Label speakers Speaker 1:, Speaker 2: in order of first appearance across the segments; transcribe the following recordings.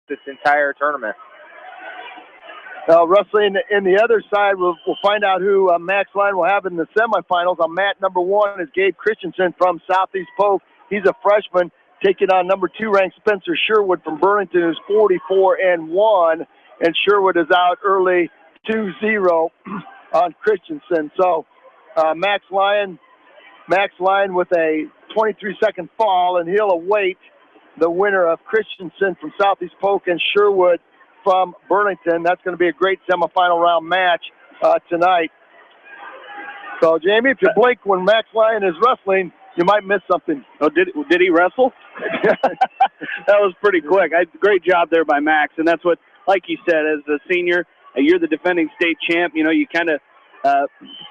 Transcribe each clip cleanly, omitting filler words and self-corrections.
Speaker 1: this entire tournament.
Speaker 2: Wrestling in the other side, we'll find out who Max Line will have in the semifinals. On mat number 1 is Gabe Christensen from Southeast Polk. He's a freshman, taking on number 2 ranked Spencer Sherwood from Burlington, who's 44-1, and Sherwood is out early 2-0 on Christensen. So Max Line with a 23-second fall, and he'll await the winner of Christensen from Southeast Polk and Sherwood from Burlington. That's going to be a great semifinal round match tonight. So, Jamie, if you blink when Max Lyon is wrestling, you might miss something.
Speaker 3: Oh, did he wrestle? That was pretty quick. Great job there by Max, and that's what, like you said, as a senior, you're the defending state champ. You know, you kind of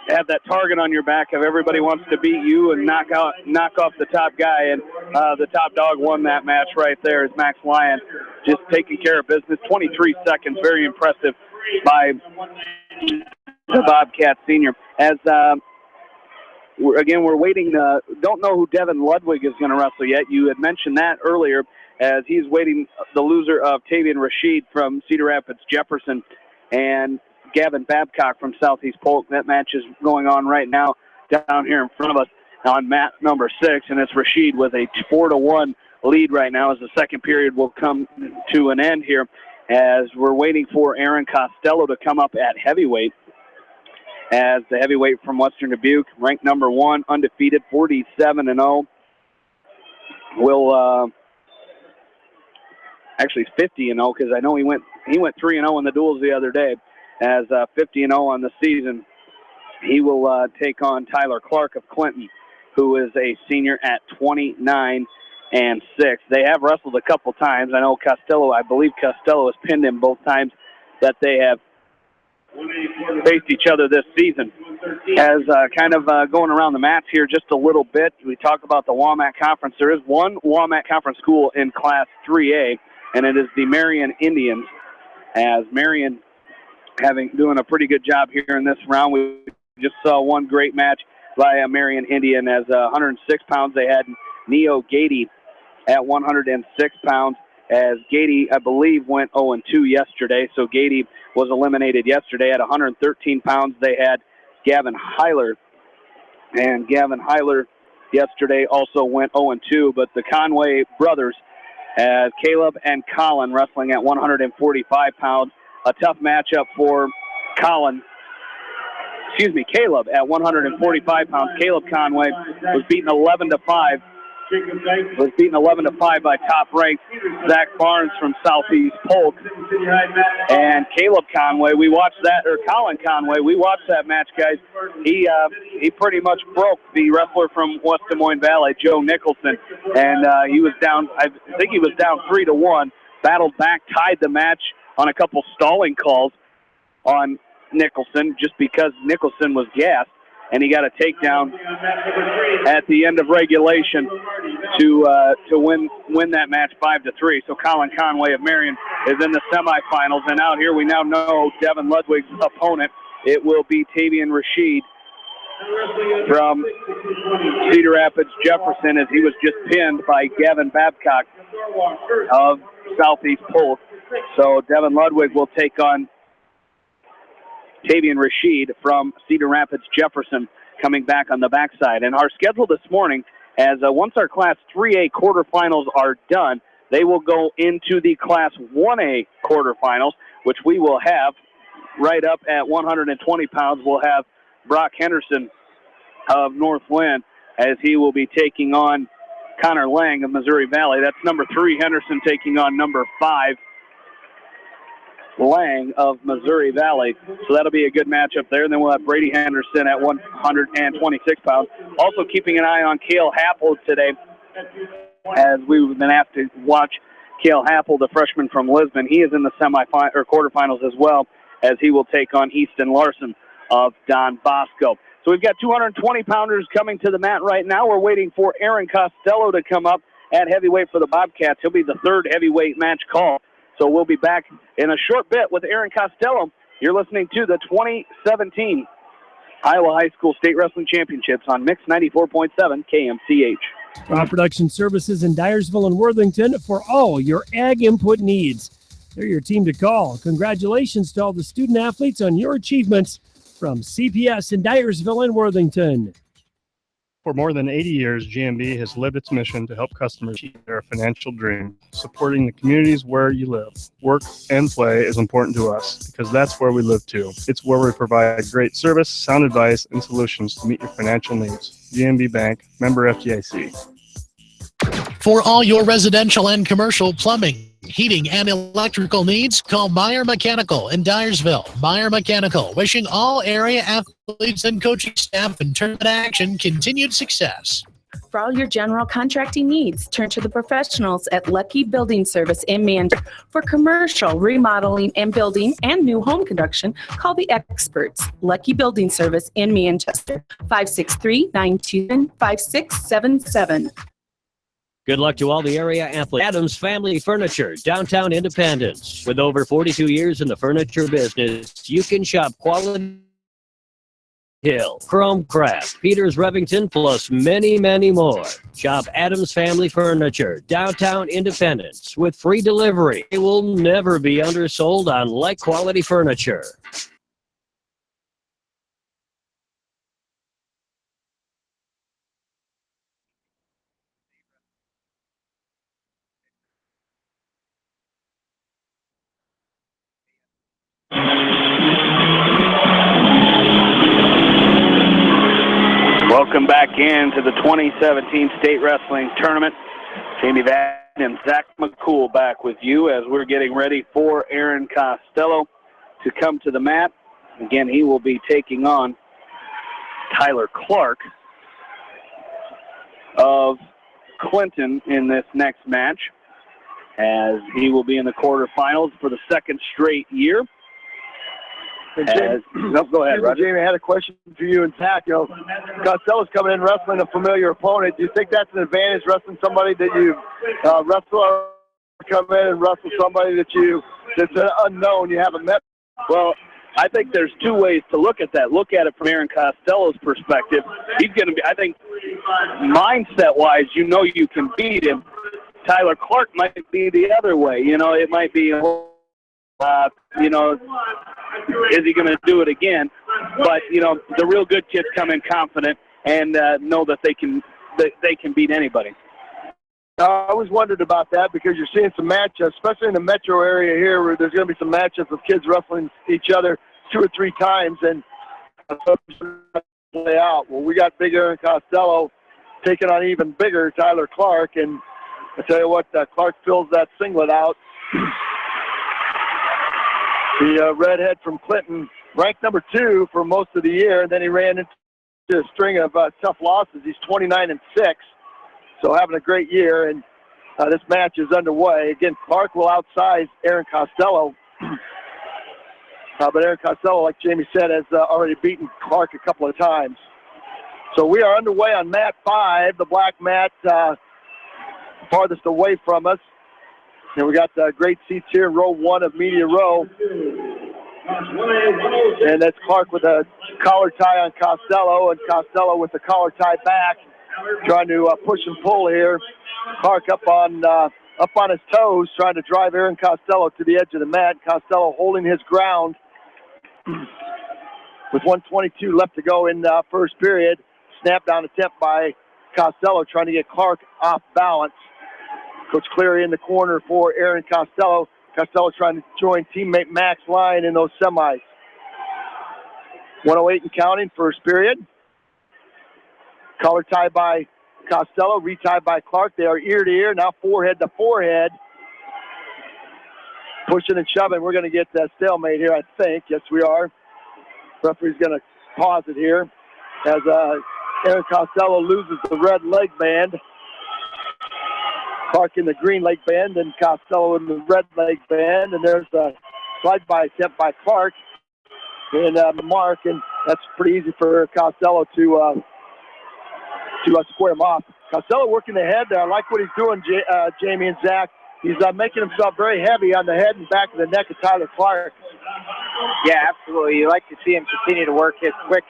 Speaker 3: have that target on your back of everybody wants to beat you and knock off the top guy, and the top dog won that match right there. Is Max Lyon just taking care of business. 23 seconds, very impressive by the Bobcat senior. As we're waiting. Don't know who Devin Ludwig is going to wrestle yet. You had mentioned that earlier, as he's waiting the loser of Tavian Rashid from Cedar Rapids Jefferson and Gavin Babcock from Southeast Polk. That match is going on right now down here in front of us on mat number 6, and it's Rashid with a 4-1 lead right now as the second period will come to an end here, as we're waiting for Aaron Costello to come up at heavyweight, as the heavyweight from Western Dubuque, ranked number 1, undefeated, 47-0. Will actually 50-0, because I know he went 3-0 in the duels the other day. As 50-0 on the season, he will take on Tyler Clark of Clinton, who is a senior at 29-6. They have wrestled a couple times. I believe Costello has pinned him both times that they have faced each other this season. As kind of going around the mats here just a little bit, we talk about the WAMAC Conference. There is one WAMAC Conference school in Class 3A, and it is the Marion Indians, as Marion doing a pretty good job here in this round. We just saw one great match by a Marion Indian. As 106 pounds, they had Neo Gady at 106 pounds, as Gady, I believe, went 0-2 yesterday. So Gady was eliminated yesterday. At 113 pounds, they had Gavin Heiler, and Gavin Heiler yesterday also went 0-2. But the Conway brothers, as Caleb and Colin, wrestling at 145 pounds. A tough matchup for Caleb at 145 pounds. Caleb Conway was beaten 11-5. By top-ranked Zach Barnes from Southeast Polk. And Caleb Conway, Colin Conway, we watched that match, guys. He pretty much broke the wrestler from West Des Moines Valley, Joe Nicholson, and he was down. I think he was down 3-1. Battled back, tied the match on a couple stalling calls on Nicholson, just because Nicholson was gassed, and he got a takedown at the end of regulation to win that match 5-3. So Colin Conway of Marion is in the semifinals, and out here we now know Devin Ludwig's opponent. It will be Tavian Rashid from Cedar Rapids Jefferson, as he was just pinned by Gavin Babcock of Southeast Polk. So Devin Ludwig will take on Tavian Rashid from Cedar Rapids Jefferson, coming back on the backside. And our schedule this morning, as once our Class 3A quarterfinals are done, they will go into the Class 1A quarterfinals, which we will have right up at 120 pounds. We'll have Brock Henderson of Northwind, as he will be taking on Connor Lang of Missouri Valley. That's number 3 Henderson taking on number 5 Lang of Missouri Valley. So that'll be a good matchup there. And then we'll have Brady Henderson at 126 pounds. Also keeping an eye on Cale Happel today, as we've been asked to watch Cale Happel, the freshman from Lisbon. He is in the quarterfinals as well, as he will take on Easton Larson of Don Bosco. So we've got 220-pounders coming to the mat right now. We're waiting for Aaron Costello to come up at heavyweight for the Bobcats. He'll be the third heavyweight match call. So we'll be back in a short bit with Aaron Costello. You're listening to the 2017 Iowa High School State Wrestling Championships on Mix 94.7 KMCH.
Speaker 4: Crop Production Services in Dyersville and Worthington for all your ag input needs.
Speaker 1: They're your team to call. Congratulations to all the student athletes on your achievements from CPS in Dyersville and Worthington.
Speaker 4: For more than 80 years, GMB has lived its mission to help customers achieve their financial dream. Supporting the communities where you live, work, and play is important to us because that's where we live too. It's where we provide great service, sound advice, and solutions to meet your financial needs. GMB Bank, member FDIC.
Speaker 5: For all your residential and commercial plumbing, heating, and electrical needs, call Meyer Mechanical in Dyersville. Meyer Mechanical, wishing all area athletes and coaching staff in tournament action continued success.
Speaker 6: For all your general contracting needs, turn to the professionals at Lucky Building Service in Manchester. For commercial, remodeling, and building and new home construction, call the experts. Lucky Building Service in Manchester, 563-927-5677.
Speaker 7: Good luck to all the area athletes. Adams Family Furniture, downtown Independence. With over 42 years in the furniture business, you can shop quality Hill, Chrome Craft, Peters Revington, plus many, many more. Shop Adams Family Furniture, downtown Independence, with free delivery. It will never be undersold on like quality furniture.
Speaker 3: Welcome back into the 2017 State Wrestling Tournament. Jamie Van and Zach McCool back with you as we're getting ready for Aaron Costello to come to the mat. Again, he will be taking on Tyler Clark of Clinton in this next match, as he will be in the quarterfinals for the second straight year. Go ahead, Roger.
Speaker 2: Jamie, I had a question for you and Zach. You know, Costello's coming in wrestling a familiar opponent. Do you think that's an advantage, wrestling somebody that you wrestle, or come in and wrestle somebody that's an unknown, you haven't met?
Speaker 3: Well, I think there's two ways to look at that. Look at it from Aaron Costello's perspective. He's going to be, I think, mindset-wise, you know you can beat him. Tyler Clark might be the other way. You know, it might be, is he going to do it again? But, you know, the real good kids come in confident and know that they can beat anybody.
Speaker 2: I always wondered about that because you're seeing some matchups, especially in the metro area here, where there's going to be some matchups of kids wrestling each other 2 or 3 times and play out. Well, we got big Aaron Costello taking on even bigger Tyler Clark, and I tell you what, Clark fills that singlet out. The redhead from Clinton, ranked number 2 for most of the year, and then he ran into a string of tough losses. He's 29-6, so having a great year, and this match is underway. Again, Clark will outsize Aaron Costello, but Aaron Costello, like Jamie said, has already beaten Clark a couple of times. So we are underway on mat 5, the black mat farthest away from us. And we got great seats here, row 1 of media row. And that's Clark with a collar tie on Costello, and Costello with the collar tie back, trying to push and pull here. Clark up on his toes, trying to drive Aaron Costello to the edge of the mat. Costello holding his ground with 1:22 left to go in first period. Snap down attempt by Costello, trying to get Clark off balance. Coach Cleary in the corner for Aaron Costello. Costello trying to join teammate Max Lyon in those semis. 1:08 and counting, first period. Collar tie by Costello, retied by Clark. They are ear to ear, now forehead to forehead. Pushing and shoving. We're going to get that stalemate here, I think. Yes, we are. Referee's going to pause it here as Aaron Costello loses the red leg band. Clark in the green leg band and Costello in the red leg band. And there's a slide-by attempt by Clark in the mark, and that's pretty easy for Costello to square him off. Costello working the head there. I like what he's doing, Jamie and Zach. He's making himself very heavy on the head and back of the neck of Tyler Clark.
Speaker 8: Yeah, absolutely. You like to see him continue to work his quick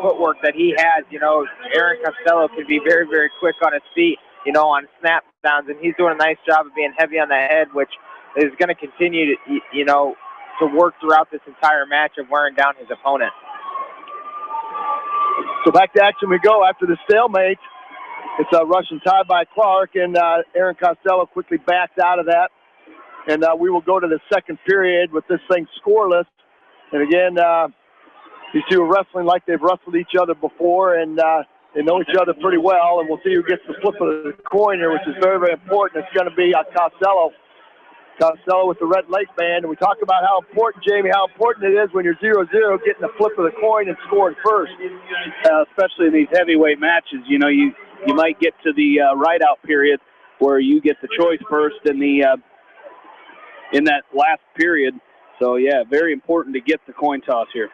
Speaker 8: footwork that he has. You know, Aaron Costello can be very, very quick on his feet, you know, on snap downs, and he's doing a nice job of being heavy on the head, which is going to continue to work throughout this entire match of wearing down his opponent.
Speaker 2: So back to action we go after the stalemate. It's a Russian tie by Clark, and Aaron Costello quickly backs out of that. And we will go to the second period with this thing scoreless. And again, these two are wrestling like they've wrestled each other before, and they know each other pretty well. And we'll see who gets the flip of the coin here, which is very, very important. It's going to be Costello. Costello with the red waistband. And we talk about how important, Jamie, how important it is when you're 0-0 getting the flip of the coin and scoring first.
Speaker 3: Especially in these heavyweight matches, you might get to the ride-out period where you get the choice first in that last period. So, yeah, very important to get the coin toss here.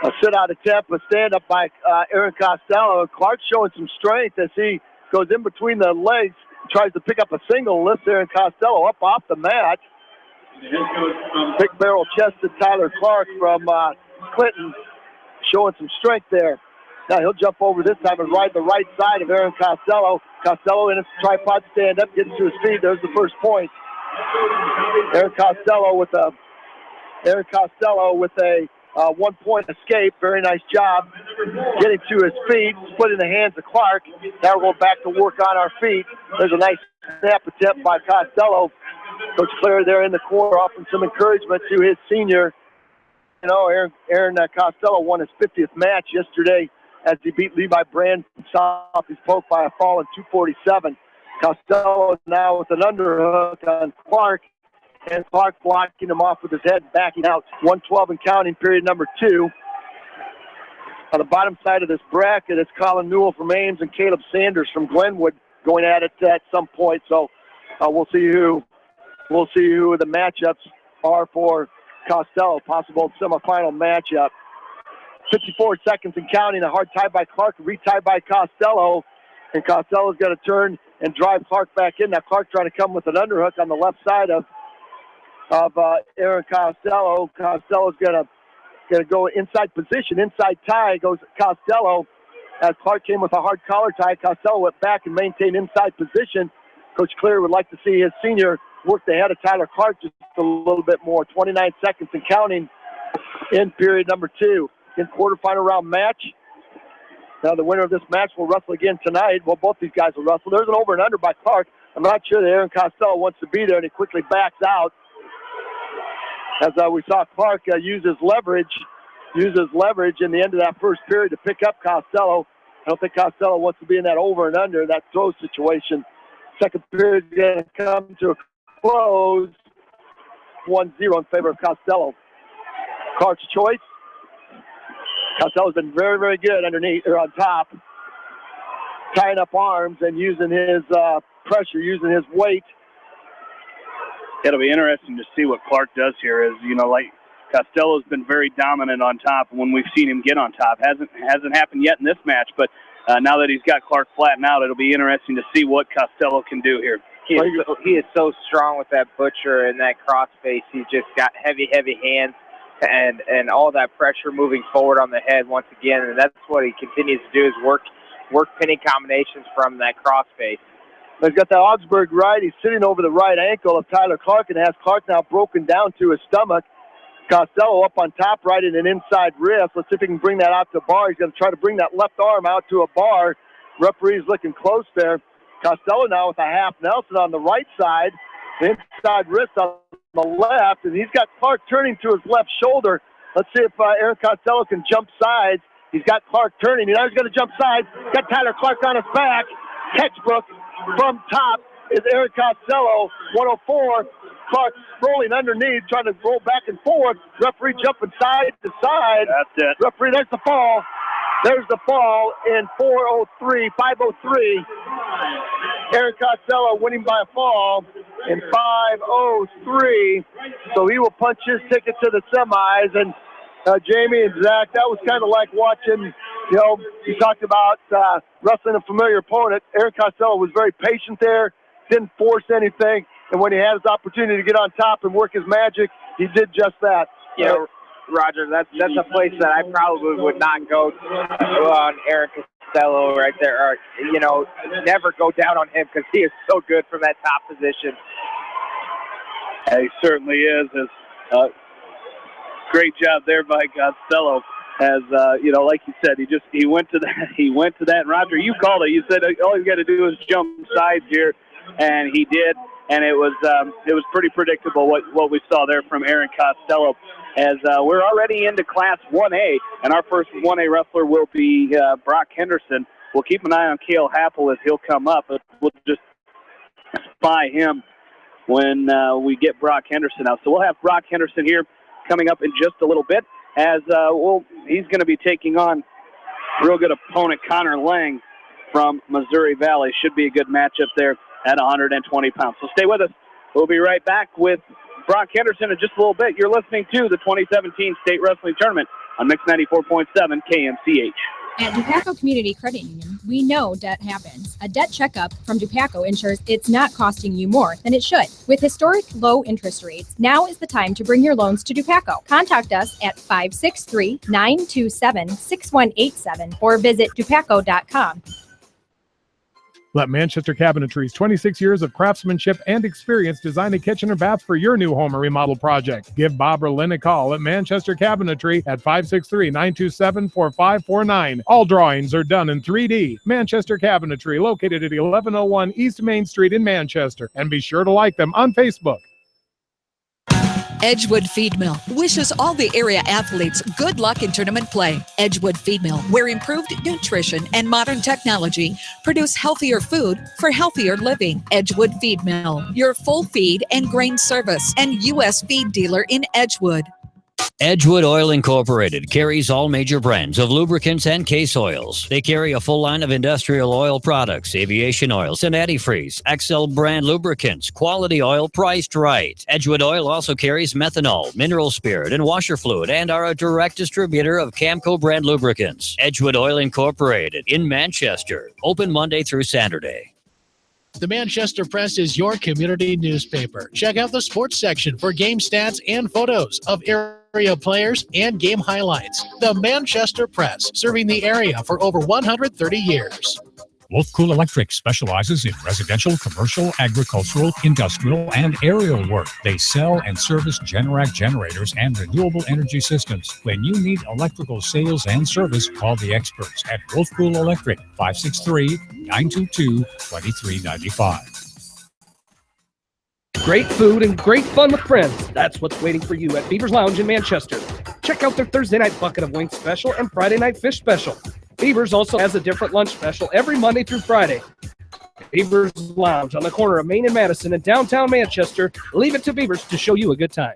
Speaker 2: A sit-out attempt, a stand-up by Aaron Costello. Clark's showing some strength as he goes in between the legs, tries to pick up a single, lifts Aaron Costello up off the mat. Big barrel-chested Tyler Clark from Clinton showing some strength there. Now he'll jump over this time and ride the right side of Aaron Costello. Costello in his tripod stand-up, getting to his feet. There's the first point. Aaron Costello with a 1-point escape. Very nice job getting to his feet, splitting the hands of Clark. Now we're going back to work on our feet. There's a nice snap attempt by Costello. Coach Clare there in the corner offering some encouragement to his senior. Aaron Costello won his 50th match yesterday as he beat Levi Brand from Southeast Polk by a fall in 247. Costello now with an underhook on Clark, and Clark blocking him off with his head, backing out. 112 and counting, period number 2. On the bottom side of this bracket, it's Colin Newell from Ames and Caleb Sanders from Glenwood going at it at some point. So we'll see who the matchups are for Costello, possible semifinal matchup. 54 seconds and counting. A hard tie by Clark, retie by Costello, and Costello's got to turn and drive Clark back in. Now Clark trying to come with an underhook on the left side of Aaron Costello. Costello's gonna go inside position, inside tie goes Costello. As Clark came with a hard collar tie, Costello went back and maintained inside position. Coach Clear would like to see his senior work the head of Tyler Clark just a little bit more. 29 seconds and counting in period number 2. In quarterfinal round match. Now the winner of this match will wrestle again tonight. Well, both these guys will wrestle. There's an over and under by Clark. I'm not sure that Aaron Costello wants to be there, and he quickly backs out. As we saw Clark use his leverage in the end of that first period to pick up Costello. I don't think Costello wants to be in that over and under, that throw situation. Second period is going to come to a close. 1-0 in favor of Costello. Clark's choice. Costello's been very, very good underneath or on top, tying up arms and using his pressure, using his weight.
Speaker 3: It'll be interesting to see what Clark does here. Like Costello's been very dominant on top when we've seen him get on top. Hasn't happened yet in this match, but now that he's got Clark flattened out, it'll be interesting to see what Costello can do here.
Speaker 8: He is so strong with that butcher and that crossface. He's just got heavy, heavy hands. And all that pressure moving forward on the head once again, and that's what he continues to do is work pinning combinations from that crossface.
Speaker 2: He's got that Augsburg right. He's sitting over the right ankle of Tyler Clark and has Clark now broken down to his stomach. Costello up on top right in an inside wrist. Let's see if he can bring that out to a bar. He's going to try to bring that left arm out to a bar. Referee's looking close there. Costello now with a half Nelson on the right side. The inside wrist on the left, and he's got Clark turning to his left shoulder. Let's see if Aaron Costello can jump sides. He's got Clark turning. Now he's going to jump sides. Got Tyler Clark on his back. Textbook from top is Aaron Costello, 104. Clark rolling underneath, trying to roll back and forth. Referee jumping side to side.
Speaker 3: That's it.
Speaker 2: Referee, there's the fall. There's the fall in 5:03. Aaron Costello winning by a fall in 5:03. So he will punch his ticket to the semis. And Jamie and Zach, that was kind of like watching, you talked about wrestling a familiar opponent. Aaron Costello was very patient there, didn't force anything. And when he had his opportunity to get on top and work his magic, he did just that.
Speaker 8: Yeah, Roger, that's a place that I probably would not go on Aaron Costello right there. Or, never go down on him because he is so good from that top position.
Speaker 3: He certainly is. Great job there by Costello. As like you said, he went to that. He went to that. And Roger, you called it. You said all you got to do is jump sides here, and he did. And it was pretty predictable what we saw there from Aaron Costello. As we're already into Class 1A, and our first 1A wrestler will be Brock Henderson. We'll keep an eye on Cale Happel as he'll come up. But we'll just spy him when we get Brock Henderson out. So we'll have Brock Henderson here coming up in just a little bit. As he's going to be taking on real good opponent Connor Lang from Missouri Valley. Should be a good matchup there at 120 pounds. So stay with us. We'll be right back with Brock Henderson in just a little bit. You're listening to the 2017 State Wrestling Tournament on Mix 94.7 KMCH.
Speaker 9: At Dupaco Community Credit Union, we know debt happens. A debt checkup from Dupaco ensures it's not costing you more than it should. With historic low interest rates, now is the time to bring your loans to Dupaco. Contact us at 563-927-6187 or visit dupaco.com.
Speaker 10: Let Manchester Cabinetry's 26 years of craftsmanship and experience design a kitchen or bath for your new home or remodel project. Give Bob or Lynn a call at Manchester Cabinetry at 563-927-4549. All drawings are done in 3D. Manchester Cabinetry, located at 1101 East Main Street in Manchester. And be sure to like them on Facebook.
Speaker 11: Edgewood Feed Mill wishes all the area athletes good luck in tournament play. Edgewood Feed Mill, where improved nutrition and modern technology produce healthier food for healthier living. Edgewood Feed Mill, your full feed and grain service and U.S. feed dealer in Edgewood.
Speaker 7: Edgewood Oil Incorporated carries all major brands of lubricants and case oils. They carry a full line of industrial oil products, aviation oils, and antifreeze, XL brand lubricants, quality oil priced right. Edgewood Oil also carries methanol, mineral spirit, and washer fluid, and are a direct distributor of Camco brand lubricants. Edgewood Oil Incorporated in Manchester, open Monday through Saturday.
Speaker 5: The Manchester Press is your community newspaper. Check out the sports section for game stats and photos of area players and game highlights. The Manchester Press, serving the area for over 130 years.
Speaker 12: Wolfcool Electric specializes in residential, commercial, agricultural, industrial, and aerial work. They sell and service Generac generators and renewable energy systems. When you need electrical sales and service, call the experts at Wolfcool Electric, 563-922-2395.
Speaker 13: Great food and great fun with friends. That's what's waiting for you at Beaver's Lounge in Manchester. Check out their Thursday night bucket of wings special and Friday night fish special. Beaver's also has a different lunch special every Monday through Friday. Beaver's Lounge on the corner of Main and Madison in downtown Manchester. Leave it to Beaver's to show you a good time.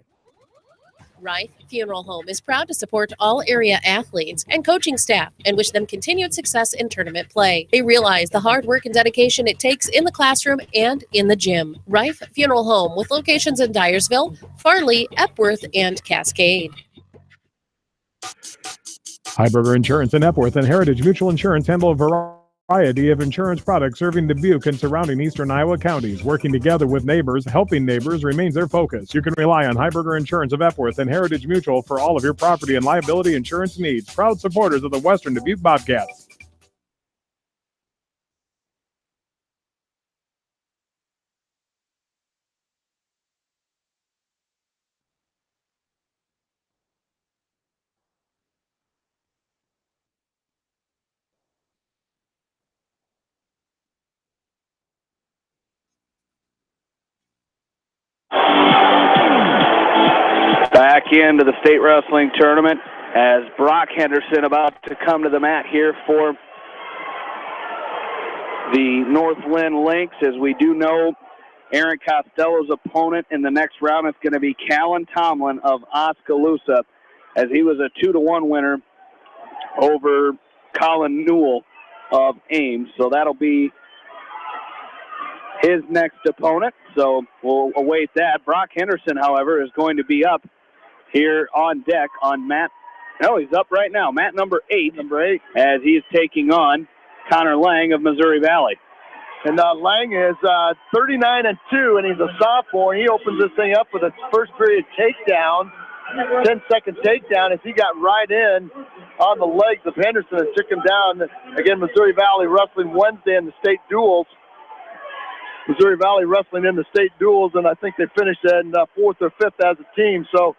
Speaker 14: Rife Funeral Home is proud to support all area athletes and coaching staff and wish them continued success in tournament play. They realize the hard work and dedication it takes in the classroom and in the gym. Rife Funeral Home with locations in Dyersville, Farley, Epworth, and Cascade.
Speaker 10: Heiberger Insurance in Epworth and Heritage Mutual Insurance handle a variety of insurance products serving Dubuque and surrounding eastern Iowa counties. Working together with neighbors, helping neighbors remains their focus. You can rely on Heiberger Insurance of Epworth and Heritage Mutual for all of your property and liability insurance needs. Proud supporters of the Western Dubuque Bobcats.
Speaker 3: Back into the state wrestling tournament as Brock Henderson about to come to the mat here for the Northland Lynx. As we do know, Aaron Costello's opponent in the next round is going to be Callan Tomlin of Oskaloosa, as he was a 2-1 winner over Colin Newell of Ames. So that'll be his next opponent. So we'll await that. Brock Henderson, however, is going to be up here on deck on mat. No, he's up right now. Mat number 8. As he's taking on Connor Lang of Missouri Valley.
Speaker 2: And Lang is 39-2, and he's a sophomore. He opens this thing up with a first period takedown, 10-second takedown, as he got right in on the legs of Henderson and took him down. Again, Missouri Valley Wrestling Wednesday in the state duels. Missouri Valley wrestling in the state duels, and I think they finished in 4th or 5th as a team. So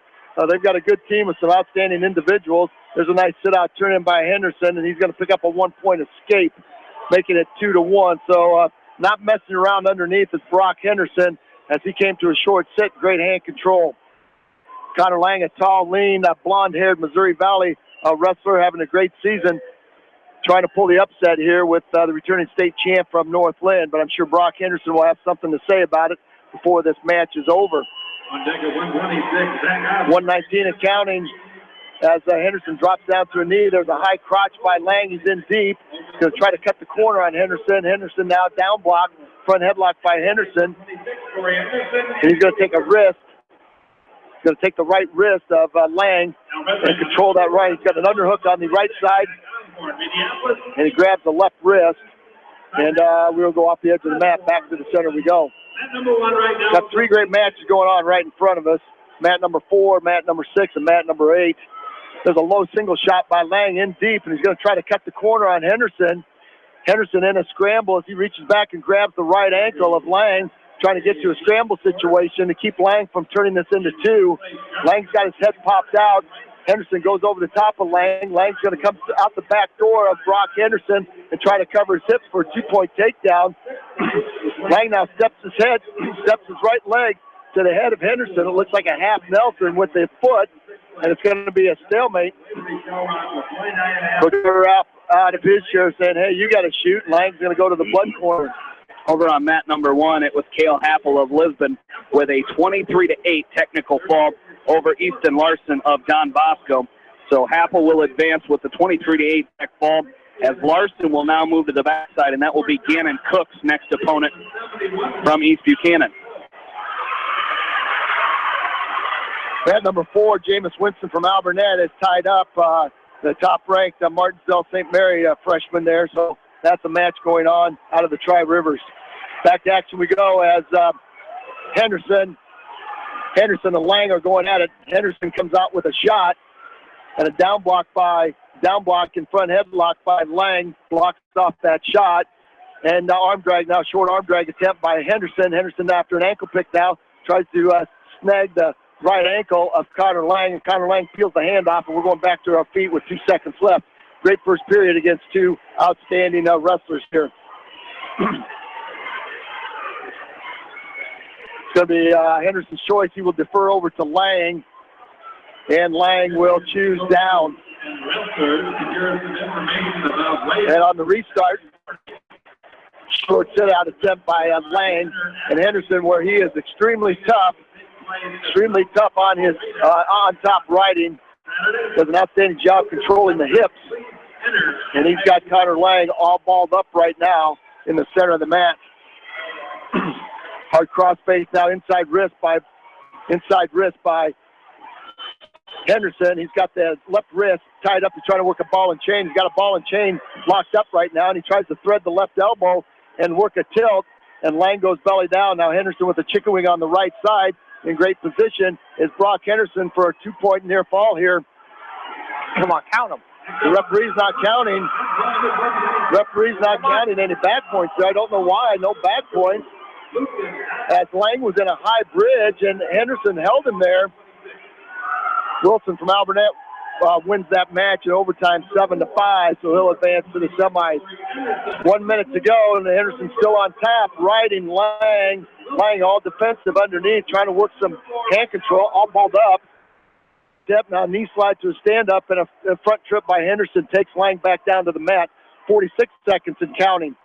Speaker 2: they've got a good team with some outstanding individuals. There's a nice sit-out turn in by Henderson, and he's going to pick up a 1-point escape, making it 2-1. So not messing around underneath is Brock Henderson as he came to a short sit. Great hand control. Connor Lang, a tall, lean, blonde-haired Missouri Valley wrestler, having a great season, trying to pull the upset here with the returning state champ from Northland. But I'm sure Brock Henderson will have something to say about it before this match is over. 119 and counting as Henderson drops down to a knee. There's a high crotch by Lang. He's in deep. He's going to try to cut the corner on Henderson. Henderson now down block. Front headlock by Henderson. And he's going to take a wrist. He's going to take the right wrist of Lang and control that right. He's got an underhook on the right side. And he grabs the left wrist. And we'll go off the edge of the mat. Back to the center we go. Got 3 great matches going on right in front of us. Mat number 4, mat number 6, and mat number 8. There's a low single shot by Lang in deep, and he's going to try to cut the corner on Henderson. Henderson in a scramble as he reaches back and grabs the right ankle of Lang, trying to get to a scramble situation to keep Lang from turning this into 2. Lang's got his head popped out. Henderson goes over the top of Lang. Lang's going to come out the back door of Brock Henderson and try to cover his hips for a 2-point takedown. Lang now steps his right leg to the head of Henderson. It looks like a half Nelson with his foot, and it's going to be a stalemate. Coach Ralph out of his chair saying, hey, you got to shoot. Lang's going to go to the blood corner.
Speaker 3: Over on mat number 1, it was Cale Happel of Lisbon with a 23-8 technical fall over Easton Larson of Don Bosco. So Happel will advance with the 23-8 tech fall, as Larson will now move to the backside, and that will be Gannon Cook's next opponent from East Buchanan.
Speaker 2: Mat number 4, Jameis Winston from Alburnett, is tied up. The top-ranked Martinsville St. Mary freshman there. So that's a match going on out of the Tri-Rivers. Back to action we go as Henderson and Lang are going at it. Henderson comes out with a shot and a down block and front headlock by Lang blocks off that shot. And arm drag now, short arm drag attempt by Henderson. Henderson after an ankle pick now tries to snag the right ankle of Connor Lang, and Connor Lang peels the hand off, and we're going back to our feet with 2 seconds left. Great first period against 2 outstanding wrestlers here. It's going to be Henderson's choice. He will defer over to Lang, and Lang will choose down. And on the restart, short sit-out attempt by Lang, and Henderson, where he is extremely tough on his on-top riding, does an outstanding job controlling the hips. And he's got Connor Lang all balled up right now in the center of the mat. Hard cross face now, inside wrist by Henderson. He's got the left wrist tied up. He's trying to work a ball and chain. He's got a ball and chain locked up right now, and he tries to thread the left elbow and work a tilt, and Lang goes belly down. Now Henderson with a chicken wing on the right side in great position is Brock Henderson for a 2-point near fall here. Come on, count them. The referee's not counting. Any back points there. I don't know why. No back points. As Lang was in a high bridge and Henderson held him there. Wilson from Alburnett wins that match in overtime 7-5, so he'll advance to the semis. 1 minute to go, and Henderson's still on top, riding Lang. Lang all defensive underneath, trying to work some hand control, all balled up. Step now, knee slide to a stand-up, and a front trip by Henderson takes Lang back down to the mat. 46 seconds and counting.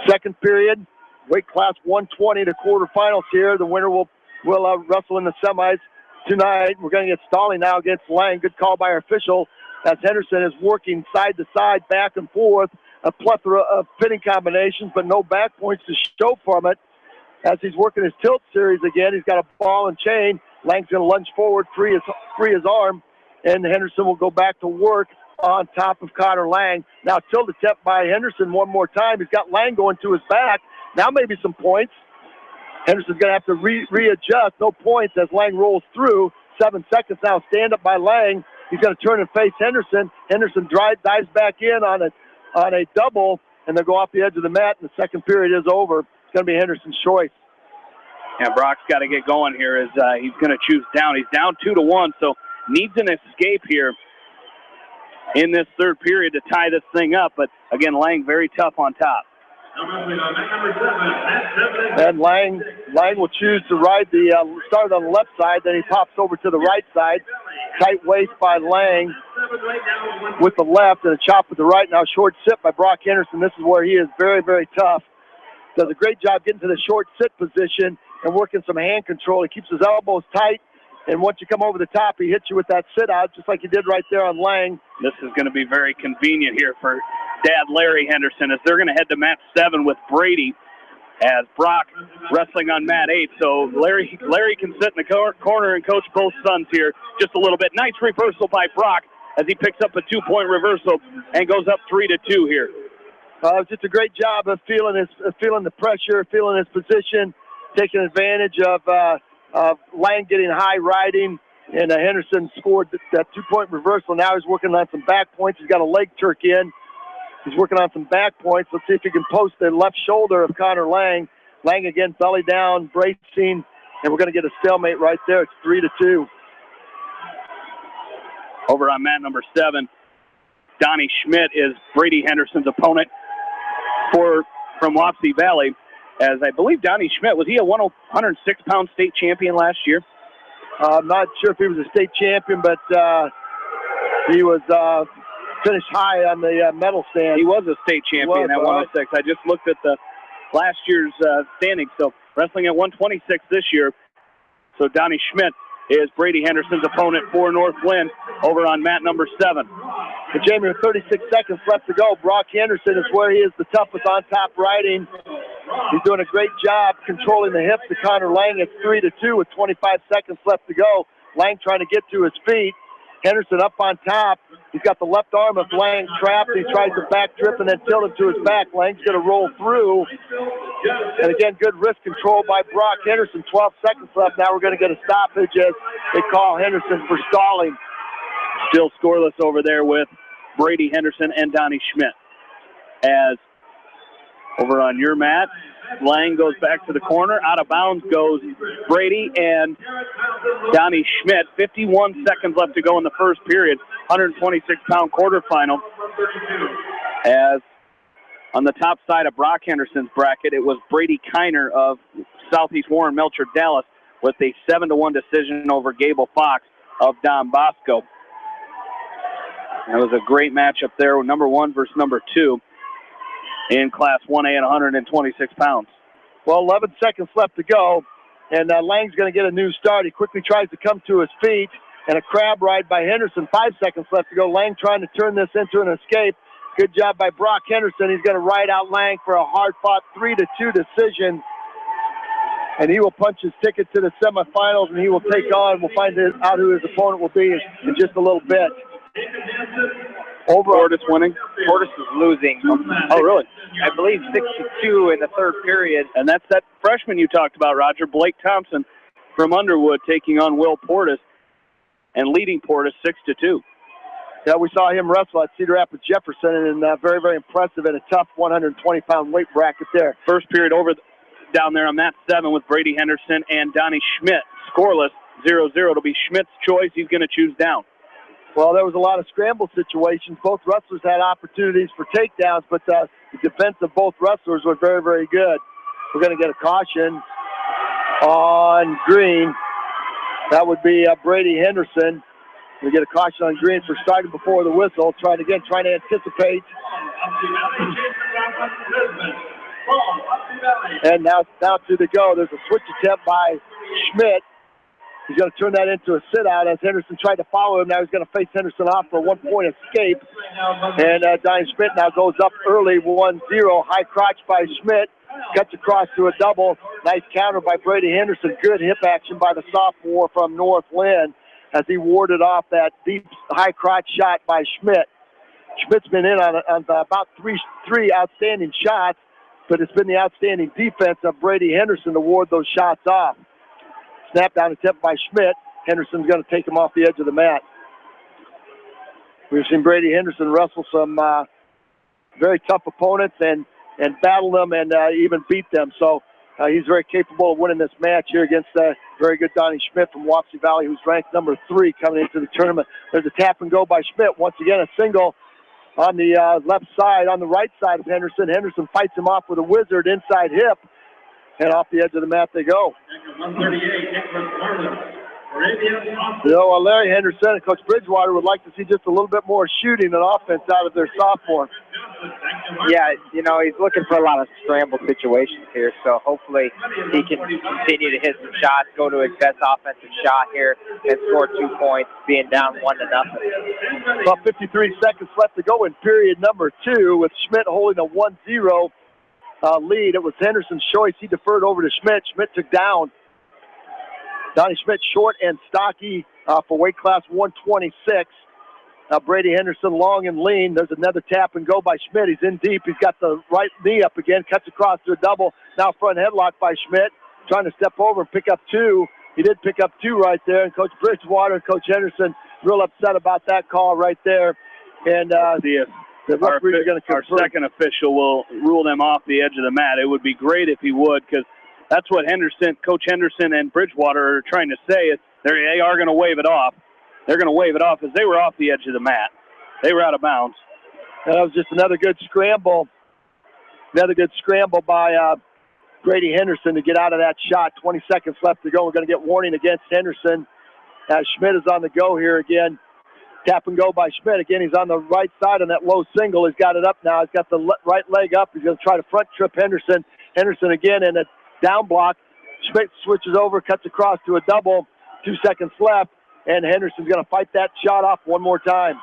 Speaker 2: Second period, weight class 120 to quarterfinals here. The winner will wrestle in the semis tonight. We're going to get Stalling now against Lang. Good call by our official as Henderson is working side to side, back and forth. A plethora of pinning combinations, but no back points to show from it. As he's working his tilt series again, he's got a ball and chain. Lang's going to lunge forward, free his arm, and Henderson will go back to work on top of Connor Lang. Now tilt attempt by Henderson one more time. He's got Lang going to his back. Now maybe some points. Henderson's going to have to readjust. No points as Lang rolls through. 7 seconds now. Stand up by Lang. He's going to turn and face Henderson. Henderson dives back in on a double and they'll go off the edge of the mat, and the second period is over. It's going to be Henderson's choice.
Speaker 3: Yeah, Brock's got to get going here as he's going to choose down. He's down 2-1, so needs an escape here in this third period to tie this thing up. But, again, Lang very tough on top.
Speaker 2: And Lang will choose to ride the start on the left side, then he pops over to the right side. Tight waist by Lang with the left and a chop with the right. Now short sit by Brock Henderson. This is where he is very, very tough. Does a great job getting to the short sit position and working some hand control. He keeps his elbows tight, and once you come over the top, he hits you with that sit out, just like he did right there on Lang.
Speaker 3: This is going to be very convenient here for Dad Larry Henderson as they're going to head to mat 7 with Brady as Brock wrestling on mat 8. So Larry can sit in the corner and coach both sons here just a little bit. Nice reversal by Brock as he picks up a 2-point reversal and goes up 3-2 here.
Speaker 2: Just a great job of feeling the pressure, feeling his position, taking advantage of Lang getting high riding, and Henderson scored that 2-point reversal. Now he's working on some back points. He's got a leg turk in. He's working on some back points. Let's see if he can post the left shoulder of Connor Lang. Lang again, belly down, bracing, and we're going to get a stalemate right there. It's 3-2.
Speaker 3: Over on mat number 7, Donnie Schmidt is Brady Henderson's opponent from Wapsie Valley. As I believe Donnie Schmidt, was he a 106-pound state champion last year?
Speaker 2: I'm not sure if he was a state champion, but he was finished high on the medal stand.
Speaker 3: He was a state champion at 106. I just looked at the last year's standings. So wrestling at 126 this year. So Donnie Schmidt is Brady Henderson's opponent for North Lynn over on mat number 7.
Speaker 2: And Jamie, with 36 seconds left to go, Brock Henderson is where he is the toughest on top riding. He's doing a great job controlling the hips of Connor Lang. It's 3-2 with 25 seconds left to go. Lang trying to get to his feet. Henderson up on top. He's got the left arm of Lang trapped. He tries to back trip and then tilt him to his back. Lang's going to roll through. And again, good wrist control by Brock Henderson. 12 seconds left. Now we're going to get a stoppage as they call Henderson for stalling.
Speaker 3: Still scoreless over there with Brady Henderson and Donnie Schmidt. As over on your mat, Lang goes back to the corner. Out of bounds goes Brady and Donnie Schmidt. 51 seconds left to go in the first period. 126-pound quarterfinal. As on the top side of Brock Henderson's bracket, it was Brady Kiner of Southeast Warren Melcher Dallas with a 7-1 decision over Gable Fox of Don Bosco. That was a great matchup there, number 1 versus number 2 in Class 1A at 126 pounds.
Speaker 2: Well, 11 seconds left to go, and Lang's going to get a new start. He quickly tries to come to his feet, and a crab ride by Henderson. 5 seconds left to go. Lang trying to turn this into an escape. Good job by Brock Henderson. He's going to ride out Lang for a hard-fought 3-2 decision, and he will punch his ticket to the semifinals, and he will take on. We'll find out who his opponent will be in just a little bit.
Speaker 3: Over Portis winning.
Speaker 8: Portis is losing.
Speaker 3: Oh, really?
Speaker 8: I believe 6-2 in the third period.
Speaker 3: And that's that freshman you talked about, Roger. Blake Thompson from Underwood taking on Will Portis and leading Portis 6-2.
Speaker 2: Yeah, we saw him wrestle at Cedar Rapids Jefferson, and very, very impressive in a tough 120-pound weight bracket there.
Speaker 3: First period over down there on mat 7 with Brady Henderson and Donnie Schmidt. Scoreless, 0-0. It'll be Schmidt's choice. He's going to choose down.
Speaker 2: Well, there was a lot of scramble situations. Both wrestlers had opportunities for takedowns, but the defense of both wrestlers was very, very good. We're going to get a caution on green. That would be Brady Henderson. We get a caution on green for starting before the whistle. Trying to anticipate. And now to the go. There's a switch attempt by Schmidt. He's going to turn that into a sit-out as Henderson tried to follow him. Now he's going to face Henderson off for a 1-point escape. And Donnie Schmidt now goes up early, 1-0. High crotch by Schmidt. Cuts across to a double. Nice counter by Brady Henderson. Good hip action by the sophomore from North Lynn as he warded off that deep high crotch shot by Schmidt. Schmidt's been in on about three outstanding shots, but it's been the outstanding defense of Brady Henderson to ward those shots off. Snap down attempt by Schmidt. Henderson's going to take him off the edge of the mat. We've seen Brady Henderson wrestle some very tough opponents and battle them and even beat them. So he's very capable of winning this match here against very good Donnie Schmidt from Wapsie Valley, who's ranked number 3 coming into the tournament. There's a tap and go by Schmidt. Once again, a single on the left side, on the right side of Henderson. Henderson fights him off with a wizard inside hip, and off the edge of the mat they go.
Speaker 15: 138,
Speaker 2: Larry Henderson and Coach Bridgewater would like to see just a little bit more shooting and offense out of their sophomore.
Speaker 8: Yeah, he's looking for a lot of scramble situations here, so hopefully he can continue to hit some shots, go to his best offensive shot here, and score 2 points, being down 1-0.
Speaker 2: About 53 seconds left to go in period number 2, with Schmidt holding a 1-0 lead. It was Henderson's choice. He deferred over to Schmidt. Schmidt took down. Donnie Schmidt, short and stocky for weight class 126. Brady Henderson, long and lean. There's another tap and go by Schmidt. He's in deep. He's got the right knee up again. Cuts across to a double. Now front headlock by Schmidt. Trying to step over and pick up 2. He did pick up 2 right there. And Coach Bridgewater and Coach Henderson real upset about that call right there. And the referees are going to confirm.
Speaker 3: Our second official will rule them off the edge of the mat. It would be great if he would, because that's what Coach Henderson and Bridgewater are trying to say. Is they are going to wave it off. They're going to wave it off as they were off the edge of the mat. They were out of bounds.
Speaker 2: That was just another good scramble. Another good scramble by Brady Henderson to get out of that shot. 20 seconds left to go. We're going to get warning against Henderson. Schmidt is on the go here again. Tap and go by Schmidt. Again, he's on the right side on that low single. He's got it up now. He's got the right leg up. He's going to try to front trip Henderson. Henderson again in a down block. Schmidt switches over, cuts across to a double. 2 seconds left, and Henderson's going to fight that shot off one more time.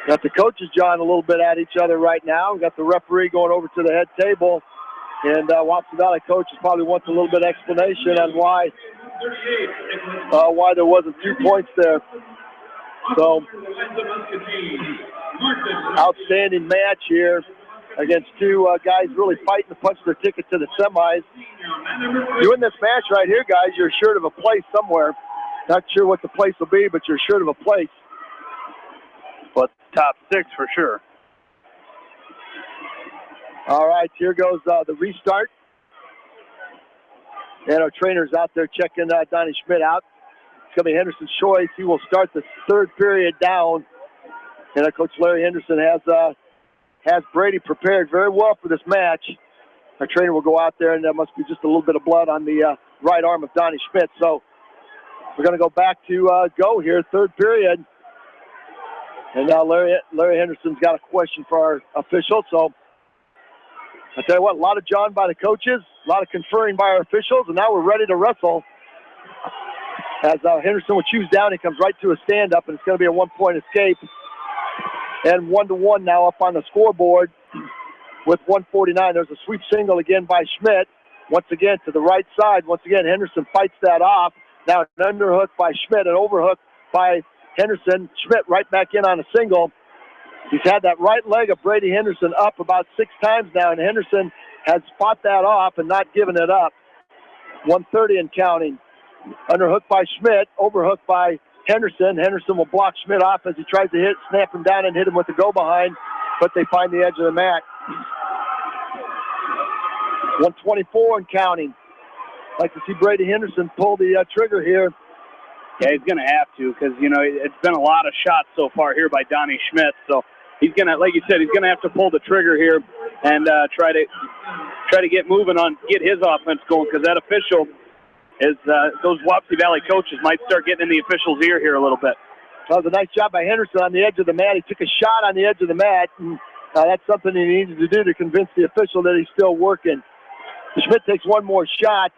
Speaker 2: Got the coaches jawing a little bit at each other right now. We got the referee going over to the head table, and Wapsie Valley coaches probably wants a little bit of explanation on why there wasn't 2 points there. So, outstanding match here against 2 guys really fighting to punch their ticket to the semis. Doing this match right here, guys, you're assured of a place somewhere. Not sure what the place will be, but you're assured of a place.
Speaker 3: But top 6 for sure.
Speaker 2: All right, here goes the restart. And our trainer's out there checking Donnie Schmidt out. It's going to be Henderson's choice. He will start the 3rd period down. And Coach Larry Henderson has Brady prepared very well for this match. Our trainer will go out there, and there must be just a little bit of blood on the right arm of Donnie Schmidt. So we're going to go back to go here, 3rd period. And now Larry Henderson's got a question for our official. So I tell you what, a lot of jawing by the coaches, a lot of conferring by our officials, and now we're ready to wrestle. As Henderson will choose down, he comes right to a stand-up, and it's going to be a 1-point escape. And 1-1 now up on the scoreboard with 1:49. There's a sweep single again by Schmidt. Once again to the right side. Once again, Henderson fights that off. Now an underhook by Schmidt, an overhook by Henderson. Schmidt right back in on a single. He's had that right leg of Brady Henderson up about 6 times now, and Henderson has fought that off and not given it up. 1:30 and counting. Underhook by Schmidt, overhook by Henderson. Henderson will block Schmidt off as he tries to snap him down and hit him with the go-behind, but they find the edge of the mat. 1:24 and counting. Like to see Brady Henderson pull the trigger here.
Speaker 3: Yeah, he's going to have to, because, it's been a lot of shots so far here by Donnie Schmidt. So he's going to, like you said, he's going to have to pull the trigger here and try to get moving on, get his offense going, because that official is, those Wapsie Valley coaches might start getting in the official's ear here a little bit.
Speaker 2: That was a nice job by Henderson on the edge of the mat. He took a shot on the edge of the mat, and that's something he needed to do to convince the official that he's still working. Schmidt takes one more shot.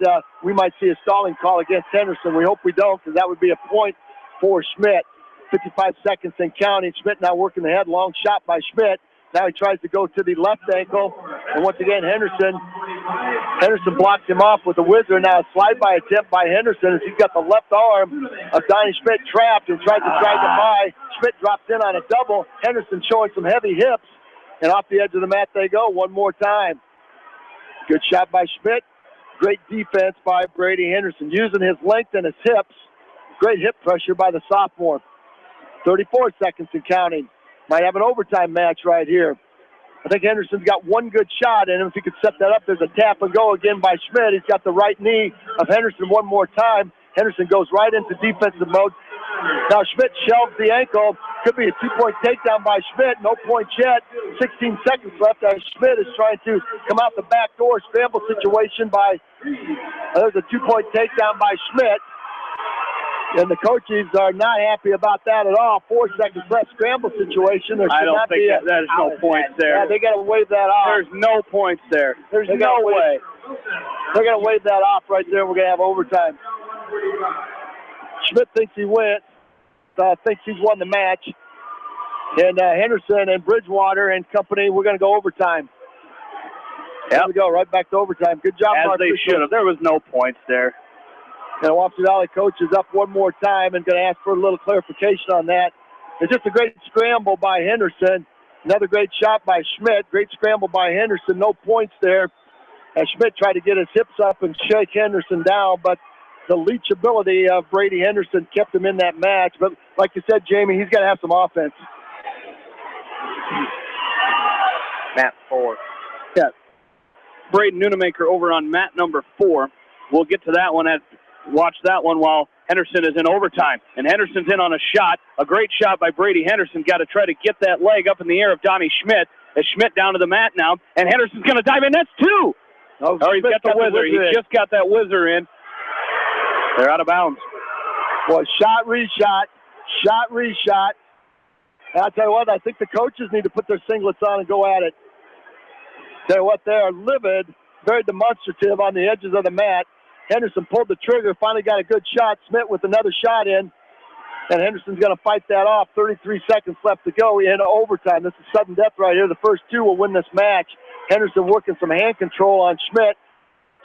Speaker 2: We might see a stalling call against Henderson. We hope we don't, because that would be a point for Schmidt. 55 seconds and counting. Schmidt now working the head. Long shot by Schmidt. Now he tries to go to the left ankle. And once again, Henderson blocks him off with a wizard. Now a slide-by attempt by Henderson as he's got the left arm of Donnie Schmidt trapped and tries to drag him by. Schmidt drops in on a double. Henderson showing some heavy hips. And off the edge of the mat they go one more time. Good shot by Schmidt. Great defense by Brady Henderson, using his length and his hips. Great hip pressure by the sophomore. 34 seconds and counting. might have an overtime match right here. I think Henderson's got one good shot in him. If he could set that up, there's a tap and go again by Schmidt. He's got the right knee of Henderson one more time. Henderson goes right into defensive mode. Now Schmidt shelves the ankle. Could be a 2-point takedown by Schmidt. No points yet. 16 seconds left as Schmidt is trying to come out the back door. Scramble situation by, there's a 2-point takedown by Schmidt. And the coaches are not happy about that at all. 4 seconds left, scramble situation. There
Speaker 3: I don't think there's no points there.
Speaker 2: Yeah, they got to wave that off.
Speaker 3: There's no points there. There's no way.
Speaker 2: They're going to wave that off right there. We're going to have overtime. Schmidt thinks he went. Thinks he's won the match. And Henderson and Bridgewater and company, we're going to go overtime. There we go, right back to overtime. Good job,
Speaker 3: As
Speaker 2: Mark.
Speaker 3: they should have. There was no points there.
Speaker 2: And Wapsie Valley coach is up one more time and going to ask for a little clarification on that. It's just a great scramble by Henderson. Another great shot by Schmidt. Great scramble by Henderson. No points there. As Schmidt tried to get his hips up and shake Henderson down, but the leachability of Brady Henderson kept him in that match. But like you said, Jamie, he's got to have some offense.
Speaker 8: Mat 4.
Speaker 3: Yeah. Braden Nunemaker over on mat number 4. We'll get to that one. Watch that one while Henderson is in overtime. And Henderson's in on a shot. A great shot by Brady Henderson. Got to try to get that leg up in the air of Donnie Schmidt. As Schmidt down to the mat now. And Henderson's going to dive in. That's 2.
Speaker 2: Oh,
Speaker 3: he's got the whizzer. He just got that whizzer in. They're out of bounds.
Speaker 2: Boy, shot, reshot. Shot, reshot. And I'll tell you what, I think the coaches need to put their singlets on and go at it. Tell you what, they are livid, very demonstrative on the edges of the mat. Henderson pulled the trigger, finally got a good shot. Schmidt with another shot in. And Henderson's going to fight that off. 33 seconds left to go in overtime. This is sudden death right here. The first 2 will win this match. Henderson working some hand control on Schmidt.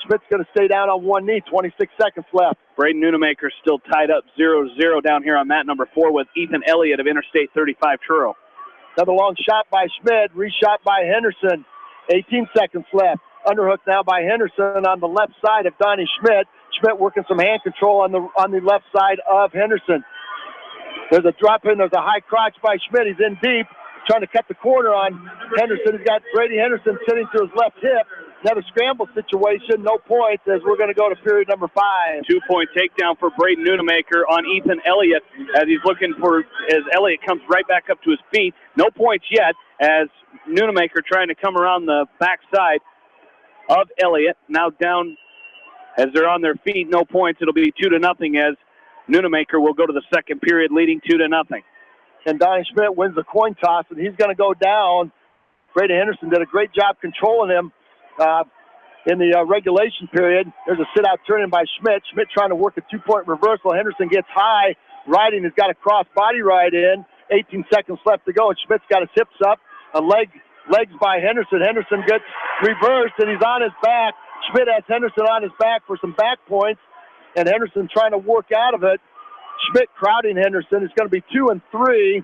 Speaker 2: Schmidt's going to stay down on one knee. 26 seconds left.
Speaker 3: Braden Nunemaker still tied up 0-0 down here on mat number 4 with Ethan Elliott of Interstate 35 Truro.
Speaker 2: Another long shot by Schmidt. Reshot by Henderson. 18 seconds left. Underhook now by Henderson on the left side of Donnie Schmidt. Schmidt working some hand control on the left side of Henderson. There's a drop in. There's a high crotch by Schmidt. He's in deep, trying to cut the corner on Henderson. He's got Brady Henderson sitting to his left hip. Another scramble situation. No points as we're going to go to period number 5.
Speaker 3: 2-point takedown for Braden Nunemaker on Ethan Elliott as he's looking for, as Elliott comes right back up to his feet. No points yet as Nunemaker trying to come around the backside of Elliott. Now down as they're on their feet. No points. It'll be 2-0 as Nunemaker will go to the second period leading 2-0.
Speaker 2: And Donnie Schmidt wins the coin toss, and he's going to go down. Brady Henderson did a great job controlling him in the regulation period. There's a sit-out turn-in by Schmidt. Schmidt trying to work a 2-point reversal. Henderson gets high. Riding has got a cross-body ride in. 18 seconds left to go, and Schmidt's got his hips up. Legs by Henderson. Henderson gets reversed, and he's on his back. Schmidt has Henderson on his back for some back points, and Henderson trying to work out of it. Schmidt crowding Henderson. It's going to be 2 and 3.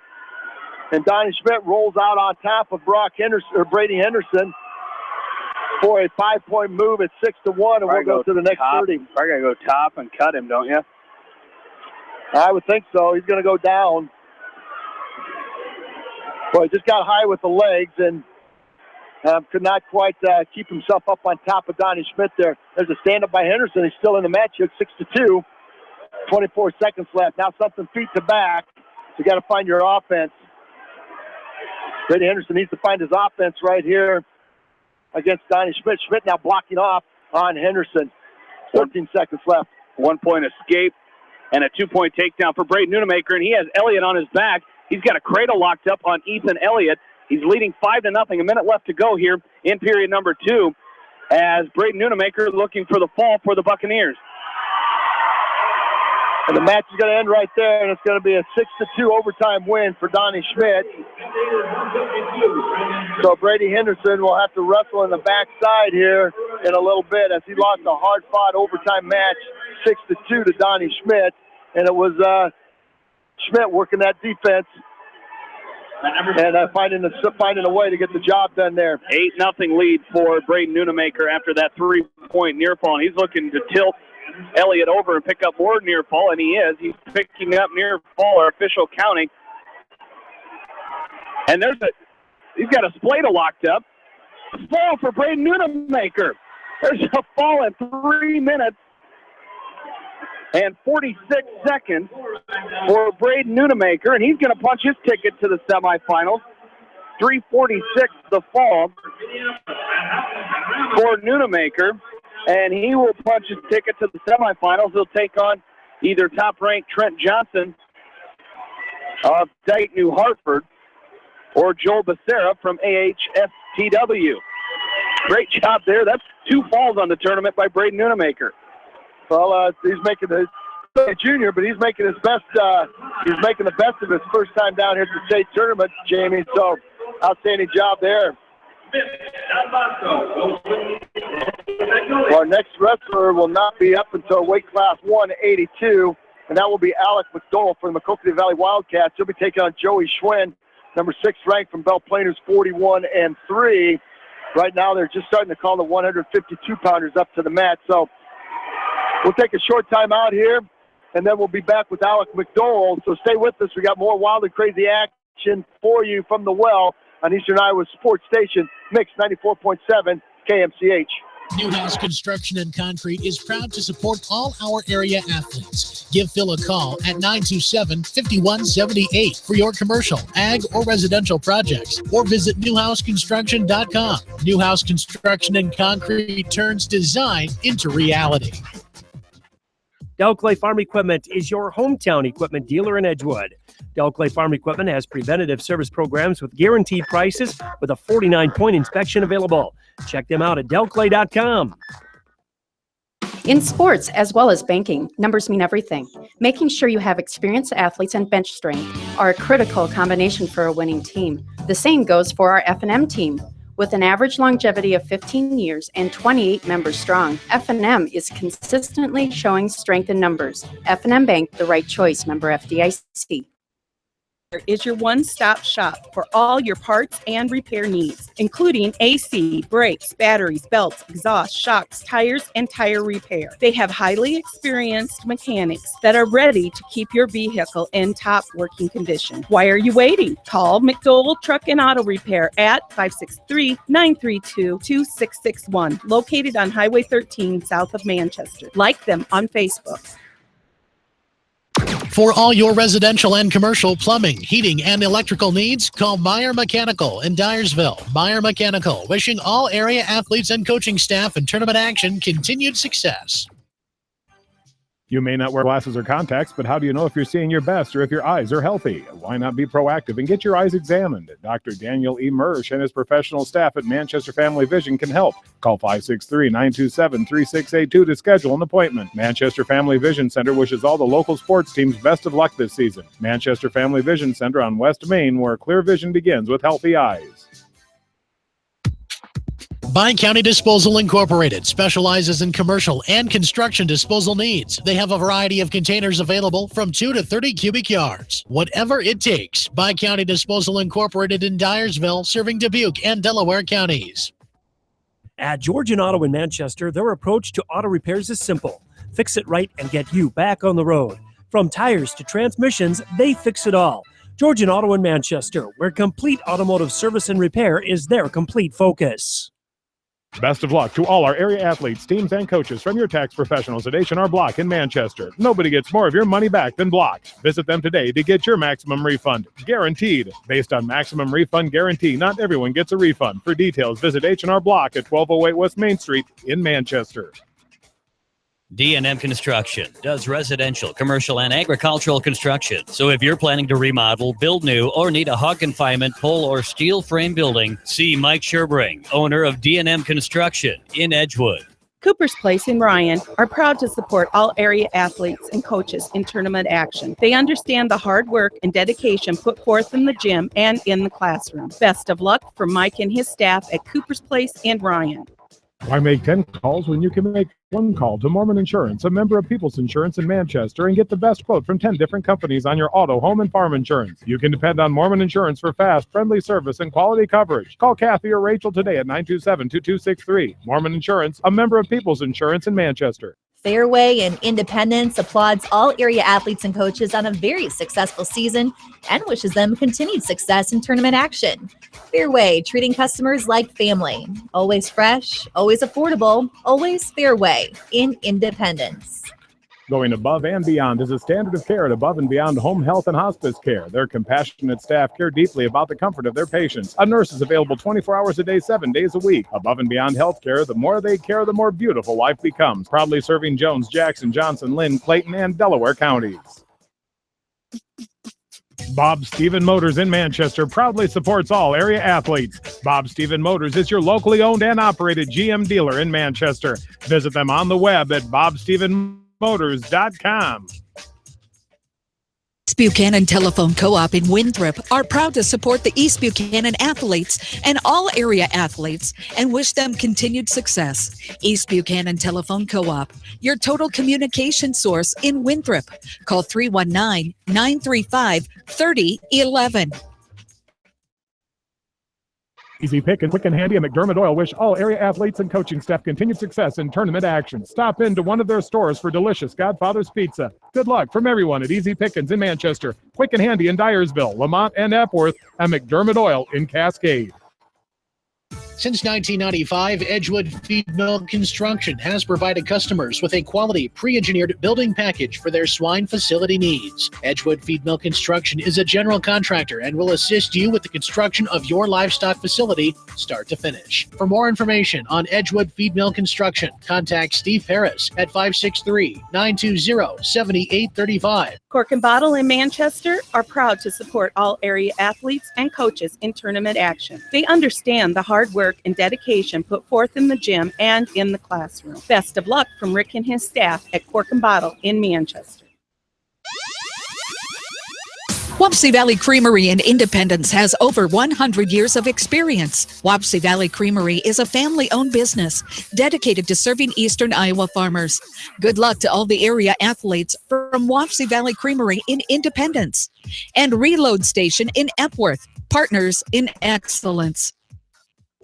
Speaker 2: And Donnie Schmidt rolls out on top of Brady Henderson for a 5-point move at 6-1, and we'll go to the next 30.
Speaker 3: I got to go top and cut him, don't you?
Speaker 2: I would think so. He's going to go down. Boy, just got high with the legs and could not quite keep himself up on top of Donnie Schmidt there. There's a stand-up by Henderson. He's still in the match. It's 6-2. 24 seconds left. Now something feet to back. So you got to find your offense. Brady Henderson needs to find his offense right here against Donnie Schmidt. Schmidt now blocking off on Henderson. 14 seconds left.
Speaker 3: 1-point escape and a 2-point takedown for Braden Nunemaker, and he has Elliott on his back. He's got a cradle locked up on Ethan Elliott. He's leading 5-0. A minute left to go here in period number 2 as Braden Nunemaker looking for the fall for the Buccaneers.
Speaker 2: And the match is going to end right there, and it's going to be a 6-2 overtime win for Donnie Schmidt. So Brady Henderson will have to wrestle in the backside here in a little bit as he lost a hard-fought overtime match, 6-2 to Donnie Schmidt. And it was Schmidt working that defense and finding a way to get the job done there.
Speaker 3: 8-0 lead for Braden Nunemaker after that 3-point near fall. And he's looking to tilt Elliott over and pick up more near fall, and he is. He's picking up near fall, our official counting. And he's got a Splata locked up. Fall for Braden Nunemaker. There's a fall in 3 minutes and 46 seconds for Braden Nunemaker, and he's going to punch his ticket to the semifinals. 3:46 the fall for Nunemaker, and he will punch his ticket to the semifinals. He'll take on either top-ranked Trent Johnson of Dayton, New Hartford, or Joel Becerra from AHSTW. Great job there. That's 2 falls on the tournament by Braden Nunemaker.
Speaker 2: Well, he's making a junior, but he's making his best. He's making the best of his first time down here at the state tournament, Jamie. So, outstanding job there. Our next wrestler will not be up until weight class 182, and that will be Alec McDowell from the Maquoketa Valley Wildcats. He'll be taking on Joey Schwinn, number 6 ranked from Belle Plaine, who's 41-3. Right now, they're just starting to call the 152-pounders up to the mat. So we'll take a short time out here, and then we'll be back with Alec McDowell. So stay with us. We got more wild and crazy action for you from the well on Eastern Iowa Sports Station, Mix 94.7 KMCH.
Speaker 5: Newhouse Construction and Concrete is proud to support all our area athletes. Give Phil a call at 927-5178 for your commercial, ag, or residential projects, or visit newhouseconstruction.com. Newhouse Construction and Concrete turns design into reality.
Speaker 1: Delclay Farm Equipment is your hometown equipment dealer in Edgewood. Delclay Farm Equipment has preventative service programs with guaranteed prices with a 49-point inspection available. Check them out at delclay.com.
Speaker 15: In sports, as well as banking, numbers mean everything. Making sure you have experienced athletes and bench strength are a critical combination for a winning team. The same goes for our F&M team. With an average longevity of 15 years and 28 members strong, F&M is consistently showing strength in numbers. F&M Bank, the right choice, member FDIC.
Speaker 16: Is your one-stop shop for all your parts and repair needs, including AC, brakes, batteries, belts, exhaust, shocks, tires, and tire repair. They have highly experienced mechanics that are ready to keep your vehicle in top working condition. Why are you waiting? Call McDowell Truck and Auto Repair at 563-932-2661, located on Highway 13 south of Manchester. Like them on Facebook.
Speaker 5: For all your residential and commercial plumbing, heating, and electrical needs, call Meyer Mechanical in Dyersville. Meyer Mechanical, wishing all area athletes and coaching staff in tournament action continued success.
Speaker 10: You may not wear glasses or contacts, but how do you know if you're seeing your best or if your eyes are healthy? Why not be proactive and get your eyes examined? Dr. Daniel E. Mersch and his professional staff at Manchester Family Vision can help. Call 563-927-3682 to schedule an appointment. Manchester Family Vision Center wishes all the local sports teams best of luck this season. Manchester Family Vision Center on West Main, where clear vision begins with healthy eyes.
Speaker 5: Bi-County Disposal Incorporated specializes in commercial and construction disposal needs. They have a variety of containers available from 2 to 30 cubic yards. Whatever it takes, Bi-County Disposal Incorporated in Dyersville, serving Dubuque and Delaware counties.
Speaker 1: At Georgian Auto in Manchester, their approach to auto repairs is simple. Fix it right and get you back on the road. From tires to transmissions, they fix it all. Georgian Auto in Manchester, where complete automotive service and repair is their complete focus.
Speaker 10: Best of luck to all our area athletes, teams, and coaches from your tax professionals at H&R Block in Manchester. Nobody gets more of your money back than Block. Visit them today to get your maximum refund. Guaranteed. Based on maximum refund guarantee, not everyone gets a refund. For details, visit H&R Block at 1208 West Main Street in Manchester.
Speaker 17: D&M Construction does residential, commercial, and agricultural construction. So if you're planning to remodel, build new, or need a hog confinement, pole, or steel frame building, see Mike Sherbring, owner of D&M Construction in Edgewood.
Speaker 16: Cooper's Place in Ryan are proud to support all area athletes and coaches in tournament action. They understand the hard work and dedication put forth in the gym and in the classroom. Best of luck from Mike and his staff at Cooper's Place in Ryan.
Speaker 10: Why make 10 calls when you can make one call to Mormon Insurance, a member of People's Insurance in Manchester, and get the best quote from 10 different companies on your auto, home, and farm insurance? You can depend on Mormon Insurance for fast, friendly service and quality coverage. Call Kathy or Rachel today at 927-2263. Mormon Insurance, a member of People's Insurance in Manchester.
Speaker 18: Fairway in Independence applauds all area athletes and coaches on a very successful season and wishes them continued success in tournament action. Fairway, treating customers like family. Always fresh, always affordable, always Fairway in Independence.
Speaker 10: Going above and beyond is a standard of care at Above and Beyond Home Health and Hospice Care. Their compassionate staff care deeply about the comfort of their patients. A nurse is available 24 hours a day, 7 days a week. Above and Beyond Healthcare, the more they care, the more beautiful life becomes. Proudly serving Jones, Jackson, Johnson, Lynn, Clayton, and Delaware counties. Bob Stephen Motors in Manchester proudly supports all area athletes. Bob Stephen Motors is your locally owned and operated GM dealer in Manchester. Visit them on the web at bobstephenmotors.com.
Speaker 11: East Buchanan Telephone Co-op in Winthrop are proud to support the East Buchanan athletes and all area athletes and wish them continued success. East Buchanan Telephone Co-op, your total communication source in Winthrop. Call 319-935-3011.
Speaker 10: Easy Pick and Quick and Handy and McDermott Oil wish all area athletes and coaching staff continued success in tournament action. Stop into one of their stores for delicious Godfather's Pizza. Good luck from everyone at Easy Pickens in Manchester, Quick and Handy in Dyersville, Lamont and Epworth, and McDermott Oil in Cascade.
Speaker 5: Since 1995, Edgewood Feed Mill Construction has provided customers with a quality, pre-engineered building package for their swine facility needs. Edgewood Feed Mill Construction is a general contractor and will assist you with the construction of your livestock facility, start to finish. For more information on Edgewood Feed Mill Construction, contact Steve Harris at 563-920-7835.
Speaker 16: Cork and Bottle in Manchester are proud to support all area athletes and coaches in tournament action. They understand the hard work and dedication put forth in the gym and in the classroom. Best of luck from Rick and his staff at Cork and Bottle in Manchester.
Speaker 11: Wapsie Valley Creamery in Independence has over 100 years of experience. Wapsie Valley Creamery is a family-owned business dedicated to serving Eastern Iowa farmers. Good luck to all the area athletes from Wapsie Valley Creamery in Independence and Reload Station in Epworth, partners in excellence.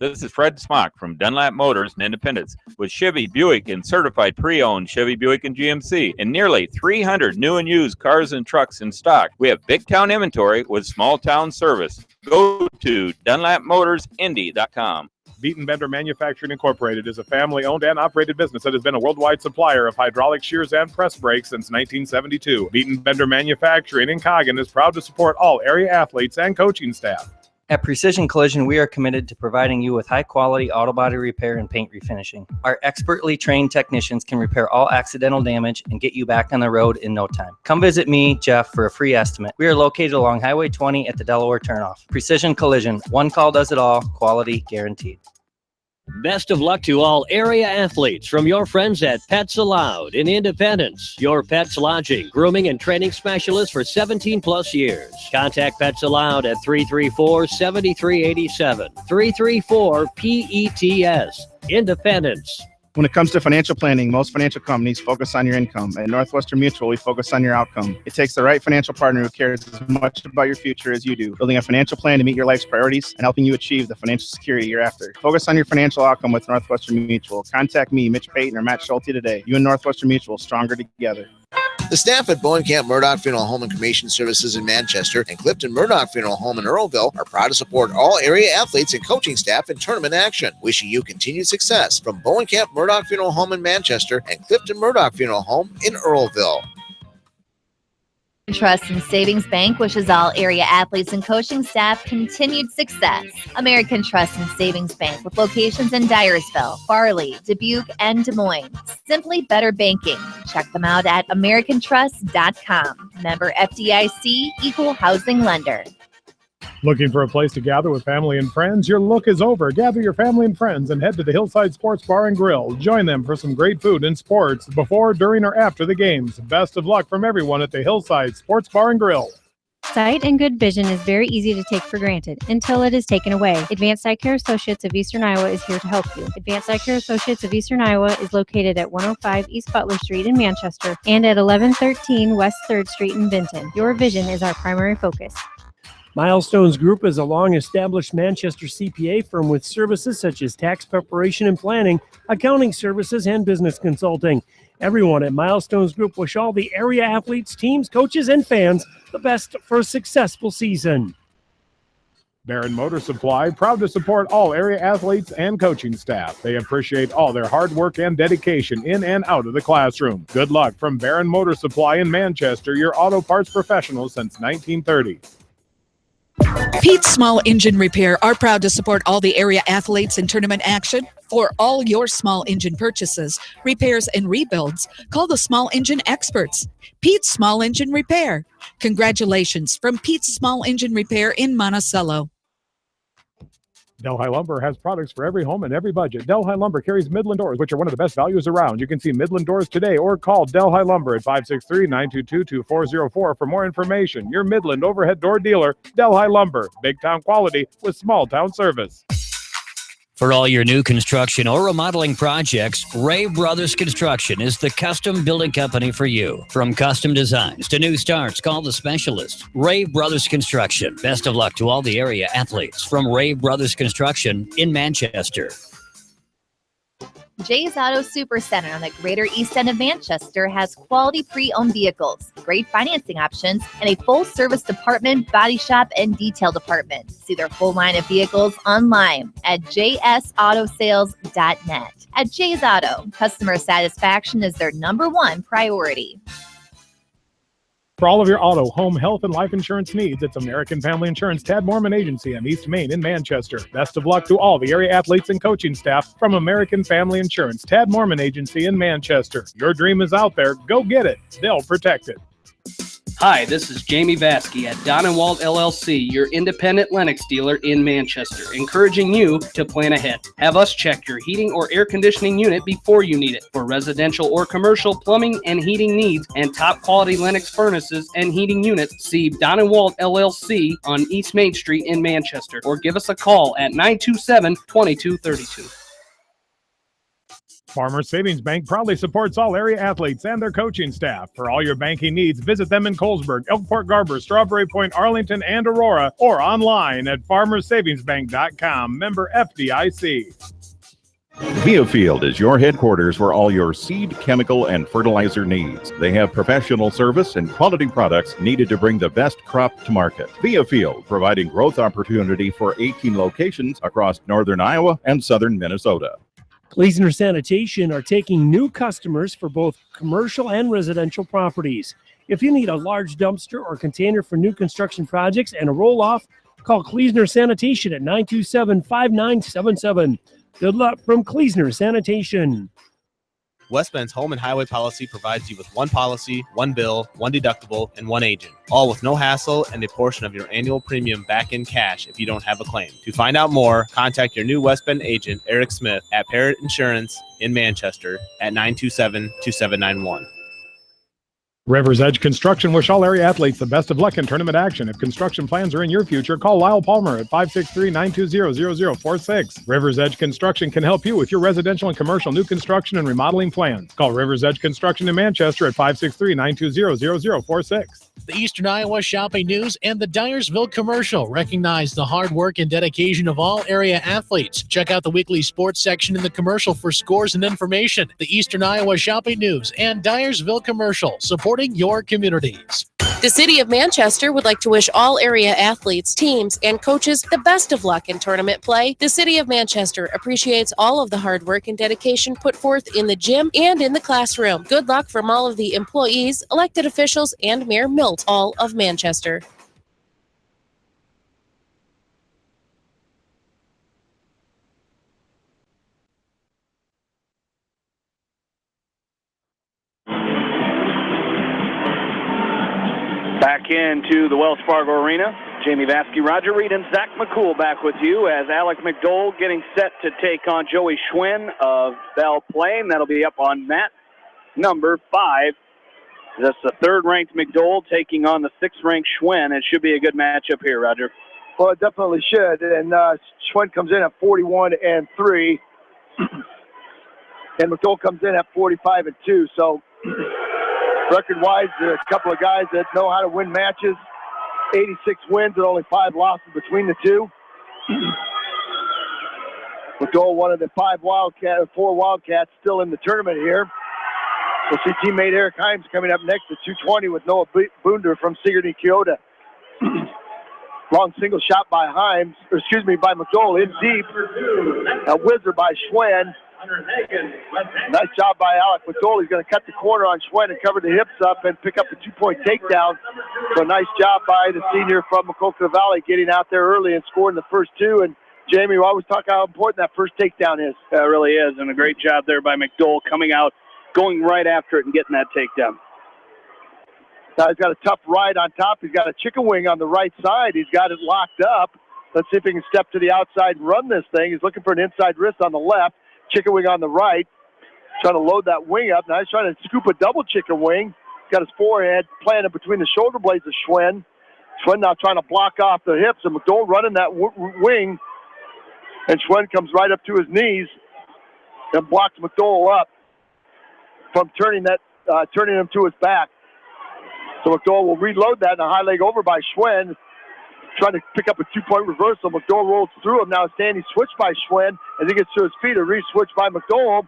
Speaker 19: This is Fred Smock from Dunlap Motors in Independence with Chevy, Buick, and certified pre-owned Chevy, Buick, and GMC and nearly 300 new and used cars and trucks in stock. We have big town inventory with small town service. Go to DunlapMotorsIndy.com.
Speaker 10: Beaton Bender Manufacturing Incorporated is a family-owned and operated business that has been a worldwide supplier of hydraulic shears and press brakes since 1972. Beaton Bender Manufacturing in Coggin is proud to support all area athletes and coaching staff.
Speaker 20: At Precision Collision, we are committed to providing you with high-quality auto body repair and paint refinishing. Our expertly trained technicians can repair all accidental damage and get you back on the road in no time. Come visit me, Jeff, for a free estimate. We are located along Highway 20 at the Delaware Turnoff. Precision Collision, one call does it all, quality guaranteed.
Speaker 7: Best of luck to all area athletes from your friends at Pets Allowed in Independence, your pet's lodging, grooming, and training specialist for 17 plus years. Contact Pets Allowed at 334-7387, 334-PETS, Independence.
Speaker 21: When it comes to financial planning, most financial companies focus on your income. At Northwestern Mutual, we focus on your outcome. It takes the right financial partner who cares as much about your future as you do, building a financial plan to meet your life's priorities and helping you achieve the financial security you're after. Focus on your financial outcome with Northwestern Mutual. Contact me, Mitch Payton, or Matt Schulte today. You and Northwestern Mutual, stronger together.
Speaker 22: The staff at Bowenkamp Murdoch Funeral Home and Cremation Services in Manchester and Clifton Murdoch Funeral Home in Earlville are proud to support all area athletes and coaching staff in tournament action. Wishing you continued success from Bowenkamp Murdoch Funeral Home in Manchester and Clifton Murdoch Funeral Home in Earlville.
Speaker 18: Trust and Savings Bank wishes all area athletes and coaching staff continued success. American Trust and Savings Bank with locations in Dyersville, Farley, Dubuque, and Des Moines. Simply better banking. Check them out at americantrust.com. Member FDIC, equal housing lender.
Speaker 10: Looking for a place to gather with family and friends? Your look is over. Gather your family and friends and head to the Hillside Sports Bar and Grill. Join them for some great food and sports before, during, or after the games. Best of luck from everyone at the Hillside Sports Bar and Grill.
Speaker 23: Sight and good vision is very easy to take for granted until it is taken away. Advanced Eye Care Associates of Eastern Iowa is here to help you. Advanced Eye Care Associates of Eastern Iowa is located at 105 East Butler Street in Manchester and at 1113 West 3rd Street in Benton. Your vision is our primary focus.
Speaker 1: Milestones Group is a long-established Manchester CPA firm with services such as tax preparation and planning, accounting services, and business consulting. Everyone at Milestones Group wish all the area athletes, teams, coaches, and fans the best for a successful season.
Speaker 10: Barron Motor Supply, proud to support all area athletes and coaching staff. They appreciate all their hard work and dedication in and out of the classroom. Good luck from Barron Motor Supply in Manchester, your auto parts professional since 1930.
Speaker 11: Pete's Small Engine Repair are proud to support all the area athletes in tournament action. For all your small engine purchases, repairs, and rebuilds, call the Small Engine Experts. Pete's Small Engine Repair. Congratulations from Pete's Small Engine Repair in Monticello.
Speaker 10: Delhi Lumber has products for every home and every budget. Delhi Lumber carries Midland doors, which are one of the best values around. You can see Midland doors today or call Delhi Lumber at 563-922-2404 for more information. Your Midland overhead door dealer, Delhi Lumber. Big town quality with small town service.
Speaker 17: For all your new construction or remodeling projects, Ray Brothers Construction is the custom building company for you. From custom designs to new starts, call the specialist. Ray Brothers Construction. Best of luck to all the area athletes from Ray Brothers Construction in Manchester.
Speaker 18: Jay's Auto Supercenter on the Greater East End of Manchester has quality pre-owned vehicles, great financing options, and a full-service department, body shop, and detail department. See their full line of vehicles online at jsautosales.net. At Jay's Auto, customer satisfaction is their #1 priority.
Speaker 10: For all of your auto, home, health, and life insurance needs, it's American Family Insurance Tad Mormon Agency on East Main in Manchester. Best of luck to all the area athletes and coaching staff from American Family Insurance Tad Mormon Agency in Manchester. Your dream is out there. Go get it. They'll protect it.
Speaker 13: Hi, this is Jamie Vasky at Don & Walt LLC, your independent Lennox dealer in Manchester, encouraging you to plan ahead. Have us check your heating or air conditioning unit before you need it. For residential or commercial plumbing and heating needs and top quality Lennox furnaces and heating units, see Don & Walt LLC on East Main Street in Manchester, or give us a call at 927-2232.
Speaker 10: Farmers Savings Bank proudly supports all area athletes and their coaching staff. For all your banking needs, visit them in Colesburg, Elkport Garber, Strawberry Point, Arlington, and Aurora, or online at farmersavingsbank.com. Member FDIC.
Speaker 4: Viafield is your headquarters for all your seed, chemical, and fertilizer needs. They have professional service and quality products needed to bring the best crop to market. Viafield, providing growth opportunity for 18 locations across northern Iowa and southern Minnesota.
Speaker 1: Kleesner Sanitation are taking new customers for both commercial and residential properties. If you need a large dumpster or container for new construction projects and a roll-off, call Kleesner Sanitation at 927-5977. Good luck from Kleesner Sanitation.
Speaker 6: West Bend's home and highway policy provides you with one policy, one bill, one deductible, and one agent, all with no hassle and a portion of your annual premium back in cash if you don't have a claim. To find out more, contact your new West Bend agent, Eric Smith, at Parrott Insurance in Manchester at 927-2791.
Speaker 10: River's Edge Construction wish all area athletes the best of luck in tournament action. If construction plans are in your future, call Lyle Palmer at 563-920-0046. River's Edge Construction can help you with your residential and commercial new construction and remodeling plans. Call River's Edge Construction in Manchester at 563-920-0046.
Speaker 5: The Eastern Iowa Shopping News and the Dyersville Commercial recognize the hard work and dedication of all area athletes. Check out the weekly sports section in the commercial for scores and information. The Eastern Iowa Shopping News and Dyersville Commercial, supporting your communities.
Speaker 14: The City of Manchester would like to wish all area athletes, teams, and coaches the best of luck in tournament play. The City of Manchester appreciates all of the hard work and dedication put forth in the gym and in the classroom. Good luck from all of the employees, elected officials, and Mayor Milt, all of Manchester.
Speaker 3: Back into the Wells Fargo Arena. Jamie Vasky, Roger Reed, and Zach McCool back with you as Alec McDole getting set to take on Joey Schwinn of Belle Plaine. That'll be up on mat number 5. That's the 3rd-ranked McDole taking on the 6th-ranked Schwinn. It should be a good matchup here, Roger.
Speaker 2: Well, it definitely should. And Schwinn comes in at 41-3. And McDole comes in at 45-2. So record-wise, there's a couple of guys that know how to win matches. 86 wins and only 5 losses between the two. McDowell, one of the 4 Wildcats still in the tournament here. We'll see teammate Eric Himes coming up next at 220 with Noah Boonder from Sigourney Keota. Long single shot by by McDowell in deep. A whizzer by Schwen. Nice job by Alec McDowell. He's going to cut the corner on Schwen and cover the hips up and pick up the 2-point takedown. So nice job by the senior from Maquoketa Valley getting out there early and scoring the first 2. And Jamie, we always talk how important that first takedown is.
Speaker 3: It really is, and a great job there by McDowell coming out, going right after it and getting that takedown.
Speaker 2: Now he's got a tough ride on top. He's got a chicken wing on the right side. He's got it locked up. Let's see if he can step to the outside and run this thing. He's looking for an inside wrist on the left, chicken wing on the right. Trying to load that wing up. Now he's trying to scoop a double chicken wing. He's got his forehead planted between the shoulder blades of Schwen. Schwen now trying to block off the hips, and McDowell running that wing. And Schwen comes right up to his knees and blocks McDowell up from turning him to his back. So McDowell will reload that, and a high leg over by Schwen, trying to pick up a 2-point reversal. McDowell rolls through him. Now a standing switch by Schwen as he gets to his feet. A re-switch by McDowell.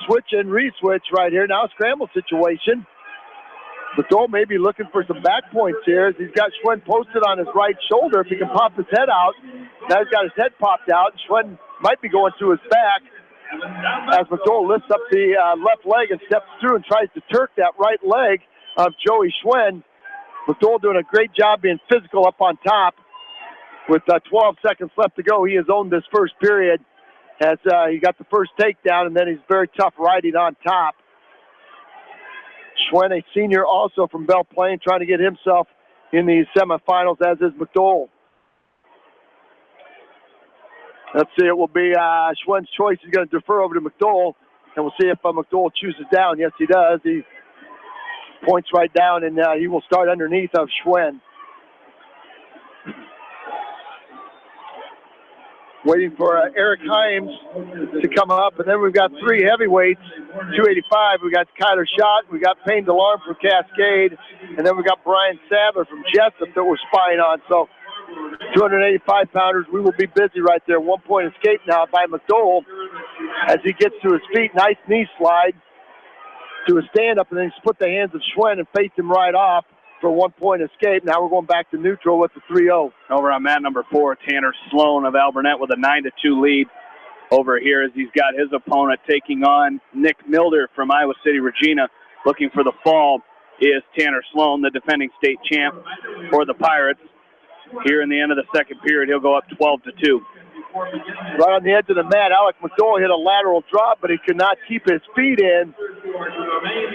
Speaker 2: Switch and re-switch right here. Now a scramble situation. McDowell may be looking for some back points here as he's got Schwen posted on his right shoulder. If he can pop his head out. Now he's got his head popped out. Schwen might be going to his back as McDowell lifts up the left leg and steps through and tries to turk that right leg of Joey Schwen. McDowell doing a great job being physical up on top. With 12 seconds left to go, he has owned this first period as he got the first takedown, and then he's very tough riding on top. Schwen, a senior also from Belle Plaine, trying to get himself in the semifinals, as is McDowell. Let's see, it will be Schwen's choice. He's going to defer over to McDowell, and we'll see if McDowell chooses down. Yes, he does. He points right down, and he will start underneath of Schwen. Waiting for Eric Himes to come up, and then we've got 3 heavyweights, 285. We got Kyler Schott, we got Payne DeLarme from Cascade, and then we got Brian Sadler from Jessup that we're spying on. So 285-pounders, we will be busy right there. 1-point escape now by McDowell as he gets to his feet. Nice knee slide to a stand-up, and then he split the hands of Schwen and faced him right off for a 1-point escape. Now we're going back to neutral with the 3-0.
Speaker 3: Over on mat number 4, Tanner Sloan of Alburnett with a 9-2 lead over here as he's got his opponent taking on Nick Milder from Iowa City Regina. Looking for the fall is Tanner Sloan, the defending state champ for the Pirates. Here in the end of the second period, he'll go up 12-2.
Speaker 2: Right on the edge of the mat, Alec McDowell hit a lateral drop, but he could not keep his feet in.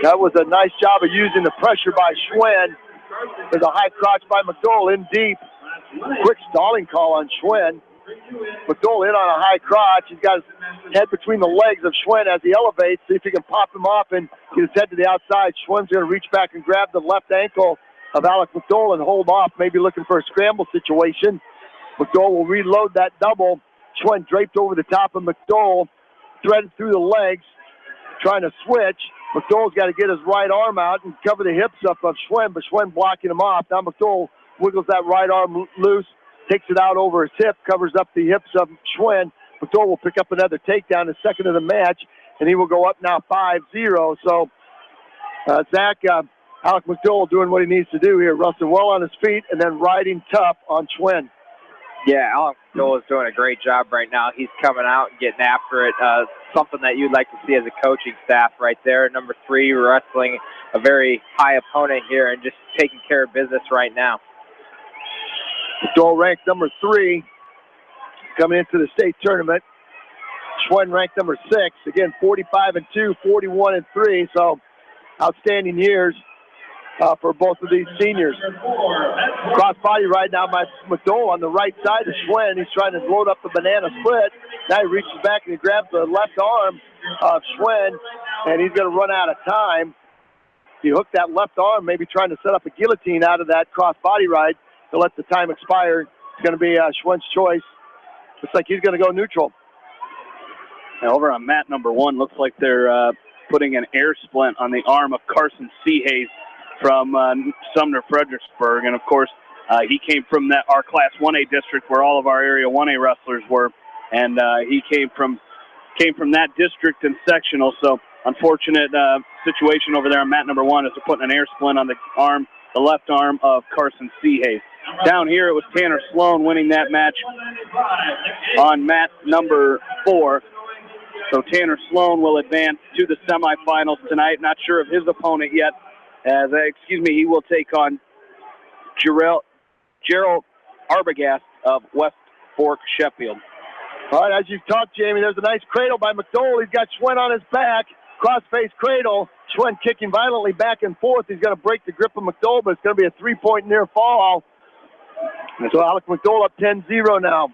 Speaker 2: That was a nice job of using the pressure by Schwen. There's a high crotch by McDowell in deep. Quick stalling call on Schwen. McDowell hit on a high crotch. He's got his head between the legs of Schwen as he elevates. See if he can pop him off and get his head to the outside. Schwen's going to reach back and grab the left ankle of Alec McDowell and hold off, maybe looking for a scramble situation. McDowell will reload that double. Schwen draped over the top of McDowell, threaded through the legs, trying to switch. McDowell's got to get his right arm out and cover the hips up of Schwen, but Schwen blocking him off. Now McDowell wiggles that right arm loose, takes it out over his hip, covers up the hips of Schwen. McDowell will pick up another takedown, his second of the match, and he will go up now 5-0. So, Zach, Alec McDowell doing what he needs to do here, wrestling well on his feet and then riding tough on Schwen.
Speaker 8: Yeah, Alec McDowell is doing a great job right now. He's coming out and getting after it. Something that you'd like to see as a coaching staff right there. Number 3, wrestling a very high opponent here and just taking care of business right now.
Speaker 2: McDowell ranked number 3 coming into the state tournament. Schwen ranked number 6. Again, 45-2, 41-3. So outstanding years for both of these seniors. Cross body right now by McDowell on the right side of Schwen. He's trying to load up the banana split. Now he reaches back and he grabs the left arm of Schwen, and he's going to run out of time. He hooked that left arm, maybe trying to set up a guillotine out of that cross body ride to let the time expire. It's going to be Schwen's choice. Looks like he's going to go neutral.
Speaker 3: Now over on mat number 1, looks like they're putting an air splint on the arm of Carson Seahays. from Sumner Fredericksburg. And, of course, he came from our Class 1A district where all of our Area 1A wrestlers were. And he came from that district and sectional. So, unfortunate situation over there on mat number 1 as they're putting an air splint on the left arm of Carson Seahays. Down here, it was Tanner Sloan winning that match on mat number 4. So Tanner Sloan will advance to the semifinals tonight. Not sure of his opponent yet. He will take on Gerald Arbogast of West Fork Sheffield.
Speaker 2: All right, as you've talked, Jamie, there's a nice cradle by McDowell. He's got Schwen on his back, cross-face cradle. Schwen kicking violently back and forth. He's going to break the grip of McDowell, but it's going to be a 3-point near fall. So Alec McDowell up 10-0 now.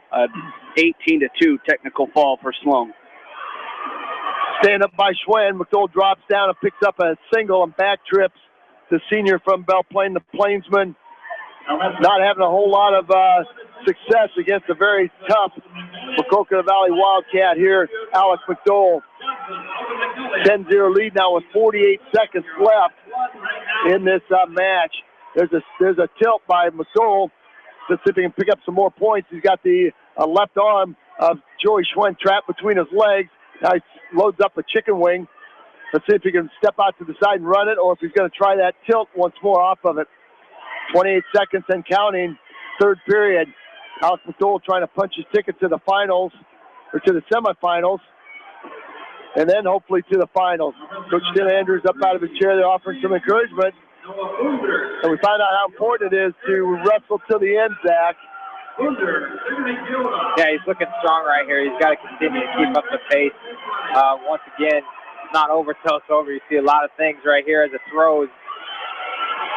Speaker 3: 18-2 technical fall for Sloan.
Speaker 2: Stand up by Schwen. McDowell drops down and picks up a single and back trips the senior from Belle Plaine, the Plainsman. Not having a whole lot of success against a very tough Maquoketa Valley Wildcat here, Alec McDowell. 10-0 lead now with 48 seconds left in this match. There's a tilt by McDowell to see if he can pick up some more points. He's got the left arm of Joey Schwen trapped between his legs. Now he loads up a chicken wing. Let's see if he can step out to the side and run it, or if he's going to try that tilt once more off of it. 28 seconds and counting, third period. Alec McDowell trying to punch his ticket to the finals, or to the semifinals, and then hopefully to the finals. Coach Tim Andrews up out of his chair. They're offering some encouragement. And we find out how important it is to wrestle to the end, Zach.
Speaker 8: Yeah, he's looking strong right here. He's got to continue to keep up the pace. Once again, not over till it's over. You see a lot of things right here as it throws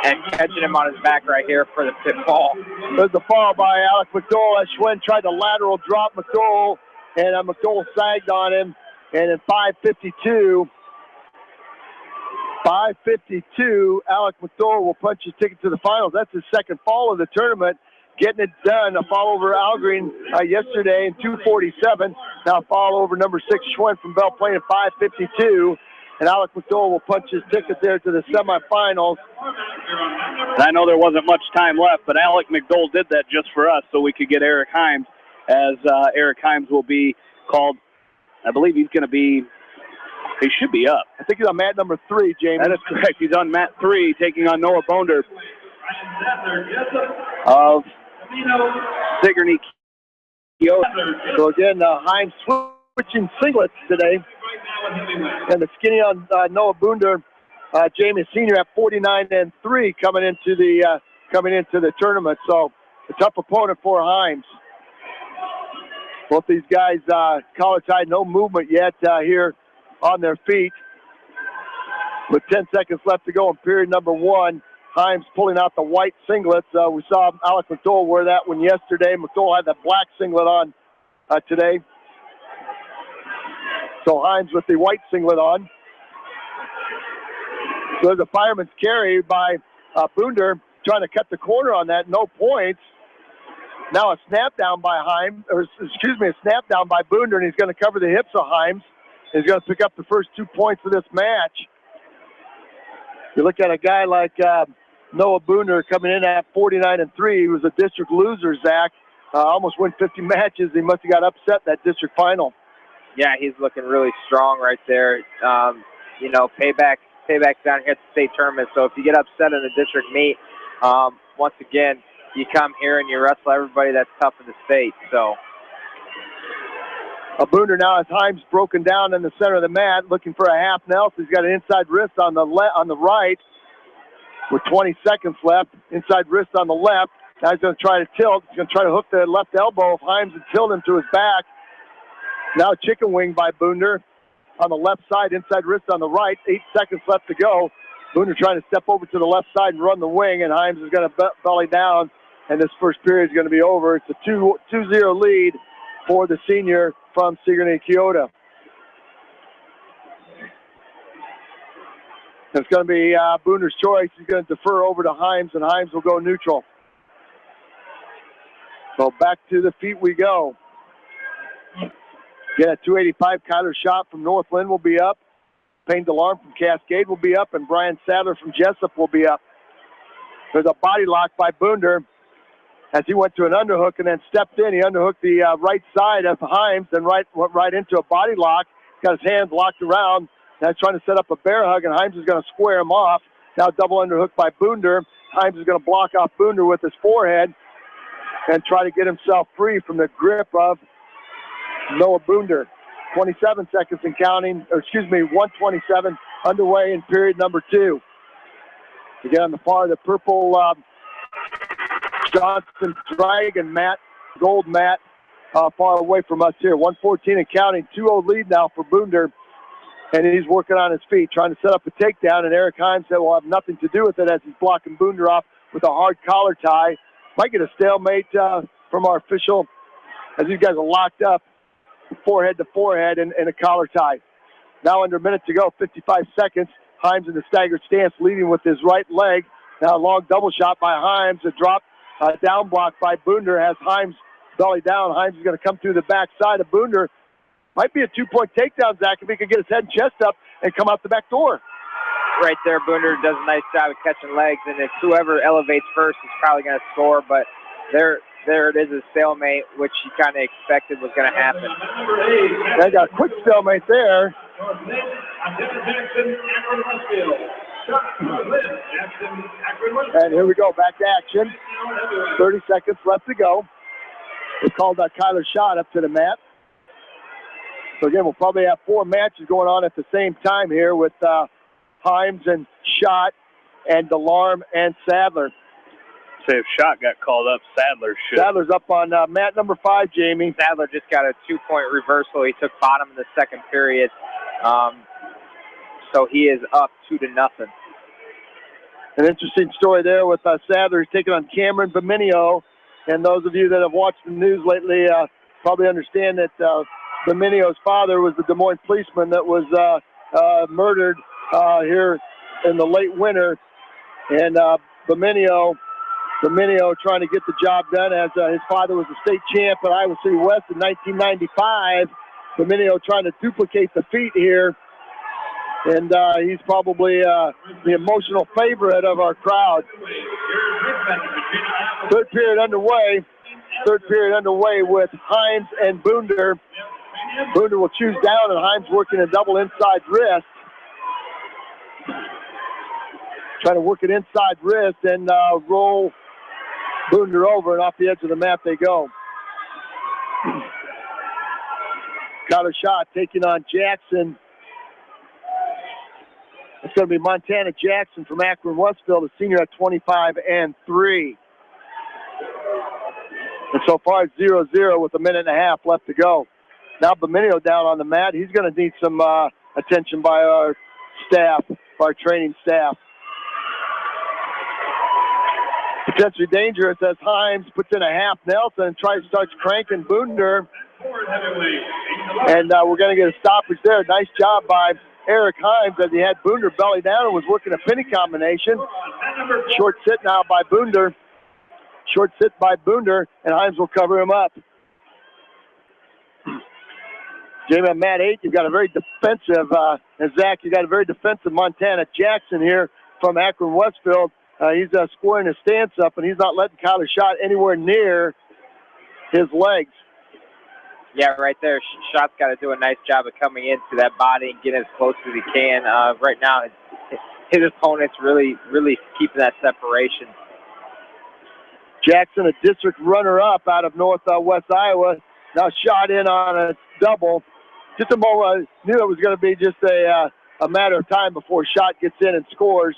Speaker 8: and catching him on his back right here for the tip fall.
Speaker 2: There's the fall by Alec McDowell as Schwen tried to lateral drop McDowell, and McDowell sagged on him. And in 5:52, Alec McDowell will punch his ticket to the finals. That's his second fall of the tournament. Getting it done. A fall over Algreen yesterday in 2:47. Now fall over number 6 Schwen from Belle Plaine at 5:52. And Alec McDowell will punch his ticket there to the semifinals.
Speaker 3: I know there wasn't much time left, but Alec McDowell did that just for us so we could get Eric Himes, as Eric Himes will be called. I believe he should be up.
Speaker 2: I think he's on mat number 3, Jamie.
Speaker 3: That is correct. He's on mat 3, taking on Noah Bonder of Sigourney Keota.
Speaker 2: So again, Himes switching singlets today. And the skinny on Noah Bonder, Jamie Senior at 49-3 coming into the tournament. So a tough opponent for Himes. Both these guys, college high, no movement yet here on their feet. With 10 seconds left to go in period number 1, Himes pulling out the white singlets. We saw Alec McDowell wear that one yesterday. McDowell had that black singlet on today. So Himes with the white singlet on. So there's a fireman's carry by Bounder trying to cut the corner on that. No points. Now a snap down by a snap down by Bounder, and he's going to cover the hips of Himes. He's going to pick up the first 2 points of this match. You look at a guy like Noah Bounder coming in at 49-3. He was a district loser, Zach. Almost won 50 matches. He must have got upset that district final.
Speaker 8: Yeah, he's looking really strong right there. Payback's down here at the state tournament. So if you get upset in the district meet, once again, you come here and you wrestle everybody that's tough in the state. So
Speaker 2: Bounder now has Himes broken down in the center of the mat, looking for a half Nelson. He's got an inside wrist on the right with 20 seconds left. Inside wrist on the left. Now he's going to try to tilt. He's going to try to hook the left elbow of Himes and tilt him to his back. Now chicken wing by Bounder on the left side, inside wrist on the right. 8 seconds left to go. Bounder trying to step over to the left side and run the wing, and Himes is going to belly down, and this first period is going to be over. It's a 2-0 lead for the senior from Sigourney Keota. It's going to be Boonder's choice. He's going to defer over to Himes, and Himes will go neutral. So back to the feet we go. Again, at 285, Kyler Schott from Northland will be up. Payne DeLarme from Cascade will be up, and Brian Sadler from Jessup will be up. There's a body lock by Boonder as he went to an underhook and then stepped in. He underhooked the right side of Himes and went right into a body lock. Got his hands locked around. Now he's trying to set up a bear hug, and Himes is going to square him off. Now double underhook by Boonder. Himes is going to block off Boonder with his forehead and try to get himself free from the grip of Noah Boonder. 27 seconds and counting, 127 underway in period number 2. Again, on the far, the purple Johnson Dragon mat, gold mat, far away from us here. 114 and counting, 2-0 lead now for Boonder, and he's working on his feet, trying to set up a takedown, and Eric Himes said will have nothing to do with it as he's blocking Boonder off with a hard collar tie. Might get a stalemate from our official as these guys are locked up, forehead to forehead, and a collar tie. Now under a minute to go, 55 seconds. Himes in the staggered stance, leading with his right leg. Now a long double shot by Himes, a drop down block by Boonder has Himes belly down. Himes is going to come through the back side of Boonder. Might be a 2-point takedown, Zach, if he could get his head and chest up and come out the back door.
Speaker 8: Right there, Boonder does a nice job of catching legs, and if whoever elevates first is probably going to score, but there it is, a stalemate, which you kind of expected was going to happen.
Speaker 2: They got a quick stalemate there. And here we go, back to action. 30 seconds left to go. They called Kyler Schott up to the mat. So again, we'll probably have 4 matches going on at the same time here with Himes and Schott and DeLarme and Sadler.
Speaker 3: Say if Schott got called up, Sadler should.
Speaker 2: Sadler's up on mat number 5, Jamie.
Speaker 8: Sadler just got a 2-point reversal. He took bottom in the second period. So he is up 2-0.
Speaker 2: An interesting story there with Sadler. He's taking on Cameron Beminio. And those of you that have watched the news lately probably understand that Beminio's father was the Des Moines policeman that was murdered here in the late winter. And Beminio trying to get the job done as his father was a state champ at Iowa City West in 1995. Beminio trying to duplicate the feat here. And he's probably the emotional favorite of our crowd. Third period underway with Himes and Boonder. Boonder will choose down, and Himes working a double inside wrist. Trying to work it inside wrist and roll Boonder over, and off the edge of the mat they go. Kyler Schott taking on Jackson. It's going to be Montana Jackson from Akron Westfield, a senior at 25-3. And so far it's 0-0 with a minute and a half left to go. Now Beminio down on the mat. He's going to need some attention by our staff, our training staff. Potentially dangerous as Himes puts in a half Nelson and starts cranking Boonder. And we're going to get a stoppage there. Nice job by Eric Himes as he had Boonder belly down and was working a penny combination. Short sit now by Boonder. Short sit by Boonder, and Himes will cover him up. Jamie, on mat 8, you've got a very defensive, and Zach, you got a very defensive Montana Jackson here from Akron Westfield. He's squaring his stance up, and he's not letting Kyler Schott anywhere near his legs.
Speaker 8: Yeah, right there. Schott's got to do a nice job of coming into that body and getting as close as he can. Right now, his opponent's really keeping that separation.
Speaker 2: Jackson, a district runner-up out of northwest Iowa, now shot in on a double. Just a moment, I knew it was going to be just a matter of time before Schott gets in and scores.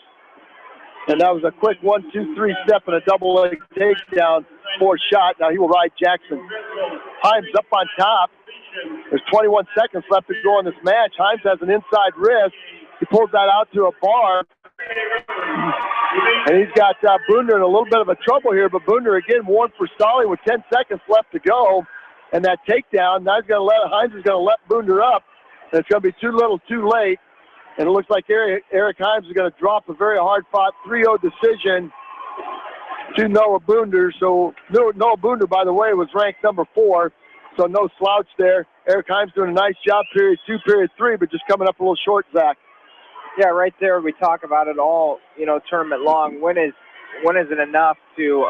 Speaker 2: And that was a quick 1-2-3 step and a double leg takedown for Schott. Now he will ride Jackson. Himes up on top. There's 21 seconds left to go in this match. Himes has an inside wrist. He pulls that out to a bar. And he's got Boonder in a little bit of a trouble here, but Boonder again warned for stalling with 10 seconds left to go. And that takedown, now Himes is going to let Boonder up. And it's going to be too little, too late. And it looks like Eric Himes is going to drop a very hard-fought 3-0 decision to Noah Boonder. So Noah Boonder, by the way, was ranked number 4, so no slouch there. Eric Himes doing a nice job, period 2, period 3, but just coming up a little short, Zach.
Speaker 8: Yeah, right there we talk about it all, tournament long. When is isn't enough to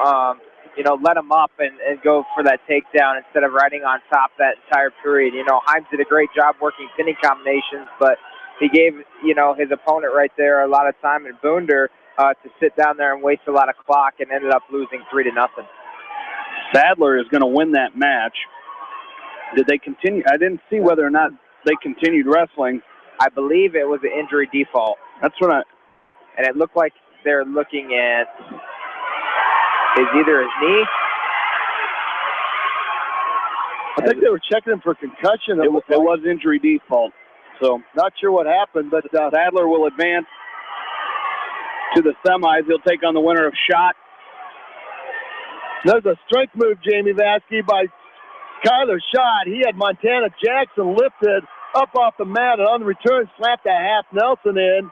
Speaker 8: let him up and go for that takedown instead of riding on top that entire period. Himes did a great job working pinning combinations, but he gave his opponent right there a lot of time in Boonder to sit down there and waste a lot of clock, and ended up losing 3-0.
Speaker 3: Sadler is going to win that match. Did they continue? I didn't see whether or not they continued wrestling.
Speaker 8: I believe it was an injury default.
Speaker 3: That's what
Speaker 8: and it looked like they're looking at either his knee.
Speaker 2: I think they were checking him for concussion.
Speaker 3: It was injury default. So
Speaker 2: not sure what happened, but
Speaker 3: Sadler will advance to the semis. He'll take on the winner of Shot.
Speaker 2: There's a strength move, Jamie Vasky, by Kyler Schott. He had Montana Jackson lifted up off the mat, and on the return slapped a half Nelson in.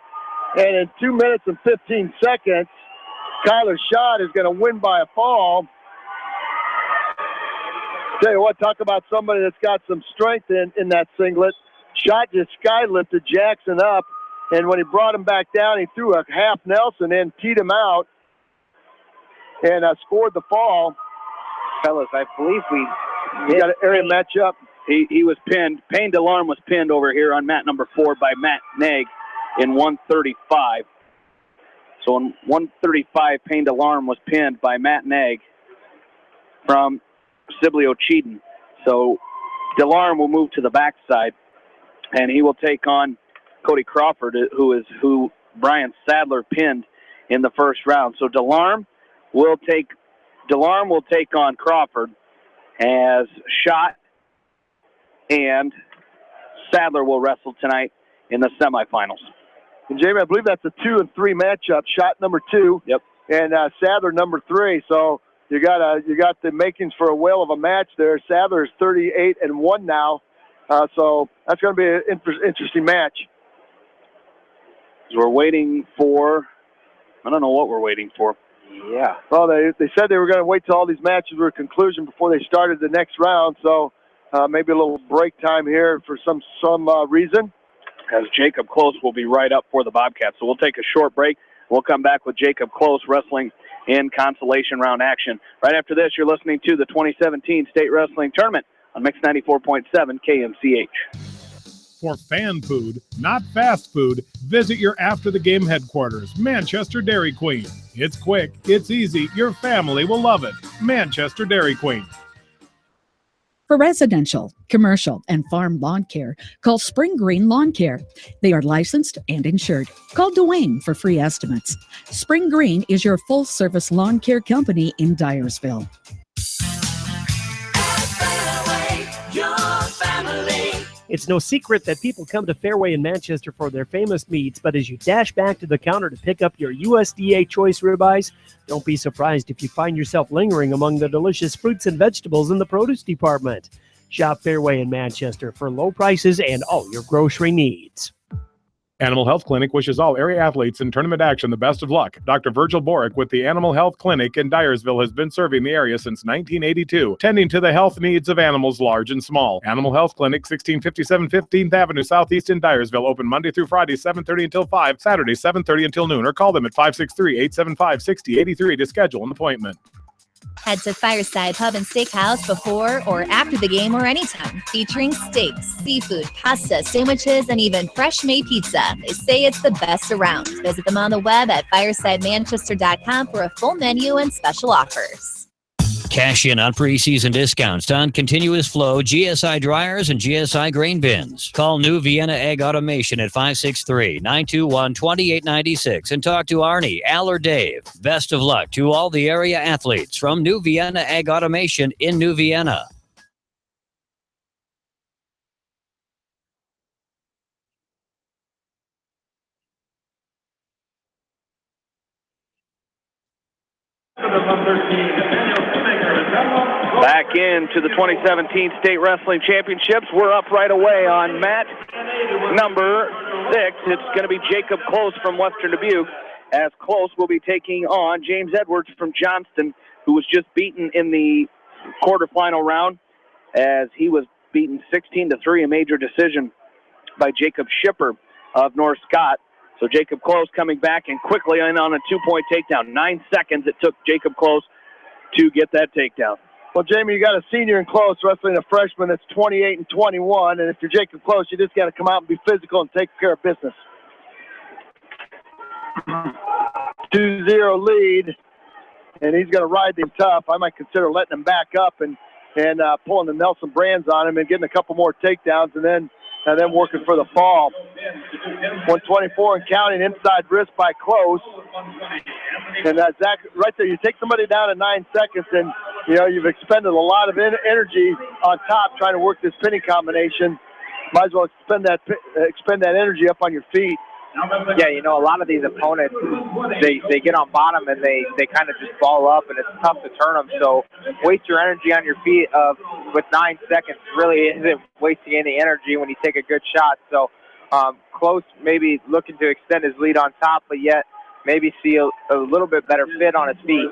Speaker 2: And in 2 minutes and 15 seconds, Kyler Schott is going to win by a fall. Tell you what, talk about somebody that's got some strength in that singlet. Schott just sky lifted Jackson up, and when he brought him back down, he threw a half Nelson in, teed him out, and scored the fall.
Speaker 8: Fellas, I believe
Speaker 2: we got an area matchup.
Speaker 3: He was pinned. Payne DeLarme was pinned over here on mat number 4 by Matt Nag in 135. So in 135, Payne DeLarme was pinned by Matt Nag from Sibley Cheaton. So DeLarme will move to the backside, and he will take on Cody Crawford, who Brian Sadler pinned in the first round. So DeLarme will take on Crawford, as Schott and Sadler will wrestle tonight in the semifinals.
Speaker 2: And Jamie, I believe that's a 2 and 3 matchup. Schott number 2.
Speaker 3: Yep.
Speaker 2: And Sadler number 3. So you got the makings for a whale of a match there. Sadler is 38-1 now. So that's going to be an interesting match.
Speaker 3: We're waiting for, I don't know what we're waiting for.
Speaker 8: Yeah.
Speaker 2: Well, they said they were going to wait till all these matches were conclusion before they started the next round. So maybe a little break time here for some reason.
Speaker 3: As Jacob Close will be right up for the Bobcats. So we'll take a short break. We'll come back with Jacob Close wrestling in consolation round action. Right after this, you're listening to the 2017 State Wrestling Tournament on Mix 94.7 KMCH.
Speaker 10: For fan food, not fast food, visit your after-the-game headquarters, Manchester Dairy Queen. It's quick, it's easy, your family will love it. Manchester Dairy Queen.
Speaker 11: For residential, commercial, and farm lawn care, call Spring Green Lawn Care. They are licensed and insured. Call Dwayne for free estimates. Spring Green is your full-service lawn care company in Dyersville.
Speaker 1: It's no secret that people come to Fairway in Manchester for their famous meats, but as you dash back to the counter to pick up your USDA choice ribeyes, don't be surprised if you find yourself lingering among the delicious fruits and vegetables in the produce department. Shop Fairway in Manchester for low prices and all your grocery needs.
Speaker 10: Animal Health Clinic wishes all area athletes in tournament action the best of luck. Dr. Virgil Borick with the Animal Health Clinic in Dyersville has been serving the area since 1982, tending to the health needs of animals large and small. Animal Health Clinic, 1657 15th Avenue Southeast in Dyersville, open Monday through Friday, 7:30 until 5, Saturday, 7:30 until noon, or call them at 563-875-6083 to schedule an appointment.
Speaker 18: Head to Fireside Pub and Steakhouse before or after the game or anytime, featuring steaks, seafood, pasta, sandwiches, and even fresh-made pizza. They say it's the best around. Visit them on the web at firesidemanchester.com for a full menu and special offers.
Speaker 17: Cash in on preseason discounts on continuous flow GSI dryers and GSI grain bins. Call New Vienna Egg Automation at 563-921-2896 and talk to Arnie, Al, or Dave. Best of luck to all the area athletes from New Vienna Egg Automation in New Vienna.
Speaker 3: Back into the 2017 State Wrestling Championships. We're up right away on mat number 6. It's going to be Jacob Close from Western Dubuque, as Close will be taking on James Edwards from Johnston, who was just beaten in the quarterfinal round, as he was beaten 16-3, a major decision by Jacob Schipper of North Scott. So Jacob Close coming back and quickly in on a 2-point takedown. 9 seconds it took Jacob Close to get that takedown.
Speaker 2: Well, Jamie, you got a senior in Close wrestling a freshman that's 28 and 21, and if you're Jacob Close, you just got to come out and be physical and take care of business. 2-0 lead, and he's going to ride him tough. I might consider letting him back up and pulling the Nelson Brands on him and getting a couple more takedowns, and then working for the fall. 124 and counting, inside wrist by Close. And Zach, right there, you take somebody down in 9 seconds, and you've expended a lot of energy on top trying to work this pinning combination. Might as well expend that energy up on your feet.
Speaker 8: Yeah, a lot of these opponents, they get on bottom and they kind of just ball up, and it's tough to turn them. So waste your energy on your feet with 9 seconds really isn't wasting any energy when you take a good shot. So Close maybe looking to extend his lead on top, but yet maybe see a little bit better fit on his feet.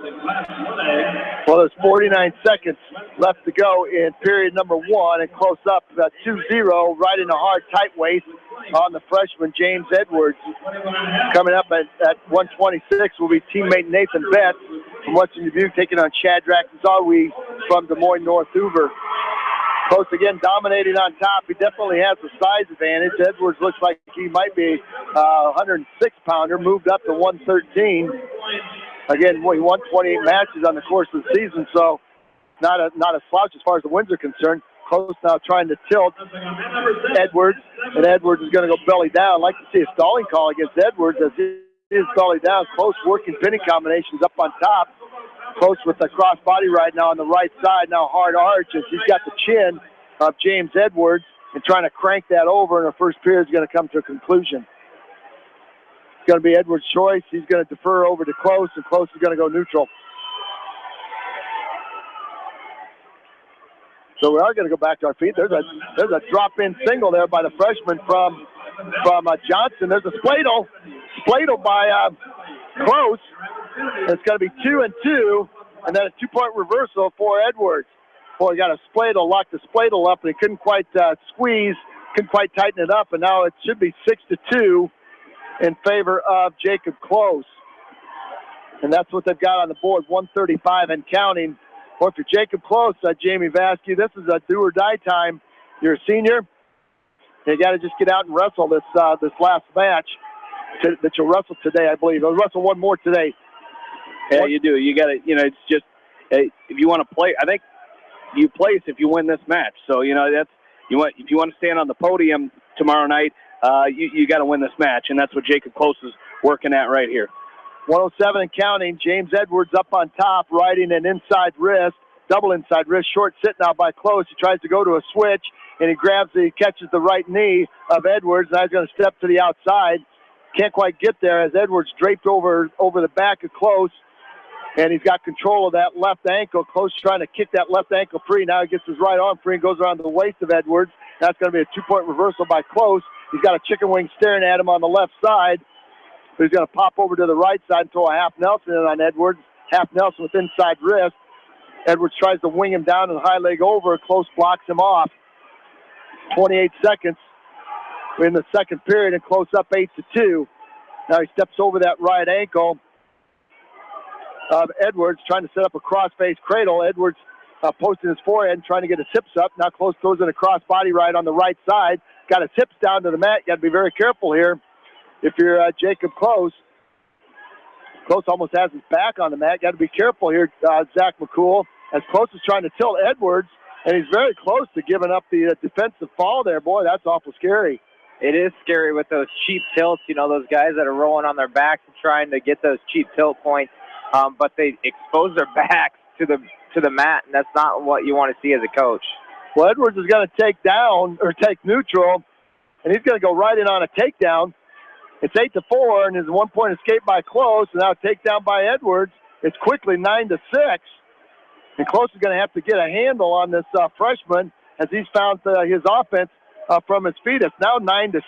Speaker 2: Well, there's 49 seconds left to go in period number 1, and Close up 2-0, right in a hard, tight waist on the freshman, James Edwards. Coming up at 126 will be teammate Nathan Betts from Western Dubuque, taking on Shadrach Zawi from Des Moines North Hoover. Close again, dominating on top. He definitely has the size advantage. Edwards looks like he might be a 106-pounder, moved up to 113. Again, he won 28 matches on the course of the season, so not a slouch as far as the wins are concerned. Close now trying to tilt Edwards, and Edwards is going to go belly down. I'd like to see a stalling call against Edwards as he is belly down. Close working pinning combinations up on top. Close with the cross body right now on the right side. Now hard arch as he's got the chin of James Edwards and trying to crank that over, and the first period is going to come to a conclusion. It's going to be Edwards' choice. He's going to defer over to Close, and Close is going to go neutral. So we are going to go back to our feet. There's a drop-in single there by the freshman from Johnson. There's a spladle by Close. It's going to be 2-2, and then a 2-point reversal for Edwards. Boy, he got a spladle, locked the spladle up, and he couldn't quite squeeze, couldn't quite tighten it up, and now it should be 6-2 in favor of Jacob Close. And that's what they've got on the board, 135 and counting. Well, if you're Jacob Close, Jamie Vasky, this is a do-or-die time. You're a senior. You got to just get out and wrestle this last match that you'll wrestle today, I believe. You'll wrestle one more today.
Speaker 3: Yeah, you do. You got to, it's just, if you want to play, I think you place if you win this match. So, if you want to stand on the podium tomorrow night, you got to win this match, and that's what Jacob Close is working at right here.
Speaker 2: 107 and counting. James Edwards up on top, riding an inside wrist, double inside wrist, short sit now by Close. He tries to go to a switch, and he catches the right knee of Edwards. Now he's going to step to the outside. Can't quite get there as Edwards draped over the back of Close, and he's got control of that left ankle. Close trying to kick that left ankle free. Now he gets his right arm free and goes around the waist of Edwards. That's going to be a 2-point reversal by Close. He's got a chicken wing staring at him on the left side. But he's going to pop over to the right side and throw a half Nelson in on Edwards. Half Nelson with inside wrist. Edwards tries to wing him down and high leg over. Close blocks him off. 28 seconds. We're in the second period and Close up 8-2. Now he steps over that right ankle of Edwards, trying to set up a cross-face cradle. Edwards posting his forehead and trying to get his hips up. Now Close throws in a cross-body right on the right side. Got his hips down to the mat. You got to be very careful here. If you're Jacob Close, Close almost has his back on the mat. Got to be careful here, Zach McCool, as Close is trying to tilt Edwards, and he's very close to giving up the defensive fall there. Boy, that's awful scary.
Speaker 8: It is scary with those cheap tilts, those guys that are rolling on their backs and trying to get those cheap tilt points, but they expose their backs to the mat, and that's not what you want to see as a coach.
Speaker 2: Well, Edwards is going to take neutral, and he's going to go right in on a takedown. It's 8-4, and there's a 1-point escape by Close, and now a takedown by Edwards. It's quickly 9-6, and Close is going to have to get a handle on this freshman as he's found his offense from his feet. It's now 9-6.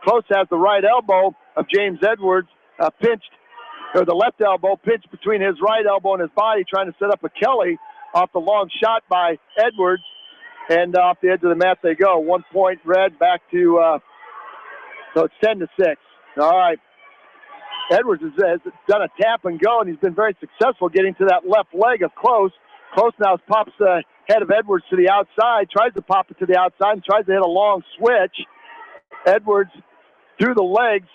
Speaker 2: Close has the right elbow of James Edwards pinched, or the left elbow pinched between his right elbow and his body, trying to set up a Kelly off the long shot by Edwards, and off the edge of the mat they go. 1 point red back to, so it's 10-6. All right. Edwards has done a tap and go, and he's been very successful getting to that left leg of Close. Close now pops the head of Edwards to the outside, tries to pop it to the outside, and tries to hit a long switch. Edwards through the legs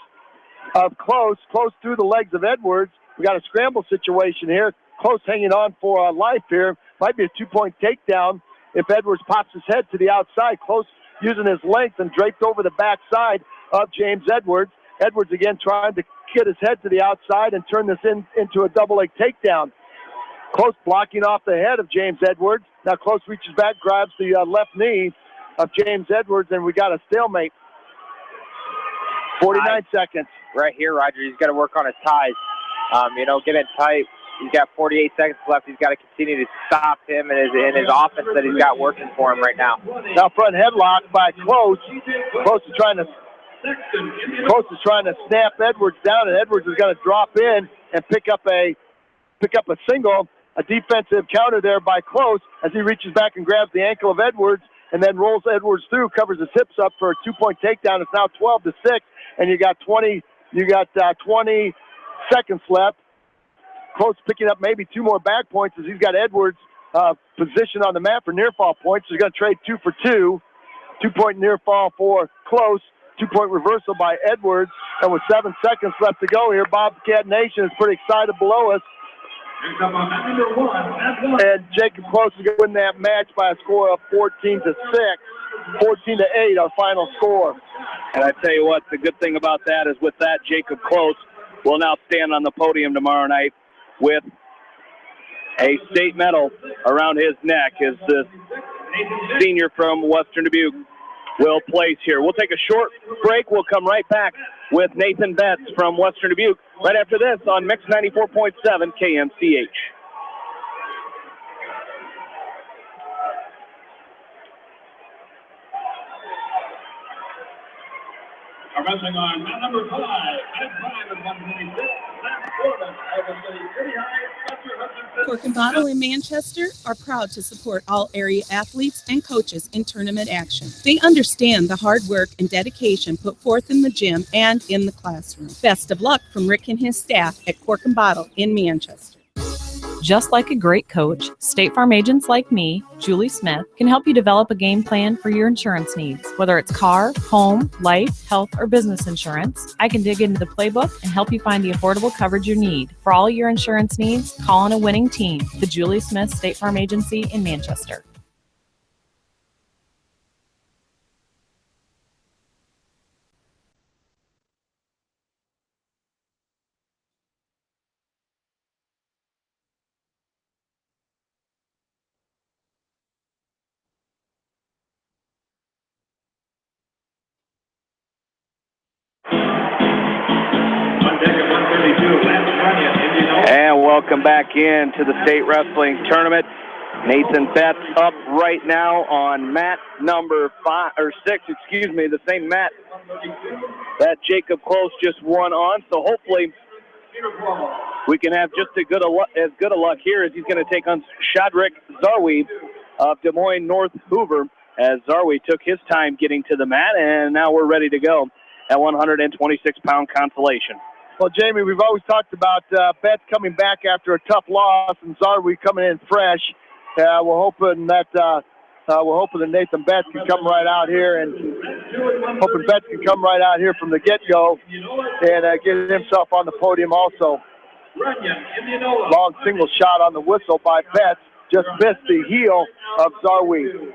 Speaker 2: of Close through the legs of Edwards. We got a scramble situation here. Close hanging on for life here. Might be a 2-point takedown if Edwards pops his head to the outside. Close using his length and draped over the backside of James Edwards. Edwards again trying to get his head to the outside and turn this into a double leg takedown. Close blocking off the head of James Edwards. Now Close reaches back, grabs the left knee of James Edwards, and we got a stalemate. 49 seconds.
Speaker 8: Right here, Roger. He's got to work on his ties. Get in tight. He's got 48 seconds left. He's got to continue to stop him and his offense that he's got working for him right now.
Speaker 2: Now front headlock by Close. Close is trying to snap Edwards down, and Edwards is going to drop in and pick up a single. A defensive counter there by Close as he reaches back and grabs the ankle of Edwards and then rolls Edwards through, covers his hips up for a 2-point takedown. It's now 12-6, and you got 20 seconds left. Close picking up maybe 2 more back points as he's got Edwards positioned on the mat for near fall points. So he's going to trade 2 for 2. 2-point near fall for Close. 2-point reversal by Edwards. And with 7 seconds left to go here, Bobcat Nation is pretty excited below us. And Jacob Close is going to win that match by a score of 14-6. 14-8, our final score.
Speaker 3: And I tell you what, the good thing about that is with that, Jacob Close will now stand on the podium tomorrow night with a state medal around his neck as the senior from Western Dubuque will place here. We'll take a short break. We'll come right back with Nathan Betts from Western Dubuque right after this on Mix 94.7 KMCH.
Speaker 9: Wrestling on mat number 5, at 5 and 126, Matt Gordon of the City High.
Speaker 16: Cork and Bottle in Manchester are proud to support all area athletes and coaches in tournament action. They understand the hard work and dedication put forth in the gym and in the classroom. Best of luck from Rick and his staff at Cork and Bottle in Manchester.
Speaker 12: Just like a great coach, State Farm agents like me, Julie Smith, can help you develop a game plan for your insurance needs. Whether it's car, home, life, health, or business insurance, I can dig into the playbook and help you find the affordable coverage you need. For all your insurance needs, call on a winning team. The Julie Smith State Farm Agency in Manchester.
Speaker 3: And welcome back into the state wrestling tournament. Nathan Betts up right now on mat number 6, the same mat that Jacob Close just won on. So hopefully we can have just as good a luck here as he's going to take on Shadrick Zarwi of Des Moines North Hoover, as Zarwi took his time getting to the mat, and now we're ready to go at 126-pound consolation.
Speaker 2: Well, Jamie, we've always talked about Betts coming back after a tough loss and Zarwi coming in fresh. We're hoping that Nathan Betts can come right out here, and hoping Betts can come right out here from the get-go and get himself on the podium also. Long single shot on the whistle by Betts. Just missed the heel of Zarwi.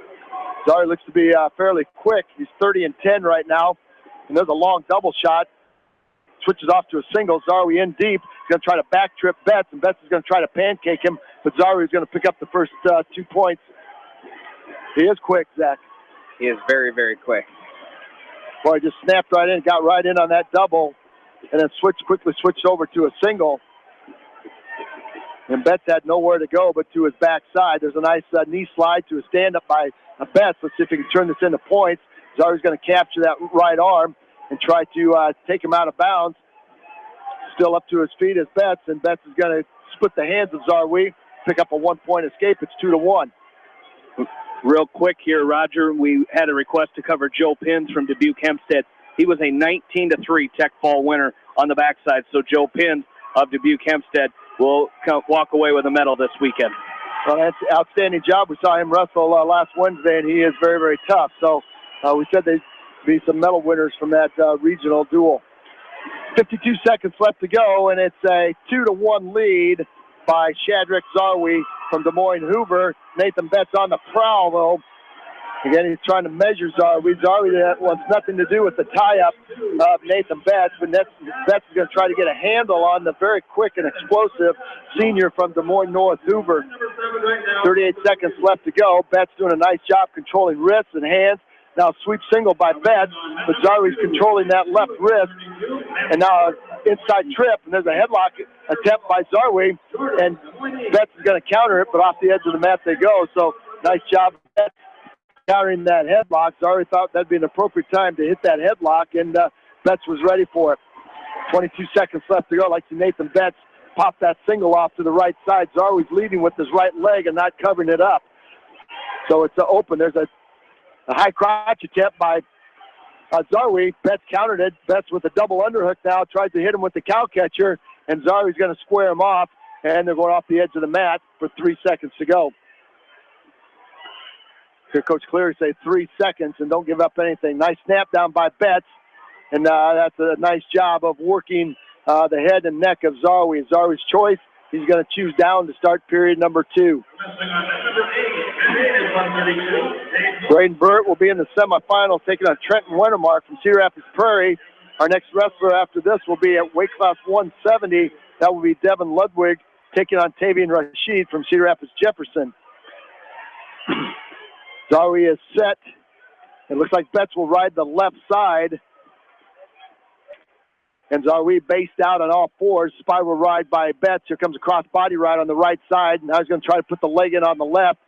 Speaker 2: Zarwi looks to be fairly quick. He's 30-10 right now. And there's a long double shot. Switches off to a single. Zarwi in deep. He's going to try to back trip Betts, and Betts is going to try to pancake him, but Zarwi is going to pick up the first 2 points. He is quick, Zach.
Speaker 8: He is very, very quick.
Speaker 2: Boy, just snapped right in, got right in on that double, and then quickly switched over to a single. And Betts had nowhere to go but to his backside. There's a nice knee slide to a stand-up by Betts. Let's see if he can turn this into points. Zarwi's going to capture that right arm and try to take him out of bounds. Still up to his feet is Betts, and Betts is going to split the hands of Zarwi, pick up a 1-point escape. It's 2-1.
Speaker 3: Real quick here, Roger, we had a request to cover Joe Pins from Dubuque Hempstead He was a 19-3 Tech Fall winner on the backside. So Joe Pins of Dubuque Hempstead will walk away with a medal this weekend.
Speaker 2: Well, that's an outstanding job. We saw him wrestle last Wednesday, and he is very, very tough. So we said there'd be some medal winners from that regional duel. 52 seconds left to go, and it's a 2-1 lead by Shadrach Zarwi from Des Moines Hoover. Nathan Betts on the prowl, though. Again, he's trying to measure Zarwi. Zarwi wants nothing to do with the tie-up of Nathan Betts, but Betts is going to try to get a handle on the very quick and explosive senior from Des Moines North Hoover. 38 seconds left to go. Betts doing a nice job controlling wrists and hands. Now sweep single by Betts, but Zarwi's controlling that left wrist. And now an inside trip, and there's a headlock attempt by Zarwi, and Betts is going to counter it, but off the edge of the mat they go. So nice job, Betts, countering that headlock. Zarwi thought that'd be an appropriate time to hit that headlock, and Betts was ready for it. 22 seconds left to go. Like Nathan Betts pop that single off to the right side. Zarwi's leading with his right leg and not covering it up. So it's open. There's a high crotch attempt by Zarwi. Betts countered it. Betts with a double underhook now tries to hit him with the cow catcher, and Zarwi's going to square him off, and they're going off the edge of the mat for 3 seconds to go. Here, Coach Cleary say 3 seconds and don't give up anything. Nice snap down by Betts, and that's a nice job of working the head and neck of Zarwi. Zarwi's choice, he's going to choose down to start period number 2. Braden Burt will be in the semifinals taking on Trenton Wintermark from Cedar Rapids Prairie. Our next wrestler after this will be at weight class 170. That will be Devin Ludwig taking on Tavian Rashid from Cedar Rapids Jefferson. Zarwi is set. It looks like Betts will ride the left side. And Zarwi based out on all fours. Spiral ride by Betts. Here comes a cross body ride on the right side. Now he's going to try to put the leg in on the left.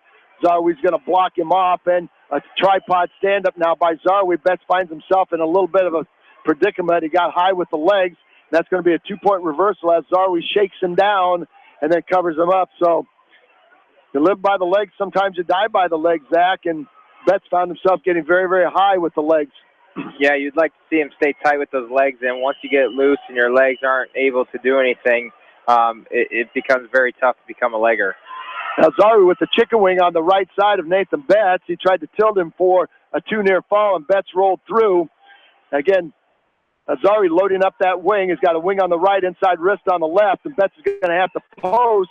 Speaker 2: Zarwi's going to block him off, and a tripod stand-up now by Zarwi. Betts finds himself in a little bit of a predicament. He got high with the legs. That's going to be a 2-point reversal as Zarwi shakes him down and then covers him up. So you live by the legs, sometimes you die by the legs, Zach, and Betts found himself getting very, very high with the legs.
Speaker 8: Yeah, you'd like to see him stay tight with those legs, and once you get it loose and your legs aren't able to do anything, it becomes very tough to become a legger.
Speaker 2: Now Zarwi with the chicken wing on the right side of Nathan Betts. He tried to tilt him for a 2-near fall, and Betts rolled through. Again, Zarwi loading up that wing. He's got a wing on the right, inside wrist on the left, and Betts is going to have to pose.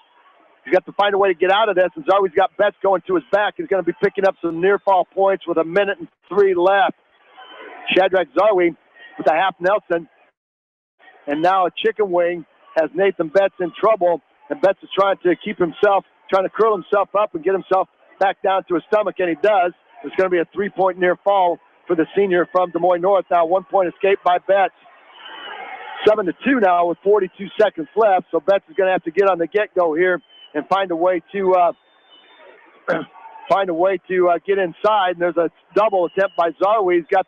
Speaker 2: He's got to find a way to get out of this, and Zarwi's got Betts going to his back. He's going to be picking up some near fall points with 1:03 left. Shadrach Zarwi with a half Nelson, and now a chicken wing has Nathan Betts in trouble, and Betts is trying to curl himself up and get himself back down to his stomach, and he does. It's going to be a 3-point near fall for the senior from Des Moines North. Now 1-point escape by Betts. 7-2 now with 42 seconds left, so Betts is going to have to get on the get-go here and find a way to get inside. And there's a double attempt by Zarwi. He's got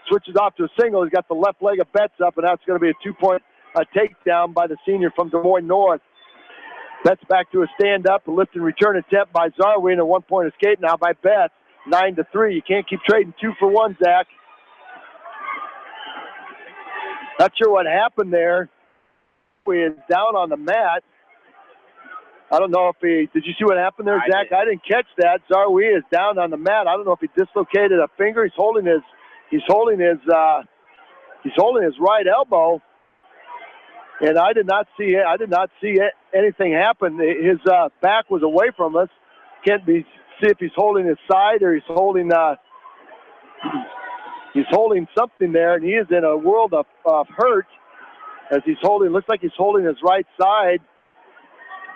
Speaker 2: switches off to a single. He's got the left leg of Betts up, and that's going to be a 2-point takedown by the senior from Des Moines North. Betts back to a stand-up, a lift and return attempt by Zarwi, and a 1-point escape now by Betts. 9-3. You can't keep trading 2 for 1, Zach. Not sure what happened there. He is down on the mat. I don't know if did you see what happened there, Zach? I didn't catch that. Zarwi is down on the mat. I don't know if he dislocated a finger. He's holding his right elbow. And I did not see anything happen. His back was away from us. Can't see if he's holding his side or he's holding something there, and he is in a world of hurt as looks like he's holding his right side.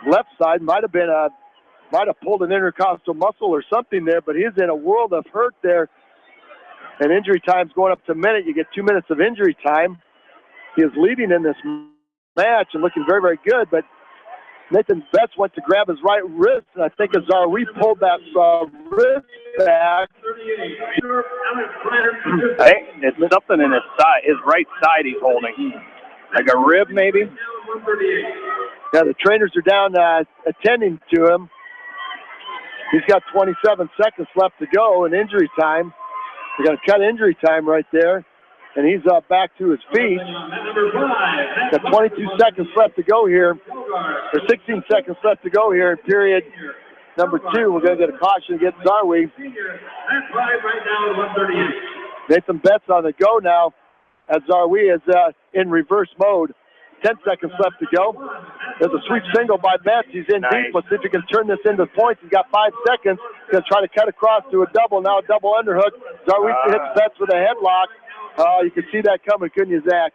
Speaker 2: Left side might have pulled an intercostal muscle or something there, but he's in a world of hurt there. And injury time's going up to a minute. You get 2 minutes of injury time. He is leading in this match and looking very, very good, but Nathan Betts went to grab his right wrist, and I think as Zarwi pulled that wrist back.
Speaker 3: I think it's something in his right side he's holding. Like a rib, maybe?
Speaker 2: Yeah, the trainers are down attending to him. He's got 27 seconds left to go in injury time. We're going to cut injury time right there. and he's back to his feet. Got 22 seconds left to go here, or 16 seconds left to go here in period number 2. We're going to get a caution against Zarwi. Nathan Betts on the go now as Zarwi is in reverse mode. 10 seconds left to go. There's a sweep single by Betts. He's in deep. Let's see if he can turn this into points. He's got 5 seconds. He's going to try to cut across to a double. Now a double underhook. Zarwi hits Betts with a headlock. You can see that coming, couldn't you, Zach?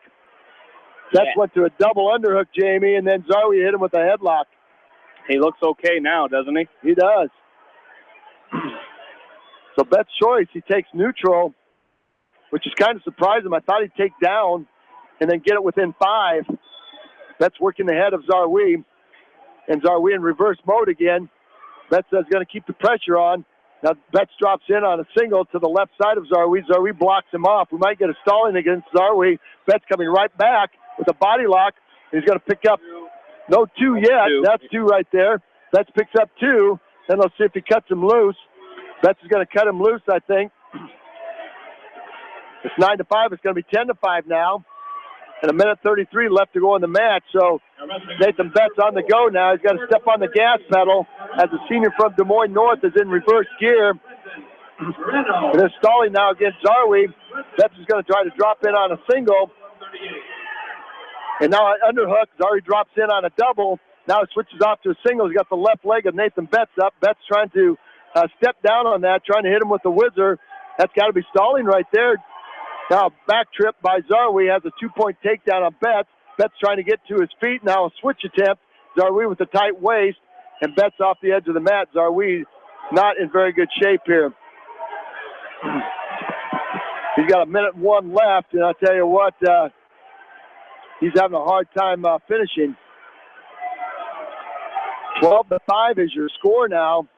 Speaker 2: Betts went to a double underhook, Jamie, and then Zarwi hit him with a headlock.
Speaker 3: He looks okay now, doesn't he?
Speaker 2: He does. So Betts' choice, he takes neutral, which is kind of surprising. I thought he'd take down and then get it within 5. Betts working the head of Zarwi, and Zarwi in reverse mode again. Betts is going to keep the pressure on. Now Betts drops in on a single to the left side of Zarwi. Zarwi blocks him off. We might get a stalling against Zarwi. Betts coming right back with a body lock. He's going to pick up no 2 yet. That's 2 right there. Betts picks up 2. Then let's see if he cuts him loose. Betts is going to cut him loose, I think. It's 9-5. It's going to be 10-5 now. And a minute 33 left to go in the match. So Nathan Betts on the go now. He's got to step on the gas pedal as the senior from Des Moines North is in reverse gear. And they're stalling now against Zarwi. Betts is going to try to drop in on a single. And now an underhook. Zarwi drops in on a double. Now he switches off to a single. He's got the left leg of Nathan Betts up. Betts trying to step down on that, trying to hit him with the whizzer. That's got to be stalling right there. Now, back trip by Zarwi has a 2-point takedown on Betts. Betts trying to get to his feet. Now a switch attempt. Zarwi with a tight waist, and Betts off the edge of the mat. Zarwi not in very good shape here. He's got a minute 1 left, and I'll tell you what, he's having a hard time finishing. 12-5 is your score now.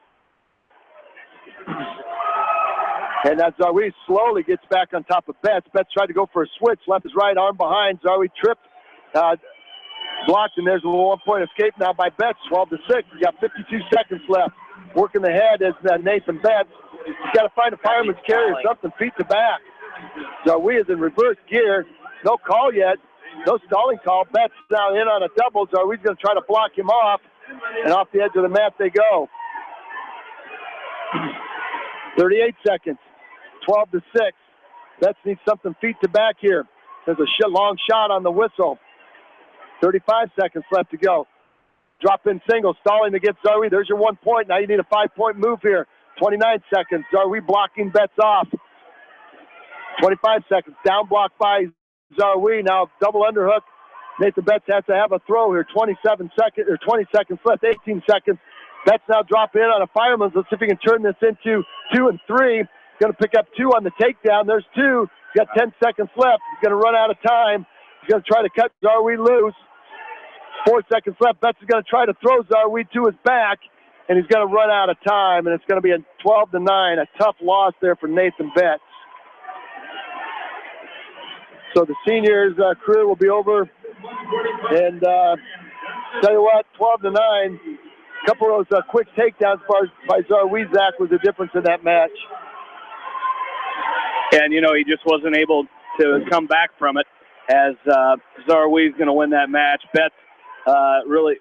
Speaker 2: And as Zarwi slowly gets back on top of Betts. Betts tried to go for a switch, left his right arm behind. Zarwi tripped, blocked, and there's a 1-point escape now by Betts, 12-6. He's got 52 seconds left. Working the head is Nathan Betts. He's got to find a fireman's carry or something, feet to back. Zarwi is in reverse gear. No call yet. No stalling call. Betts now in on a double. Zarwi's going to try to block him off, and off the edge of the mat they go. 38 seconds. 12-6. Betts needs something feet to back here. There's a long shot on the whistle. 35 seconds left to go. Drop in single, stalling to get Zarwi. There's your 1 point. Now you need a 5-point move here. 29 seconds. Zarwi blocking Betts off. 25 seconds. Down block by Zarwi. Now double underhook. Nathan Betts has to have a throw here. 20 seconds left. 18 seconds. Betts now drop in on a fireman's. Let's see if he can turn this into 2 and 3. Going to pick up 2 on the takedown. There's 2. He's got 10 seconds left. He's going to run out of time. He's going to try to cut Zarwi loose. 4 seconds left. Betts is going to try to throw Zarwi to his back, and he's going to run out of time, and it's going to be a 12-9. A tough loss there for Nathan Betts. So the senior's career will be over. And tell you what, 12-9. A couple of those quick takedowns by Zarwi, Zach, was the difference in that match.
Speaker 3: And, you know, he just wasn't able to come back from it as Zarwi's going to win that match. Betts really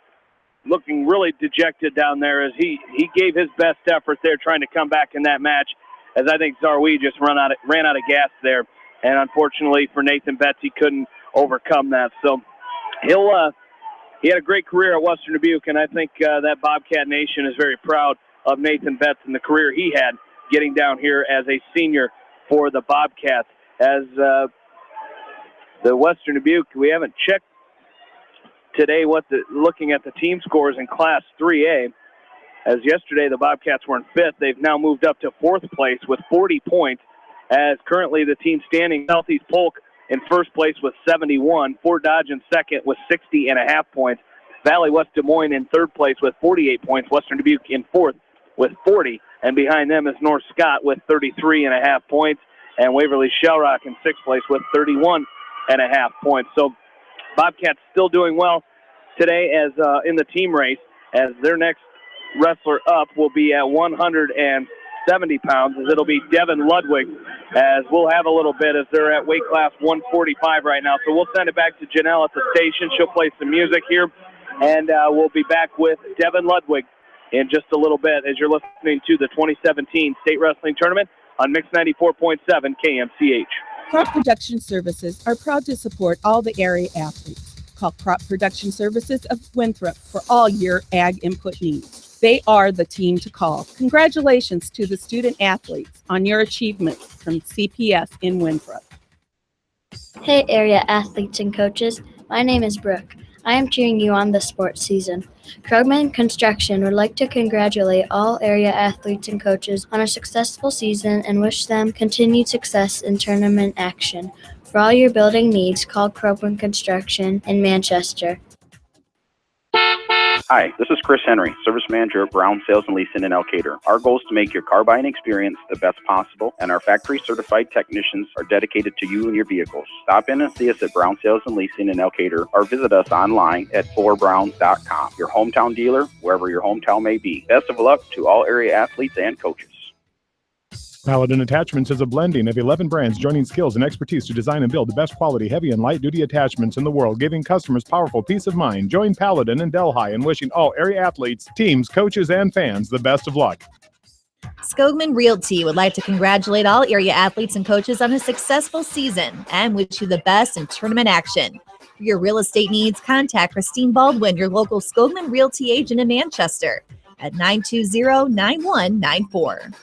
Speaker 3: looking really dejected down there as he gave his best effort there trying to come back in that match, as I think Zarwi just ran out of gas there. And unfortunately for Nathan Betts, he couldn't overcome that. So he had a great career at Western Dubuque, and I think that Bobcat Nation is very proud of Nathan Betts and the career he had getting down here as a senior for the Bobcats. As the Western Dubuque, we haven't checked today looking at the team scores in Class 3A. As yesterday the Bobcats were in 5th, they've now moved up to 4th place with 40 points. As currently the team standing, Southeast Polk in 1st place with 71, Fort Dodge in 2nd with 60.5 points, Valley West Des Moines in 3rd place with 48 points, Western Dubuque in 4th with 40, and behind them is North Scott with 33.5 points, and Waverly Shellrock in 6th place with 31.5 points. So Bobcats still doing well today as in the team race, as their next wrestler up will be at 100 and 70 pounds, as it'll be Devin Ludwig, as we'll have a little bit as they're at weight class 145 right now. So we'll send it back to Janelle at the station. She'll play some music here, and we'll be back with Devin Ludwig in just a little bit as you're listening to the 2017 State Wrestling Tournament on Mix 94.7 KMCH.
Speaker 16: Crop Production Services are proud to support all the area athletes. Call Crop Production Services of Winthrop for all your ag input needs. They are the team to call. Congratulations to the student athletes on your achievements from CPS in Winthrop.
Speaker 15: Hey area athletes and coaches, my name is Brooke. I am cheering you on this sports season. Krugman Construction would like to congratulate all area athletes and coaches on a successful season and wish them continued success in tournament action. For all your building needs, call Krugman Construction in Manchester.
Speaker 19: Hi, this is Chris Henry, Service Manager at Brown Sales and Leasing in Elkader. Our goal is to make your car buying experience the best possible, and our factory-certified technicians are dedicated to you and your vehicles. Stop in and see us at Brown Sales and Leasing in Elkader, or visit us online at forbrowns.com. Your hometown dealer, wherever your hometown may be. Best of luck to all area athletes and coaches.
Speaker 10: Paladin Attachments is a blending of 11 brands joining skills and expertise to design and build the best quality heavy and light duty attachments in the world, giving customers powerful peace of mind. Join Paladin and Delhi in wishing all area athletes, teams, coaches, and fans the best of luck.
Speaker 20: Skogman Realty would like to congratulate all area athletes and coaches on a successful season and wish you the best in tournament action. For your real estate needs, contact Christine Baldwin, your local Skogman Realty agent in Manchester at 920-9194.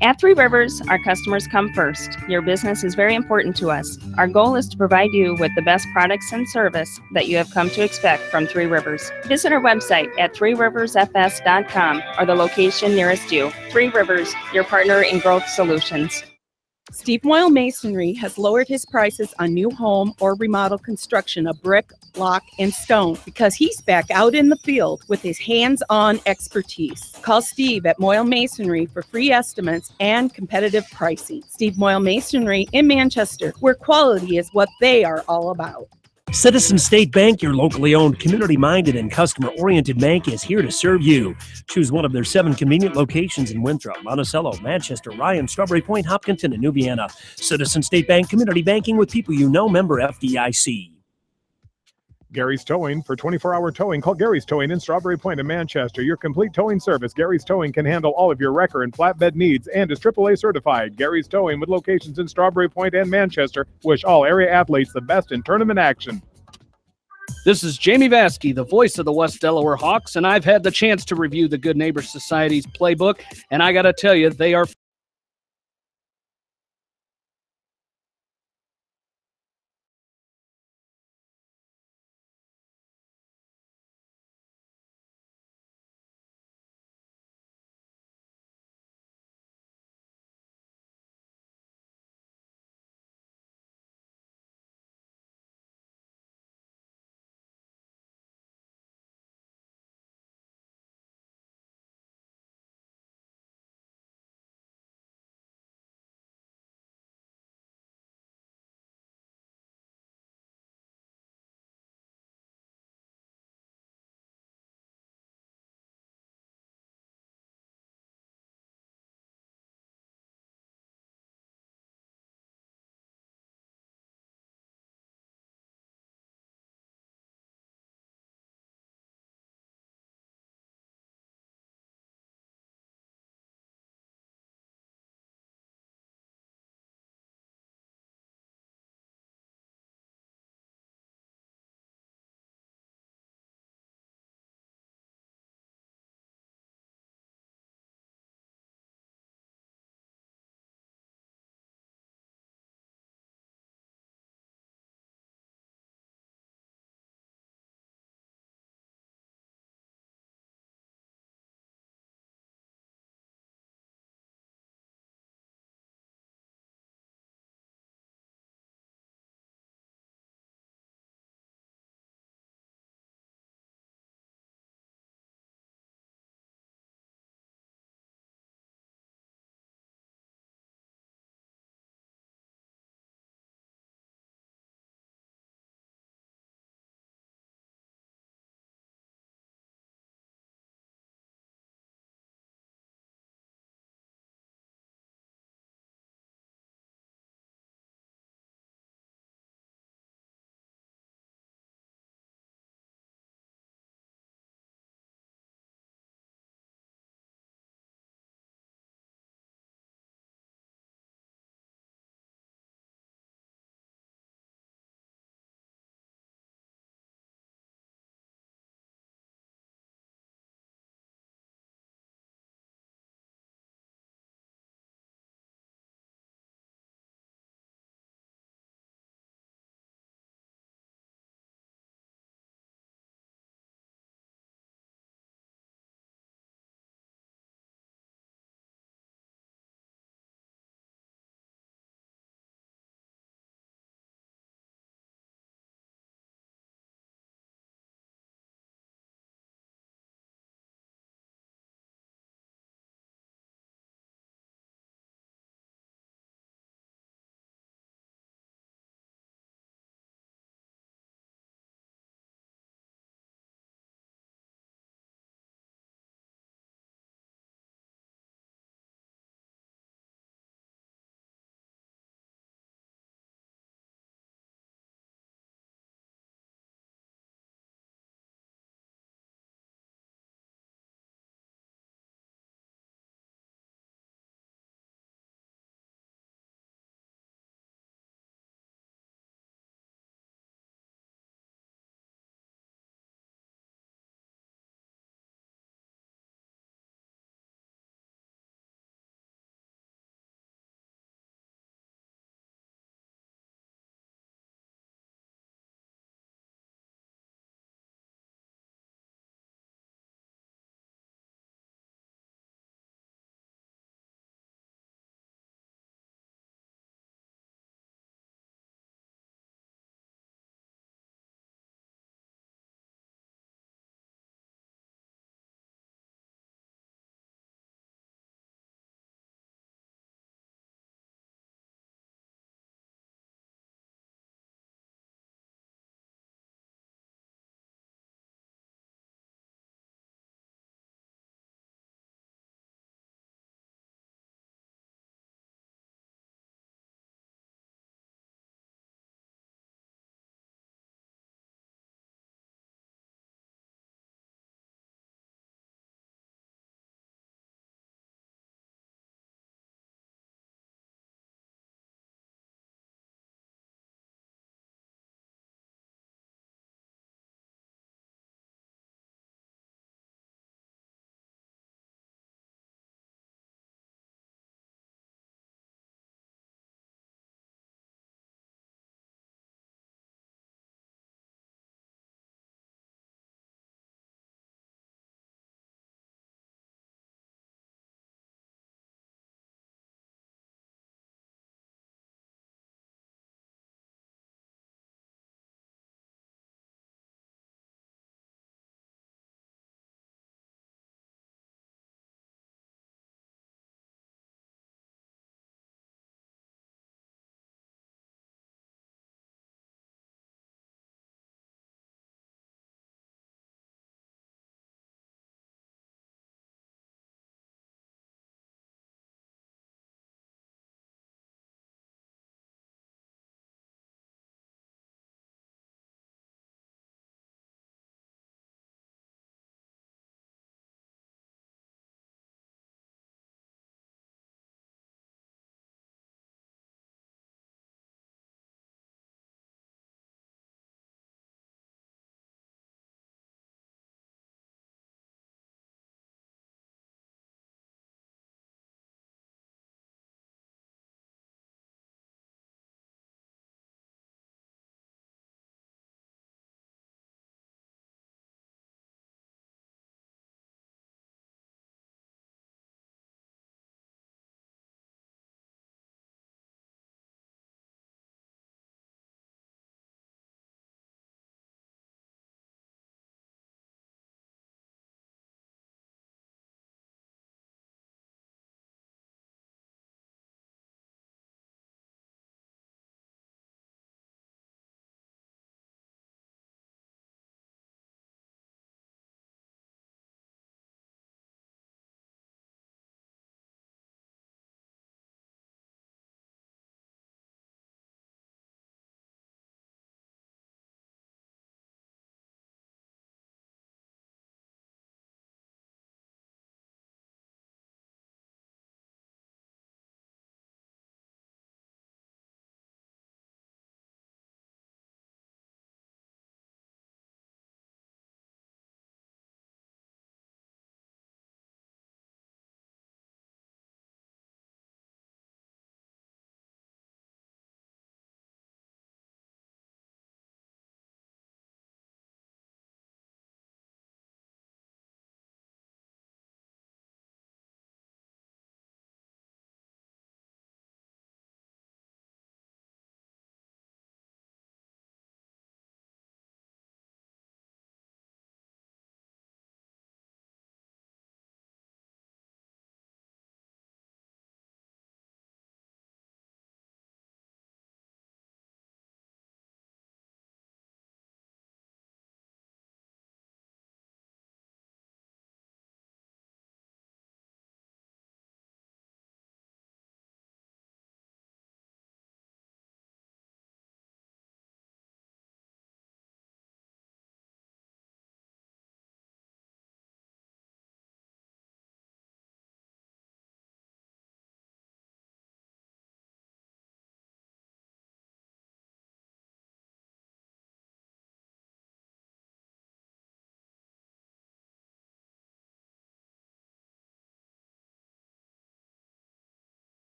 Speaker 12: At Three Rivers, our customers come first. Your business is very important to us. Our goal is to provide you with the best products and service that you have come to expect from Three Rivers. Visit our website at threeriversfs.com or the location nearest you. Three Rivers, your partner in growth solutions.
Speaker 16: Steve Moyle Masonry has lowered his prices on new home or remodel construction of brick, block, and stone because he's back out in the field with his hands-on expertise. Call Steve at Moyle Masonry for free estimates and competitive pricing. Steve Moyle Masonry in Manchester, where quality is what they are all about.
Speaker 1: Citizen State Bank, your locally owned, community-minded, and customer-oriented bank, is here to serve you. Choose one of their 7 convenient locations in Winthrop, Monticello, Manchester, Ryan, Strawberry Point, Hopkinton, and New Vienna. Citizen State Bank, community banking with people you know, member FDIC.
Speaker 10: Gary's Towing. For 24-hour towing, call Gary's Towing in Strawberry Point in Manchester. Your complete towing service. Gary's Towing can handle all of your wrecker and flatbed needs and is AAA certified. Gary's Towing, with locations in Strawberry Point and Manchester, wish all area athletes the best in tournament action.
Speaker 13: This is Jamie Vaskey, the voice of the West Delaware Hawks, and I've had the chance to review the Good Neighbor Society's playbook, and I got to tell you, they are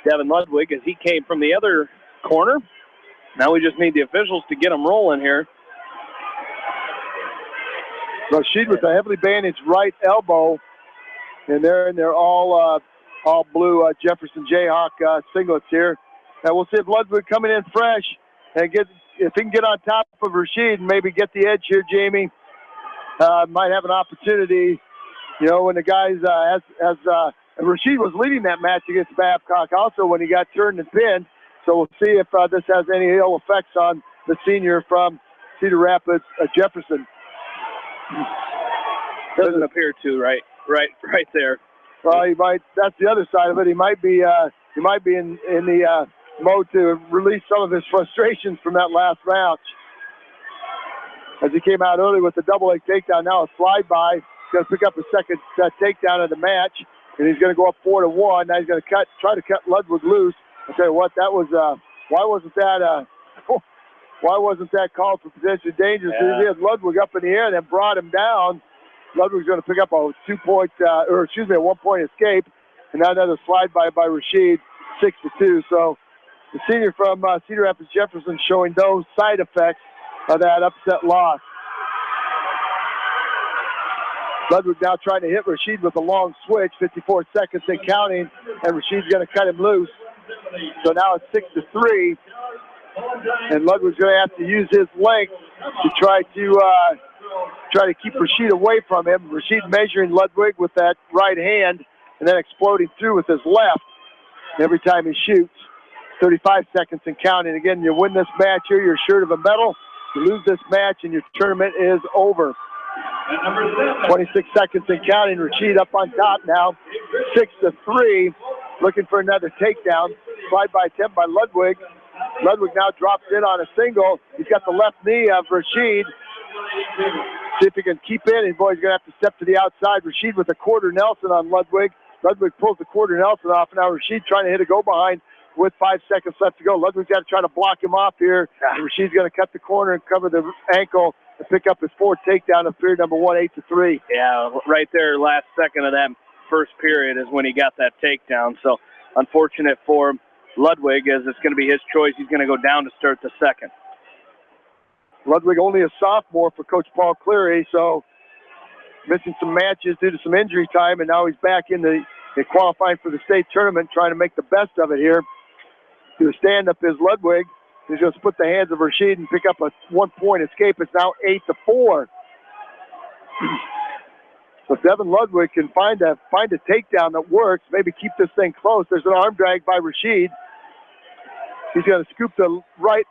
Speaker 3: Devin Ludwig, as he came from the other corner. Now we just need the officials to get them rolling here.
Speaker 2: Rashid with a heavily bandaged right elbow, and they're all blue Jefferson Jayhawk singlets here. And we'll see if Ludwig coming in fresh and if he can get on top of Rashid and maybe get the edge here, Jamie. Might have an opportunity, when the guys and Rashid was leading that match against Babcock also when he got turned and pinned. So we'll see if this has any ill effects on the senior from Cedar Rapids, Jefferson.
Speaker 3: Doesn't appear to, right there.
Speaker 2: Well, he might. That's the other side of it. He might be in the mode to release some of his frustrations from that last match. As he came out early with the double leg takedown, now a slide by. He's going to pick up a second takedown of the match, and he's going to go up 4-1. Now he's going to try to cut Ludwig loose. I'll tell you what, that was why wasn't that called for potentially dangerous?
Speaker 3: Yeah.
Speaker 2: He had Ludwig up in the air and then brought him down. Ludwig's going to pick up a 1-point escape, and now another slide by Rashid, 6-2. So the senior from Cedar Rapids Jefferson showing no side effects of that upset loss. Ludwig now trying to hit Rashid with a long switch, 54 seconds and counting, and Rashid's going to cut him loose. So now it's 6-3, and Ludwig's going to have to use his length to try to keep Rashid away from him. Rashid measuring Ludwig with that right hand and then exploding through with his left every time he shoots. 35 seconds and counting. Again, you win this match here, you're assured of a medal. You lose this match and your tournament is over. 26 seconds and counting. Rashid up on top now, 6-3. Looking for another takedown. Slide by attempt by Ludwig. Ludwig now drops in on a single. He's got the left knee of Rashid. See if he can keep it. And boy, he's going to have to step to the outside. Rashid with a quarter Nelson on Ludwig. Ludwig pulls the quarter Nelson off. Now Rashid trying to hit a go behind with 5 seconds left to go. Ludwig's got to try to block him off here. Rashid's going to cut the corner and cover the ankle and pick up his fourth takedown of period number 1, 8-3.
Speaker 3: Yeah, right there, last second of that first period is when he got that takedown. So unfortunate for Ludwig, as it's going to be his choice. He's going to go down to start the second.
Speaker 2: Ludwig only a sophomore for Coach Paul Cleary, so missing some matches due to some injury time, and now he's back in qualifying for the state tournament, trying to make the best of it here. To the stand-up is Ludwig. He's going to split the hands of Rashid and pick up a 1-point escape. It's now 8-4. So if Devin Ludwig can find a takedown that works, maybe keep this thing close. There's an arm drag by Rashid. He's going to scoop the right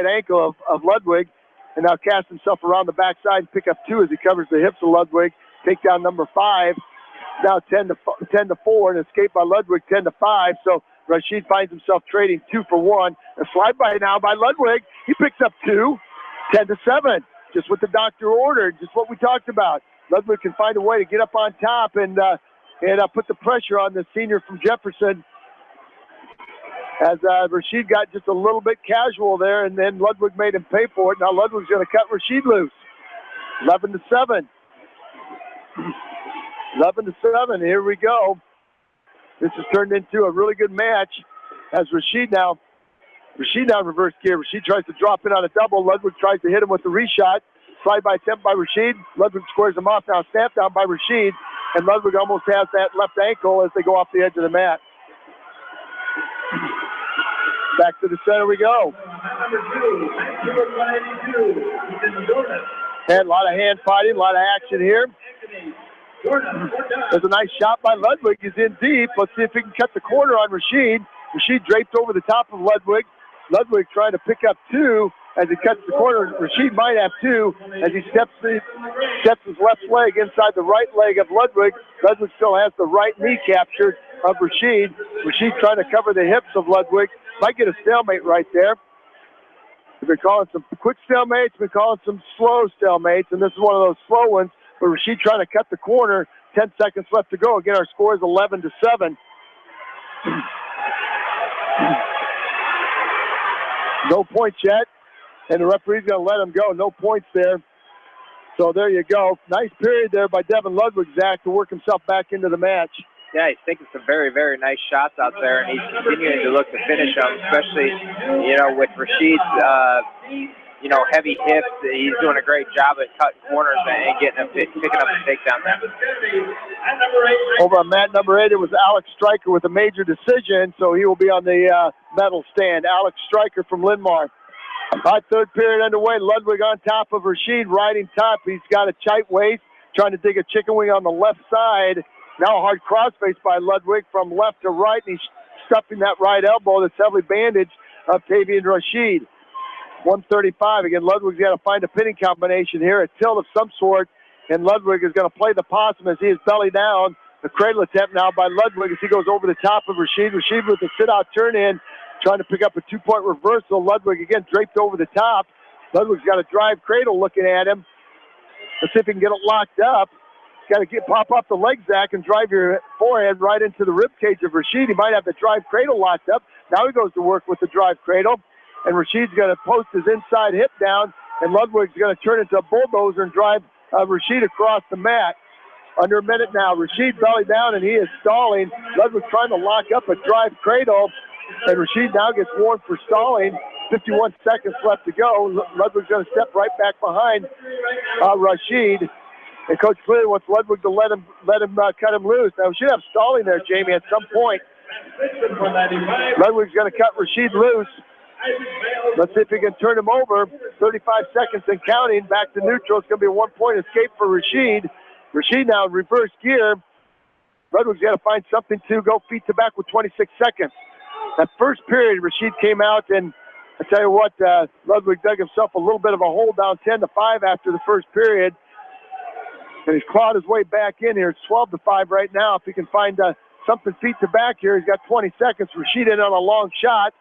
Speaker 2: ankle of Ludwig, and now cast himself around the backside and pick up 2 as he covers the hips of Ludwig. Takedown number 5. Now 10-4, and escape by Ludwig 10-5. So Rashid finds himself trading 2 for 1. A slide by now by Ludwig. He picks up 2, 10-7. Just what the doctor ordered, just what we talked about. Ludwig can find a way to get up on top and put the pressure on the senior from Jefferson. As Rashid got just a little bit casual there, and then Ludwig made him pay for it. Now Ludwig's going to cut Rashid loose. 11-7. 11-7. Here we go. This has turned into a really good match. As Rashid now reverse gear. Rashid tries to drop in on a double. Ludwig tries to hit him with the reshot. Slide by attempt by Rashid. Ludwig squares him off. Now snap down by Rashid, and Ludwig almost has that left ankle as they go off the edge of the mat. Back to the center we go. And a lot of hand fighting, a lot of action here. There's a nice shot by Ludwig. He's in deep. Let's see if he can cut the corner on Rashid. Rashid draped over the top of Ludwig. Ludwig trying to pick up 2 as he cuts the corner. Rashid might have 2 as he steps his left leg inside the right leg of Ludwig. Ludwig still has the right knee captured of Rashid. Rashid trying to cover the hips of Ludwig. Might get a stalemate right there. We've been calling some quick stalemates, we've been calling some slow stalemates, and this is one of those slow ones. But Rashid trying to cut the corner. 10 seconds left to go. Again, our score is 11-7. No points yet, and the referee's going to let him go. No points there. So there you go. Nice period there by Devin Ludwig, Zach, to work himself back into the match.
Speaker 8: Yeah, he's taking some very, very nice shots out there, and he's continuing to look to finish them, especially, with Rashid's, heavy hips. He's doing a great job at cutting corners and picking up a takedown there.
Speaker 2: Over on mat number 8, it was Alex Stryker with a major decision, so he will be on the medal stand. Alex Stryker from Linmar. All right, third period underway. Ludwig on top of Rashid, riding top. He's got a tight waist, trying to dig a chicken wing on the left side. Now a hard crossface by Ludwig from left to right, and he's stuffing that right elbow that's heavily bandaged of Tavian Rashid. 135. Again, Ludwig's got to find a pinning combination here, a tilt of some sort, and Ludwig is going to play the possum as he is belly down. The cradle attempt now by Ludwig as he goes over the top of Rashid. Rashid with a sit-out turn-in, trying to pick up a 2-point reversal. Ludwig again draped over the top. Ludwig's got a drive cradle looking at him. Let's see if he can get it locked up. Got to pop off the leg, Zach, and drive your forehead right into the rib cage of Rashid. He might have the drive cradle locked up. Now he goes to work with the drive cradle. And Rashid's going to post his inside hip down, and Ludwig's going to turn into a bulldozer and drive Rashid across the mat. Under a minute now, Rashid belly down, and he is stalling. Ludwig trying to lock up a drive cradle, and Rashid now gets warned for stalling. 51 seconds left to go. Ludwig's going to step right back behind Rashid. And Coach Cleary wants Ludwig to let him cut him loose. Now, we should have stalling there, Jamie, at some point. Ludwig's going to cut Rashid loose. Let's see if he can turn him over. 35 seconds and counting. Back to neutral. It's going to be a 1-point escape for Rashid. Rashid now in reverse gear. Ludwig's got to find something to go feet to back with 26 seconds. That first period, Rashid came out, and I tell you what, Ludwig dug himself a little bit of a hole down 10-5 after the first period. And he's clawed his way back in here. It's 12-5 right now. If he can find something feet to back here, he's got 20 seconds. Rashid in on a long shot.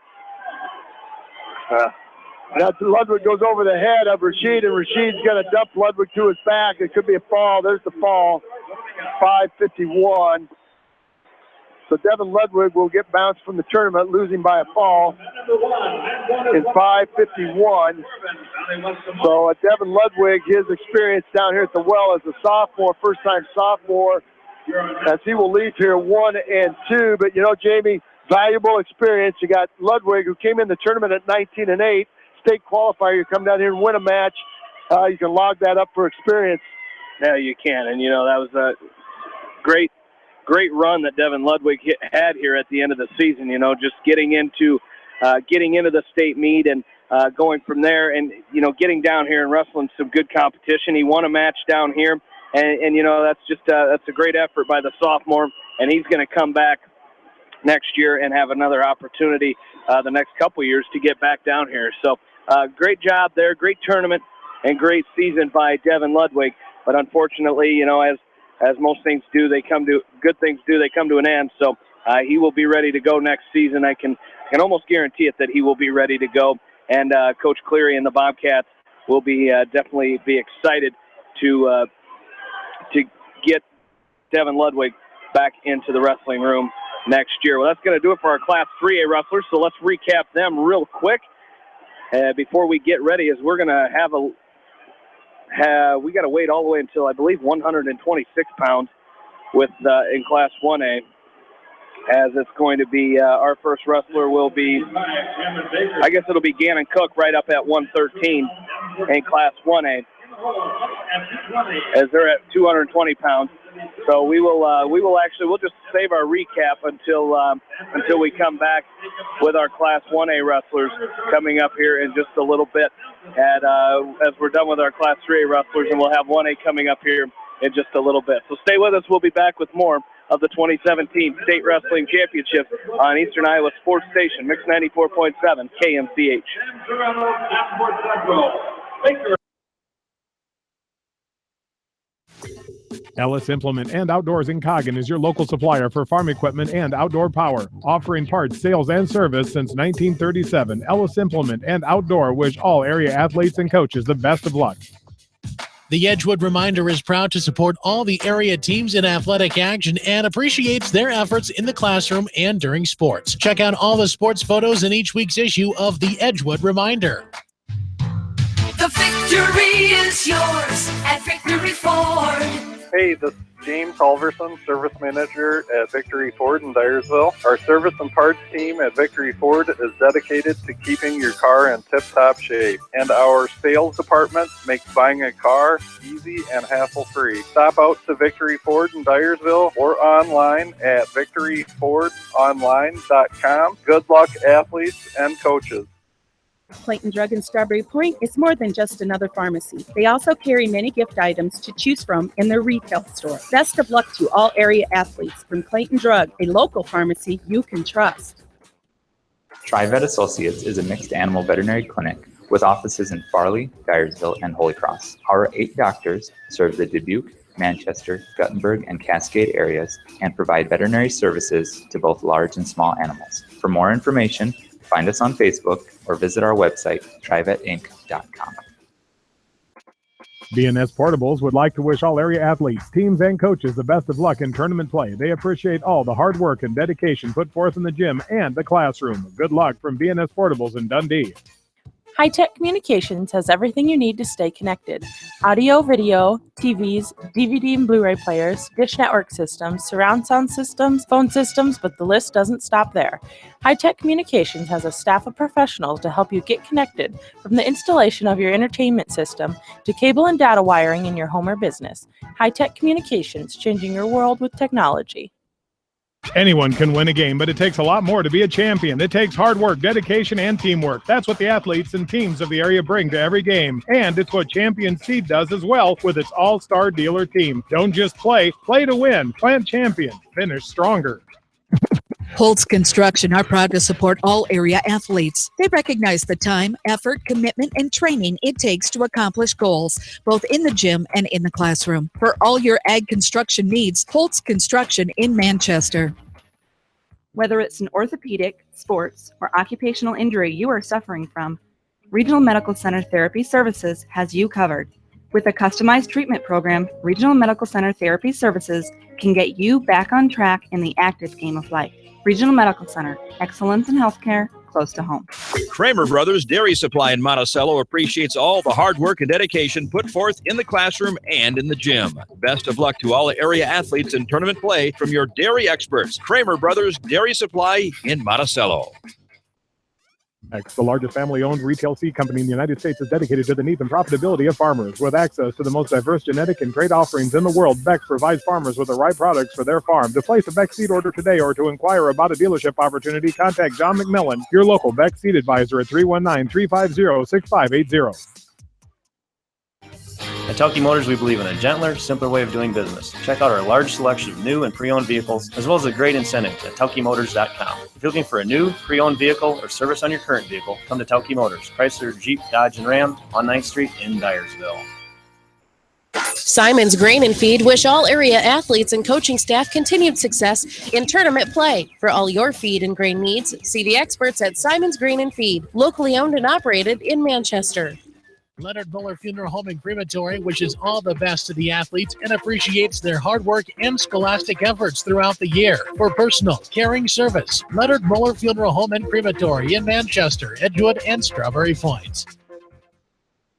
Speaker 2: Ludwig goes over the head of Rashid, and Rashid's going to dump Ludwig to his back. It could be a fall. There's the fall. 5:51. So Devin Ludwig will get bounced from the tournament, losing by a fall in 5:51. So Devin Ludwig, his experience down here at the well as a sophomore, first-time sophomore, as he will leave here 1 and 2. But, Jamie, valuable experience. You got Ludwig, who came in the tournament at 19-8, state qualifier. You come down here and win a match. You can log that up for experience.
Speaker 3: Yeah, you can. And, that was a great run that Devin Ludwig had here at the end of the season, just getting into the state meet and going from there and, getting down here and wrestling some good competition. He won a match down here, and that's a great effort by the sophomore, and he's going to come back next year and have another opportunity the next couple years to get back down here. So great job there, great tournament, and great season by Devin Ludwig. But unfortunately, as most things do, good things come to an end. So he will be ready to go next season. I can almost guarantee it that he will be ready to go. And Coach Cleary and the Bobcats will be definitely be excited to get Devin Ludwig back into the wrestling room next year. Well, that's going to do it for our Class 3A wrestlers, so let's recap them real quick before we get ready, as we're going to we got to wait all the way until, I believe, 126 pounds in Class 1A, as it's going to be our first wrestler will be, I guess it'll be Gannon Cook right up at 113 in Class 1A, as they're at 220 pounds. So we'll just save our recap until we come back with our Class 1A wrestlers coming up here in just a little bit, as we're done with our Class 3A wrestlers, and we'll have 1A coming up here in just a little bit. So stay with us. We'll be back with more of the 2017 State Wrestling Championship on Eastern Iowa Sports Station, Mix 94.7 KMCH.
Speaker 10: Ellis Implement and Outdoors in Coggin is your local supplier for farm equipment and outdoor power, offering parts, sales, and service since 1937. Ellis Implement and Outdoor wish all area athletes and coaches the best of luck.
Speaker 5: The Edgewood Reminder is proud to support all the area teams in athletic action and appreciates their efforts in the classroom and during sports. Check out all the sports photos in each week's issue of the Edgewood Reminder.
Speaker 7: The victory is yours at Victory Ford.
Speaker 3: Hey, the
Speaker 7: James Halverson, Service Manager at Victory Ford in Dyersville. Our service and parts team at Victory Ford is dedicated to keeping your car in tip-top shape. And our sales department makes buying a car easy and hassle-free. Stop out to Victory Ford in Dyersville or online at victoryfordonline.com. Good luck, athletes and coaches.
Speaker 16: Clayton Drug in Strawberry Point is more than just another pharmacy. They also carry many gift items to choose from in their retail store. Best of luck to all area athletes from Clayton Drug, a local pharmacy you can trust.
Speaker 21: TriVet Associates is a mixed animal veterinary clinic with offices in Farley, Dyersville, and Holy Cross. Our 8 doctors serve the Dubuque, Manchester, Guttenberg, and Cascade areas and provide veterinary services to both large and small animals. For more information, find us on Facebook or visit our website, trivetinc.com.
Speaker 10: BNS Portables would like to wish all area athletes, teams, and coaches the best of luck in tournament play. They appreciate all the hard work and dedication put forth in the gym and the classroom. Good luck from BNS Portables in Dundee.
Speaker 22: High-Tech Communications has everything you need to stay connected. Audio, video, TVs, DVD and Blu-ray players, dish network systems, surround sound systems, phone systems, but the list doesn't stop there. High-Tech Communications has a staff of professionals to help you get connected, from the installation of your entertainment system to cable and data wiring in your home or business. High-Tech Communications, changing your world with technology.
Speaker 10: Anyone can win a game, but it takes a lot more to be a champion. It takes hard work, dedication, and teamwork. That's what the athletes and teams of the area bring to every game. And it's what Champion Seed does as well with its all-star dealer team. Don't just play to win. Plant champion. Finish stronger.
Speaker 11: Holtz Construction are proud to support all area athletes. They recognize the time, effort, commitment, and training it takes to accomplish goals, both in the gym and in the classroom. For all your ag construction needs, Holtz Construction in Manchester.
Speaker 24: Whether it's an orthopedic, sports, or occupational injury you are suffering from, Regional Medical Center Therapy Services has you covered. With a customized treatment program, Regional Medical Center Therapy Services can get you back on track in the active game of life. Regional Medical Center, excellence in healthcare, close to home.
Speaker 25: Kramer Brothers Dairy Supply in Monticello appreciates all the hard work and dedication put forth in the classroom and in the gym. Best of luck to all area athletes in tournament play from your dairy experts. Kramer Brothers Dairy Supply in Monticello.
Speaker 10: Beck's, the largest family-owned retail seed company in the United States, is dedicated to the needs and profitability of farmers. With access to the most diverse genetic and trait offerings in the world, Beck's provides farmers with the right products for their farm. To place a Beck's seed order today or to inquire about a dealership opportunity, contact John McMillan, your local Beck's seed advisor at 319-350-6580.
Speaker 26: At Tauke Motors, we believe in a gentler, simpler way of doing business. Check out our large selection of new and pre-owned vehicles, as well as a great incentive at TaukeMotors.com. If you're looking for a new, pre-owned vehicle or service on your current vehicle, come to Tauke Motors, Chrysler, Jeep, Dodge, and Ram on 9th Street in Dyersville.
Speaker 14: Simon's Grain and Feed wish all area athletes and coaching staff continued success in tournament play. For all your feed and grain needs, see the experts at Simon's Grain and Feed, locally owned and operated in Manchester.
Speaker 5: Leonard Muller Funeral Home and Crematory wishes all the best to the athletes and appreciates their hard work and scholastic efforts throughout the year. For personal, caring service, Leonard Muller Funeral Home and Crematory in Manchester, Edgewood, and Strawberry Points.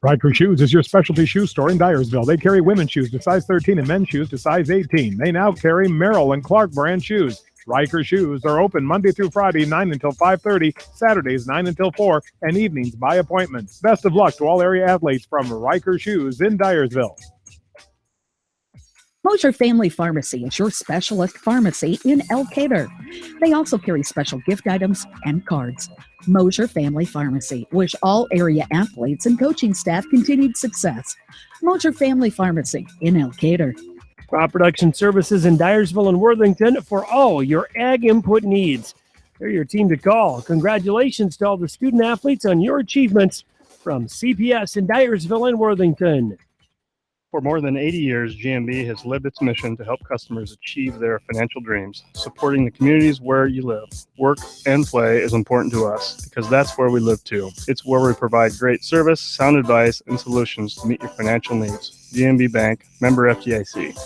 Speaker 10: Riker Shoes is your specialty shoe store in Dyersville. They carry women's shoes to size 13 and men's shoes to size 18. They now carry Merrill and Clark brand shoes. Riker Shoes are open Monday through Friday, 9 until 5:30, Saturdays, 9 until 4, and evenings by appointment. Best of luck to all area athletes from Riker Shoes in Dyersville.
Speaker 27: Mosher Family Pharmacy is your specialist pharmacy in Elkader. They also carry special gift items and cards. Mosher Family Pharmacy wish all area athletes and coaching staff continued success. Mosher Family Pharmacy in Elkader.
Speaker 1: Crop Production Services in Dyersville and Worthington for all your ag input needs. They're your team to call. Congratulations to all the student athletes on your achievements from CPS in Dyersville and Worthington.
Speaker 28: For more than 80 years, GMB has lived its mission to help customers achieve their financial dreams. Supporting the communities where you live, work, and play is important to us because that's where we live too. It's where we provide great service, sound advice, and solutions to meet your financial needs. GMB Bank, member FDIC.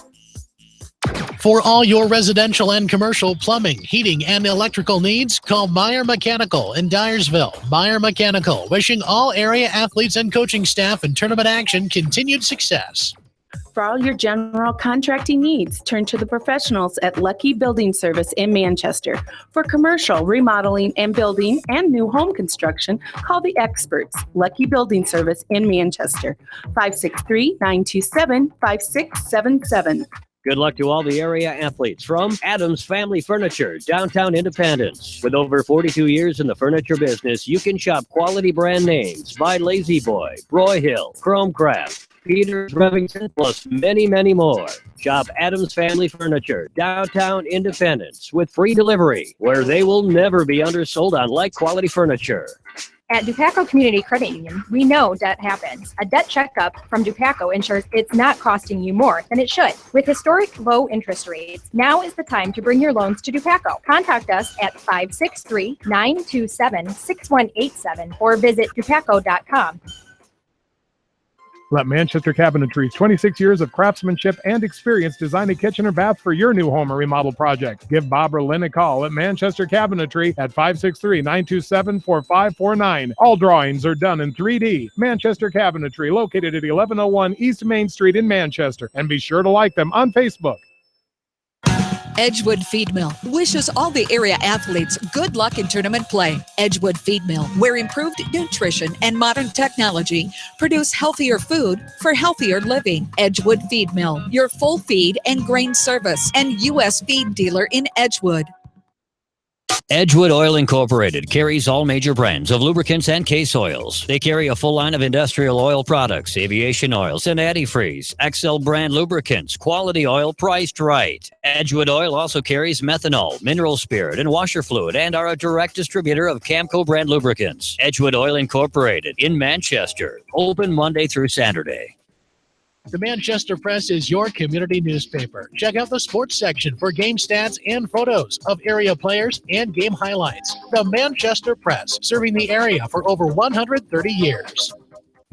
Speaker 5: For all your residential and commercial plumbing, heating, and electrical needs, call Meyer Mechanical in Dyersville. Meyer Mechanical, wishing all area athletes and coaching staff in tournament action continued success.
Speaker 24: For all your general contracting needs, turn to the professionals at Lucky Building Service in Manchester. For commercial, remodeling and building and new home construction, call the experts. Lucky Building Service in Manchester. 563-927-5677.
Speaker 4: Good luck to all the area athletes from Adams Family Furniture, downtown Independence. With over 42 years in the furniture business, you can shop quality brand names by Lazy Boy, Broyhill, Chromecraft, Peters Revington, plus many, many more. Shop Adams Family Furniture, downtown Independence, with free delivery, where they will never be undersold on like quality furniture.
Speaker 6: At Dupaco Community Credit Union, we know debt happens. A debt checkup from Dupaco ensures it's not costing you more than it should. With historic low interest rates, now is the time to bring your loans to Dupaco. Contact us at 563-927-6187 or visit dupaco.com.
Speaker 10: Let Manchester Cabinetry's 26 years of craftsmanship and experience design a kitchen or bath for your new home or remodel project. Give Bob or Lynn a call at Manchester Cabinetry at 563-927-4549. All drawings are done in 3D. Manchester Cabinetry, located at 1101 East Main Street in Manchester. And be sure to like them on Facebook.
Speaker 11: Edgewood Feed Mill wishes all the area athletes good luck in tournament play. Edgewood Feed Mill, where improved nutrition and modern technology produce healthier food for healthier living. Edgewood Feed Mill, your full feed and grain service and U.S. feed dealer in Edgewood.
Speaker 9: Edgewood Oil Incorporated carries all major brands of lubricants and case oils. They carry a full line of industrial oil products, aviation oils, and antifreeze, XL brand lubricants, quality oil priced right. Edgewood Oil also carries methanol, mineral spirit, and washer fluid, and are a direct distributor of Camco brand lubricants. Edgewood Oil Incorporated in Manchester, open Monday through Saturday.
Speaker 5: The Manchester Press is your community newspaper. Check out the sports section for game stats and photos of area players and game highlights. The Manchester Press, serving the area for over 130 years.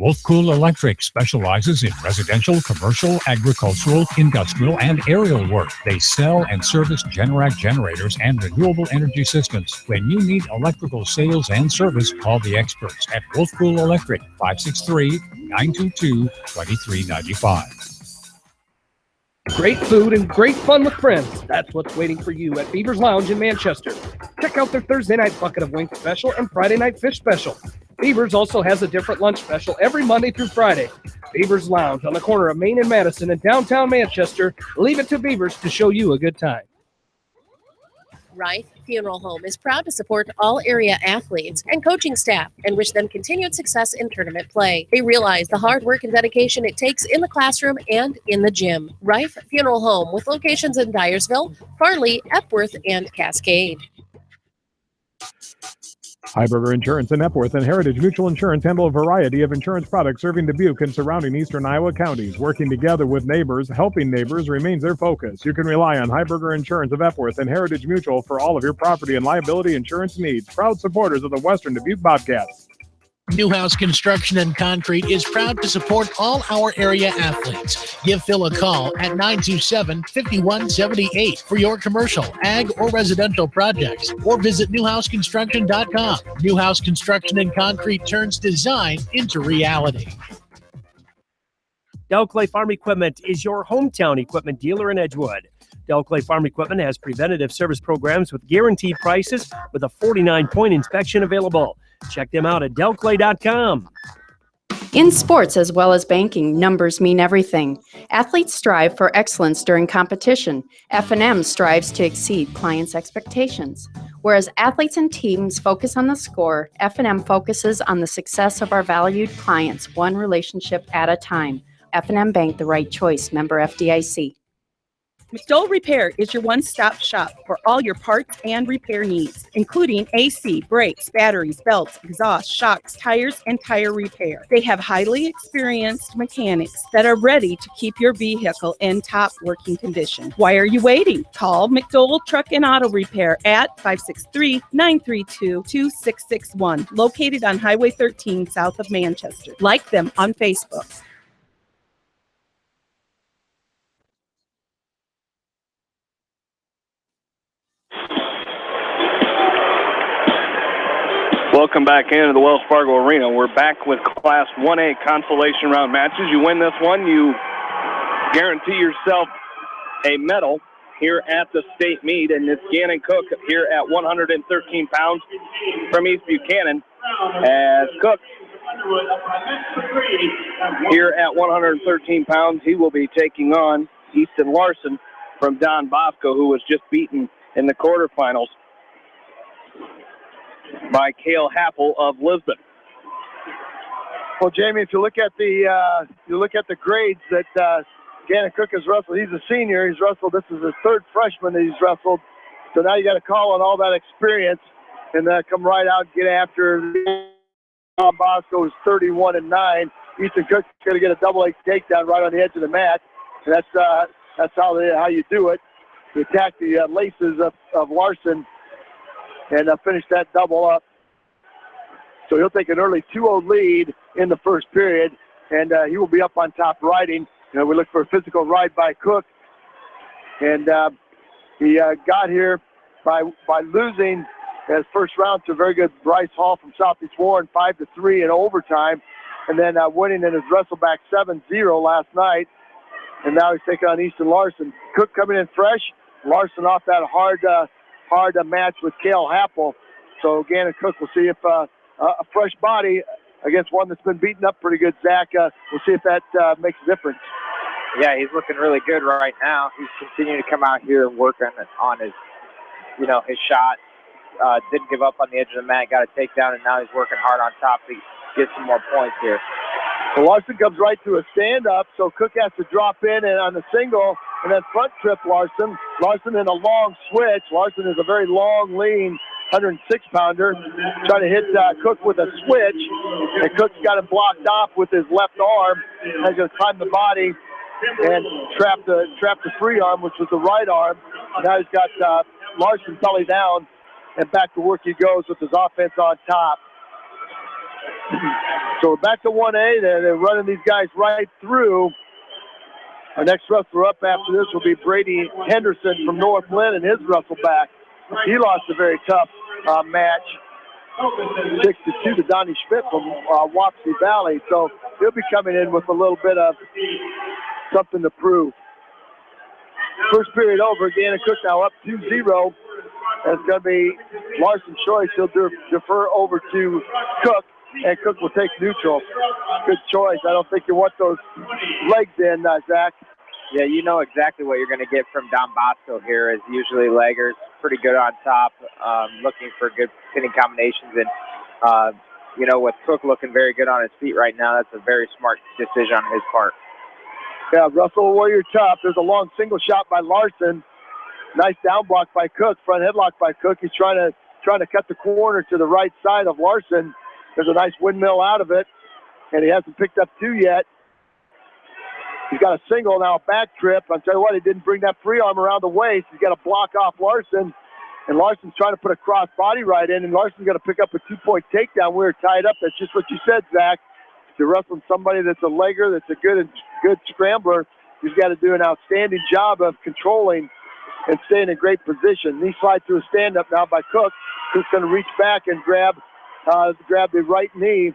Speaker 15: Wolfcool Electric specializes in residential, commercial, agricultural, industrial, and aerial work. They sell and service Generac generators and renewable energy systems. When you need electrical sales and service, call the experts at Wolfcool Electric, 563-922-2395.
Speaker 13: Great food and great fun with friends. That's what's waiting for you at Beaver's Lounge in Manchester. Check out their Thursday night bucket of wings special and Friday night fish special. Beavers also has a different lunch special every Monday through Friday. Beavers Lounge on the corner of Main and Madison in downtown Manchester. Leave it to Beavers to show you a good time.
Speaker 14: Rife Funeral Home is proud to support all area athletes and coaching staff and wish them continued success in tournament play. They realize the hard work and dedication it takes in the classroom and in the gym. Rife Funeral Home with locations in Dyersville, Farley, Epworth, and Cascade.
Speaker 10: Heiberger Insurance in Epworth and Heritage Mutual Insurance handle a variety of insurance products serving Dubuque and surrounding eastern Iowa counties. Working together with neighbors, helping neighbors remains their focus. You can rely on Heiberger Insurance of Epworth and Heritage Mutual for all of your property and liability insurance needs. Proud supporters of the Western Dubuque Bobcats.
Speaker 5: Newhouse Construction and Concrete is proud to support all our area athletes. Give Phil a call at 927-5178 for your commercial, ag, or residential projects, or visit newhouseconstruction.com. Newhouse Construction and Concrete turns design into reality.
Speaker 1: Delclay Farm Equipment is your hometown equipment dealer in Edgewood. Delclay Farm Equipment has preventative service programs with guaranteed prices with a 49-point inspection available. Check them out at delclay.com.
Speaker 17: In sports as well as banking, numbers mean everything. Athletes strive for excellence during competition. F&M strives to exceed clients' expectations. Whereas athletes and teams focus on the score, F&M focuses on the success of our valued clients, one relationship at a time. F&M Bank, the right choice. Member FDIC.
Speaker 16: McDowell Repair is your one-stop shop for all your parts and repair needs, including AC, brakes, batteries, belts, exhaust, shocks, tires, and tire repair. They have highly experienced mechanics that are ready to keep your vehicle in top working condition. Why are you waiting? Call McDowell Truck and Auto Repair at 563-932-2661, located on Highway 13 south of Manchester. Like them on Facebook.
Speaker 3: Welcome back into the Wells Fargo Arena. We're back with Class 1A consolation round matches. You win this one, you guarantee yourself a medal here at the state meet, and it's Gannon Cook here at 113 pounds from East Buchanan, as Cook here at 113 pounds, he will be taking on Easton Larson from Don Bosco, who was just beaten in the quarterfinals by Cale Happel of Lisbon.
Speaker 2: Well, Jamie, if you look at the grades that Gannon Cook has wrestled, he's a senior. He's wrestled. This is his third freshman that he's wrestled. So now you got to call on all that experience and come right out and get after. Don Bosco is 31-9. Easton Cook's going to get a double leg takedown right on the edge of the mat. And that's how you do it. You attack the laces of Larson and finish that double up. So he'll take an early 2-0 lead in the first period, and he will be up on top riding. We look for a physical ride by Cook, and he got here by losing his first round to a very good Bryce Hall from Southeast Warren, 5-3 in overtime, and then winning in his wrestleback 7-0 last night. And now he's taking on Easton Larson. Cook coming in fresh. Larson off that hard match with Cale Happel. So Gannon Cook will see if a fresh body against one that's been beaten up pretty good, Zach. We'll see if that makes a difference.
Speaker 7: Yeah, he's looking really good right now. He's continuing to come out here and work on his, his shot. Didn't give up on the edge of the mat, got a takedown, and now he's working hard on top to get some more points here.
Speaker 2: So Larson comes right to a stand-up, so Cook has to drop in and on the single and then front trip Larson. Larson in a long switch. Larson is a very long, lean 106-pounder. Trying to hit Cook with a switch, and Cook's got him blocked off with his left arm. He's going to climb the body and trap the free arm, which was the right arm. Now he's got Larson belly down, and back to work he goes with his offense on top. So we're back to 1A. They're running these guys right through. Our next wrestler up after this will be Brady Henderson from North Lynn and his wrestleback. He lost a very tough match, 6-2 to Donnie Schmidt from Wapsie Valley. So he'll be coming in with a little bit of something to prove. First period over. Gannon Cook now up 2-0. That's going to be Larson's choice. He'll defer over to Cook, and Cook will take neutral. Good choice. I don't think you want those legs in, Zach.
Speaker 7: Yeah, you know exactly what you're going to get from Don Bosco here, is usually leggers, pretty good on top, looking for good pinning combinations. And, with Cook looking very good on his feet right now, that's a very smart decision on his part.
Speaker 2: Yeah, Russell Warrior tough. There's a long single shot by Larson. Nice down block by Cook, front headlock by Cook. He's trying to cut the corner to the right side of Larson. There's a nice windmill out of it, and he hasn't picked up two yet. He's got a single, now a back trip. I'll tell you what, he didn't bring that free arm around the waist. He's got to block off Larson, and Larson's trying to put a cross body right in, and Larson's going to pick up a 2-point takedown. We're tied up. That's just what you said, Zach. If you're wrestling somebody that's a legger, that's a good scrambler, he's got to do an outstanding job of controlling and staying in great position. Knee slide through a stand-up now by Cook. Cook's going to reach back and grab the right knee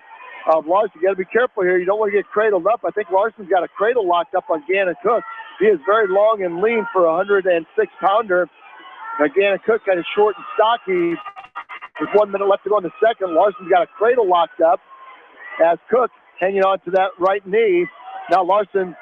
Speaker 2: of Larson. You got to be careful here. You don't want to get cradled up. I think Larson's got a cradle locked up on Gannon Cook. He is very long and lean for a 106-pounder. Now Gannon Cook kind of short and stocky. With 1 minute left to go in the second. Larson's got a cradle locked up as Cook hanging on to that right knee. Now Larson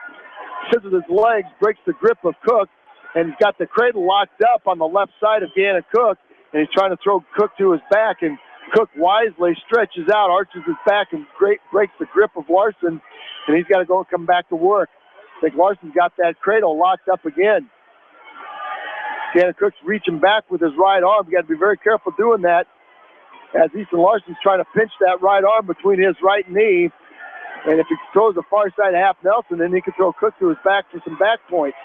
Speaker 2: scissors his legs, breaks the grip of Cook, and he's got the cradle locked up on the left side of Gannon Cook, and he's trying to throw Cook to his back, and Cook wisely stretches out, arches his back, and breaks the grip of Larson, and he's got to go and come back to work. I think Larson's got that cradle locked up again. Gannon Cook's reaching back with his right arm. You got to be very careful doing that, as Easton Larson's trying to pinch that right arm between his right knee, and if he throws a far side half Nelson, then he can throw Cook to his back for some back points.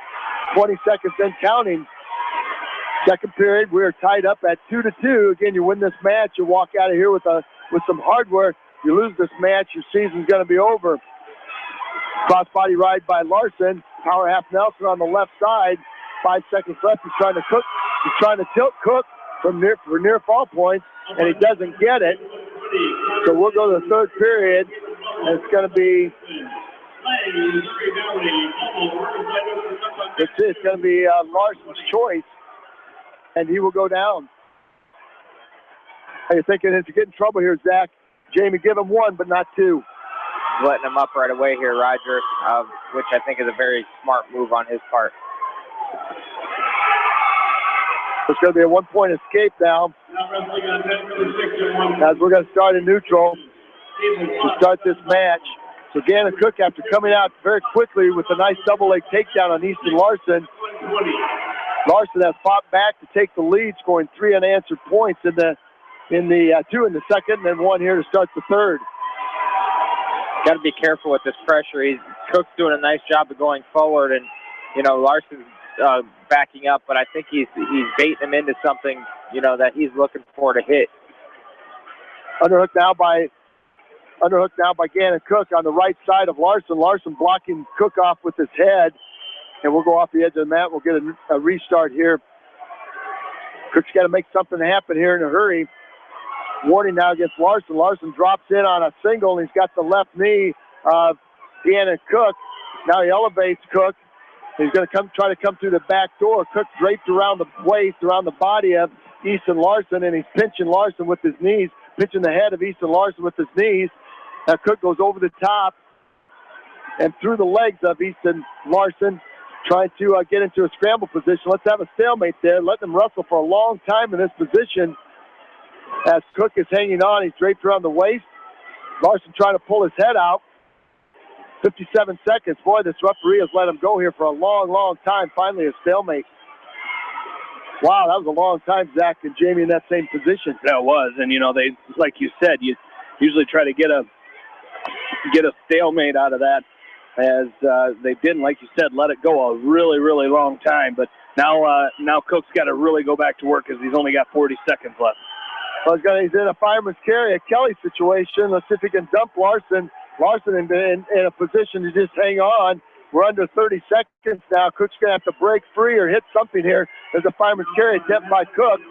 Speaker 2: 20 seconds in counting. Second period, we're tied up at 2-2. Again, you win this match, you walk out of here with some hardware. You lose this match, your season's going to be over. Crossbody ride by Larson. Power half Nelson on the left side. 5 seconds left. He's trying to tilt Cook for near fall points, and he doesn't get it. So we'll go to the third period, and it's going to be It's going to be Larson's choice, and he will go down. Are you thinking if you get in trouble here, Zach? Jamie, give him one, but not two.
Speaker 7: Letting him up right away here, Roger, which I think is a very smart move on his part.
Speaker 2: It's going to be a one-point escape now. As we're going to start in neutral to start this match. So Gannon Cook, after coming out very quickly with a nice double-leg takedown on Easton Larson, Larson has fought back to take the lead, scoring 3 unanswered points in the 2 in the second, and then 1 here to start the third.
Speaker 7: Got to be careful with this pressure. Cook's doing a nice job of going forward, and Larson's backing up, but I think he's baiting him into something that he's looking for to hit.
Speaker 2: Underhook now by Gannon Cook on the right side of Larson. Larson blocking Cook off with his head, and we'll go off the edge of the mat. We'll get a restart here. Cook's got to make something happen here in a hurry. Warning now against Larson. Larson drops in on a single, and he's got the left knee of Gannon Cook. Now he elevates Cook. He's going to try to come through the back door. Cook draped around the waist, around the body of Easton Larson, and he's pinching Larson with his knees, pinching the head of Easton Larson with his knees. Now Cook goes over the top and through the legs of Easton Larson, trying to get into a scramble position. Let's have a stalemate there. Let them wrestle for a long time in this position. As Cook is hanging on, he's draped around the waist. Larson trying to pull his head out. 57 seconds. Boy, this referee has let him go here for a long, long time. Finally, a stalemate. Wow, that was a long time, Zach and Jamie, in that same position.
Speaker 3: That was, and they, like you said, you usually try to get a stalemate out of that, as they didn't, like you said, let it go a really, really long time. But now Cook's got to really go back to work because he's only got 40 seconds left.
Speaker 2: Well, he's in a fireman's carry, a Kelly situation. Let's see if he can dump Larson. Larson in a position to just hang on. We're under 30 seconds now. Cook's going to have to break free or hit something here. There's a fireman's carry attempt by Cook.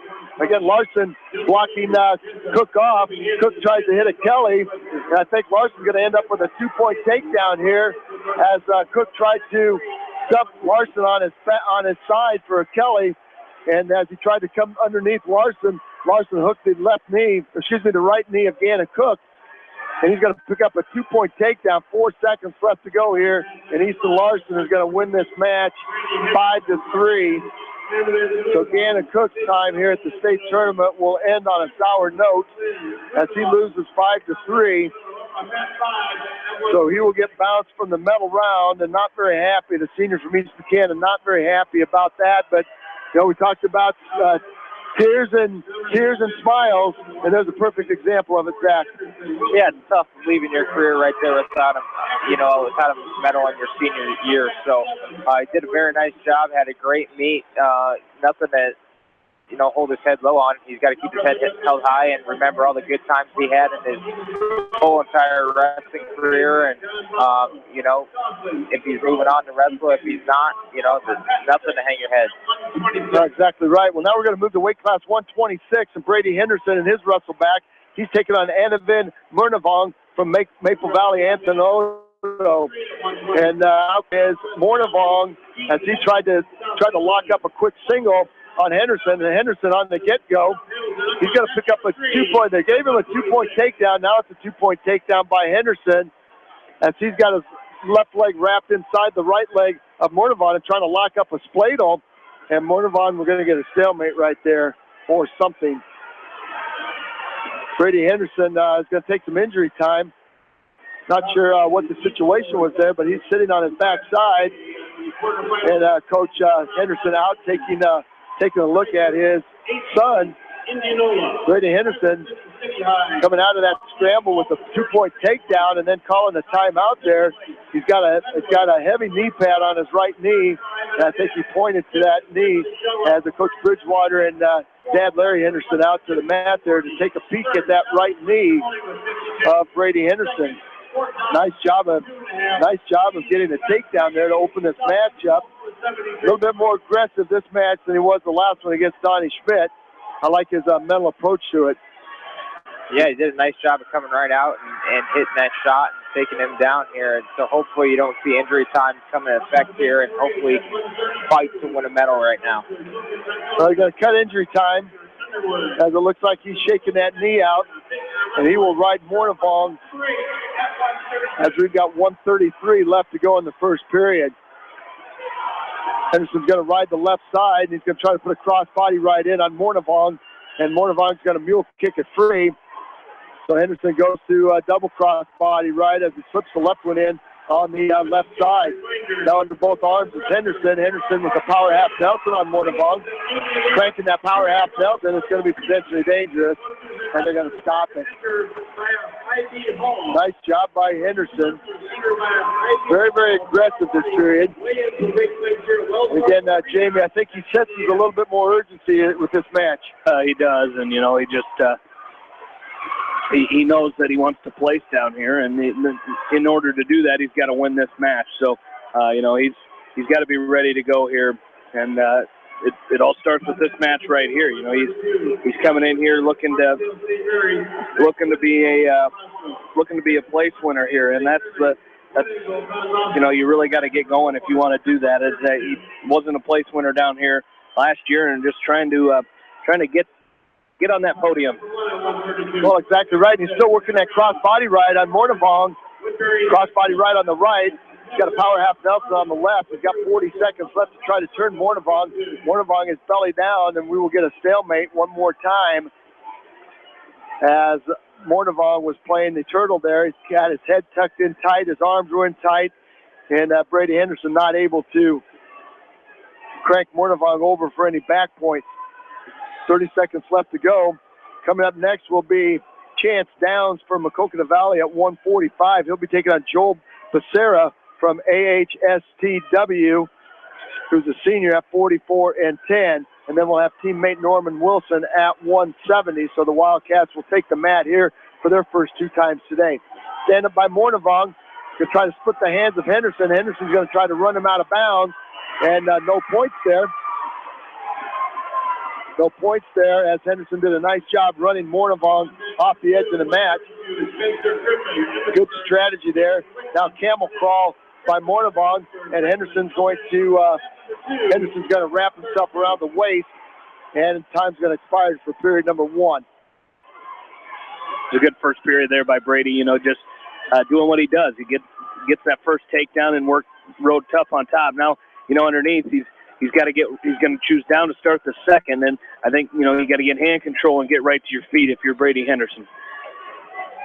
Speaker 2: Again, Larson blocking Cook off. Cook tries to hit a Kelly. And I think Larson's going to end up with a 2-point takedown here as Cook tried to dump Larson on his side for a Kelly. And as he tried to come underneath Larson hooked the right knee of Gannon Cook. And he's going to pick up a 2-point takedown. 4 seconds left to go here. And Easton Larson is going to win this match 5-3. So Gannon Cook's time here at the state tournament will end on a sour note as he loses 5-3. So he will get bounced from the medal round, and not very happy. The seniors from East Buchanan not very happy about that. But we talked about tears and smiles, and there's a perfect example of it, Zach.
Speaker 7: Yeah, it's tough leaving your career right there without him, without a medal in your senior year. So he did a very nice job, had a great meet, nothing to, hold his head low on. He's got to keep his head held high and remember all the good times he had in his whole entire wrestling career. And, if he's moving on to wrestle, if he's not, there's nothing to hang your head.
Speaker 2: That's exactly right. Well, now we're going to move to weight class 126, and Brady Henderson in his wrestle back. He's taking on Anavin Murnavong from Maple Valley, Antonoto. And out is Murnavong as he tried to lock up a quick single on Henderson, and Henderson on the get-go. He's going to pick up a 2-point. They gave him a 2-point takedown. Now it's a 2-point takedown by Henderson as he's got his left leg wrapped inside the right leg of Murnavong and trying to lock up a spladle. And Murnavong, we're going to get a stalemate right there or something. Brady Henderson is going to take some injury time. Not sure what the situation was there, but he's sitting on his backside. And Coach Henderson out taking a look at his son, Brady Henderson, coming out of that scramble with a 2-point takedown and then calling a timeout there. He's got a heavy knee pad on his right knee, and I think he pointed to that knee as Coach Bridgewater and Dad Larry Henderson out to the mat there to take a peek at that right knee of Brady Henderson. Nice job of getting a takedown there to open this match up. A little bit more aggressive this match than he was the last one against Donnie Schmidt. I like his mental approach to it.
Speaker 7: Yeah, he did a nice job of coming right out and hitting that shot. And taking him down here. And so hopefully you don't see injury time come into effect here, and hopefully he can fight to win a medal right now.
Speaker 2: So they're going to cut injury time, as it looks like he's shaking that knee out, and he will ride Mornavong as we've got 1:33 left to go in the first period. Henderson's going to ride the left side, and he's going to try to put a cross-body ride in on Mornavong, and Mornavong's going to mule kick it free. So Henderson goes to a double cross-body ride as he slips the left one in on the left side. Now under both arms is Henderson. Henderson with a power half Nelson on Mornavong. Cranking that power half Nelson, it's going to be potentially dangerous, and they're going to stop it. Nice job by Henderson. Very, very aggressive this period. And again, Jamie, I think he senses a little bit more urgency with this match.
Speaker 3: He does, and, you know, he just he knows that he wants to place down here, and in order to do that, he's got to win this match. So, you know, he's got to be ready to go here, and it all starts with this match right here. You know, he's coming in here looking to be a place winner here, and that's you know, you really got to get going if you want to do that. He wasn't a place winner down here last year, and just trying to get on that podium.
Speaker 2: Well, exactly right. He's still working that cross-body ride on Mornavong. Cross-body ride on the right. He's got a power half Nelson on the left. He's got 40 seconds left to try to turn Mornavong. Mornavong is belly down, and we will get a stalemate one more time as Mornavong was playing the turtle there. He's got his head tucked in tight. His arms were in tight. And Brady Henderson not able to crank Mornavong over for any back points. 30 seconds left to go. Coming up next will be Chance Downs from Maquoketa Valley at 145. He'll be taking on Joel Becerra from AHSTW, who's a senior at 44-10. And then we'll have teammate Norman Wilson at 170. So the Wildcats will take the mat here for their first two times today. Stand up by Mornavong to try to split the hands of Henderson. Henderson's going to try to run him out of bounds, and no points there. No points there, as Henderson did a nice job running Mornavong off the edge of the mat. Good strategy there. Now camel crawl by Mornavong, and Henderson's going to wrap himself around the waist, and time's going to expire for period number one.
Speaker 3: It's a good first period there by Brady. You know, just doing what he does. He gets that first takedown and rode tough on top. Now, you know, underneath he's going to choose down to start the second, and I think, you know, you got to get hand control and get right to your feet if you're Brady Henderson.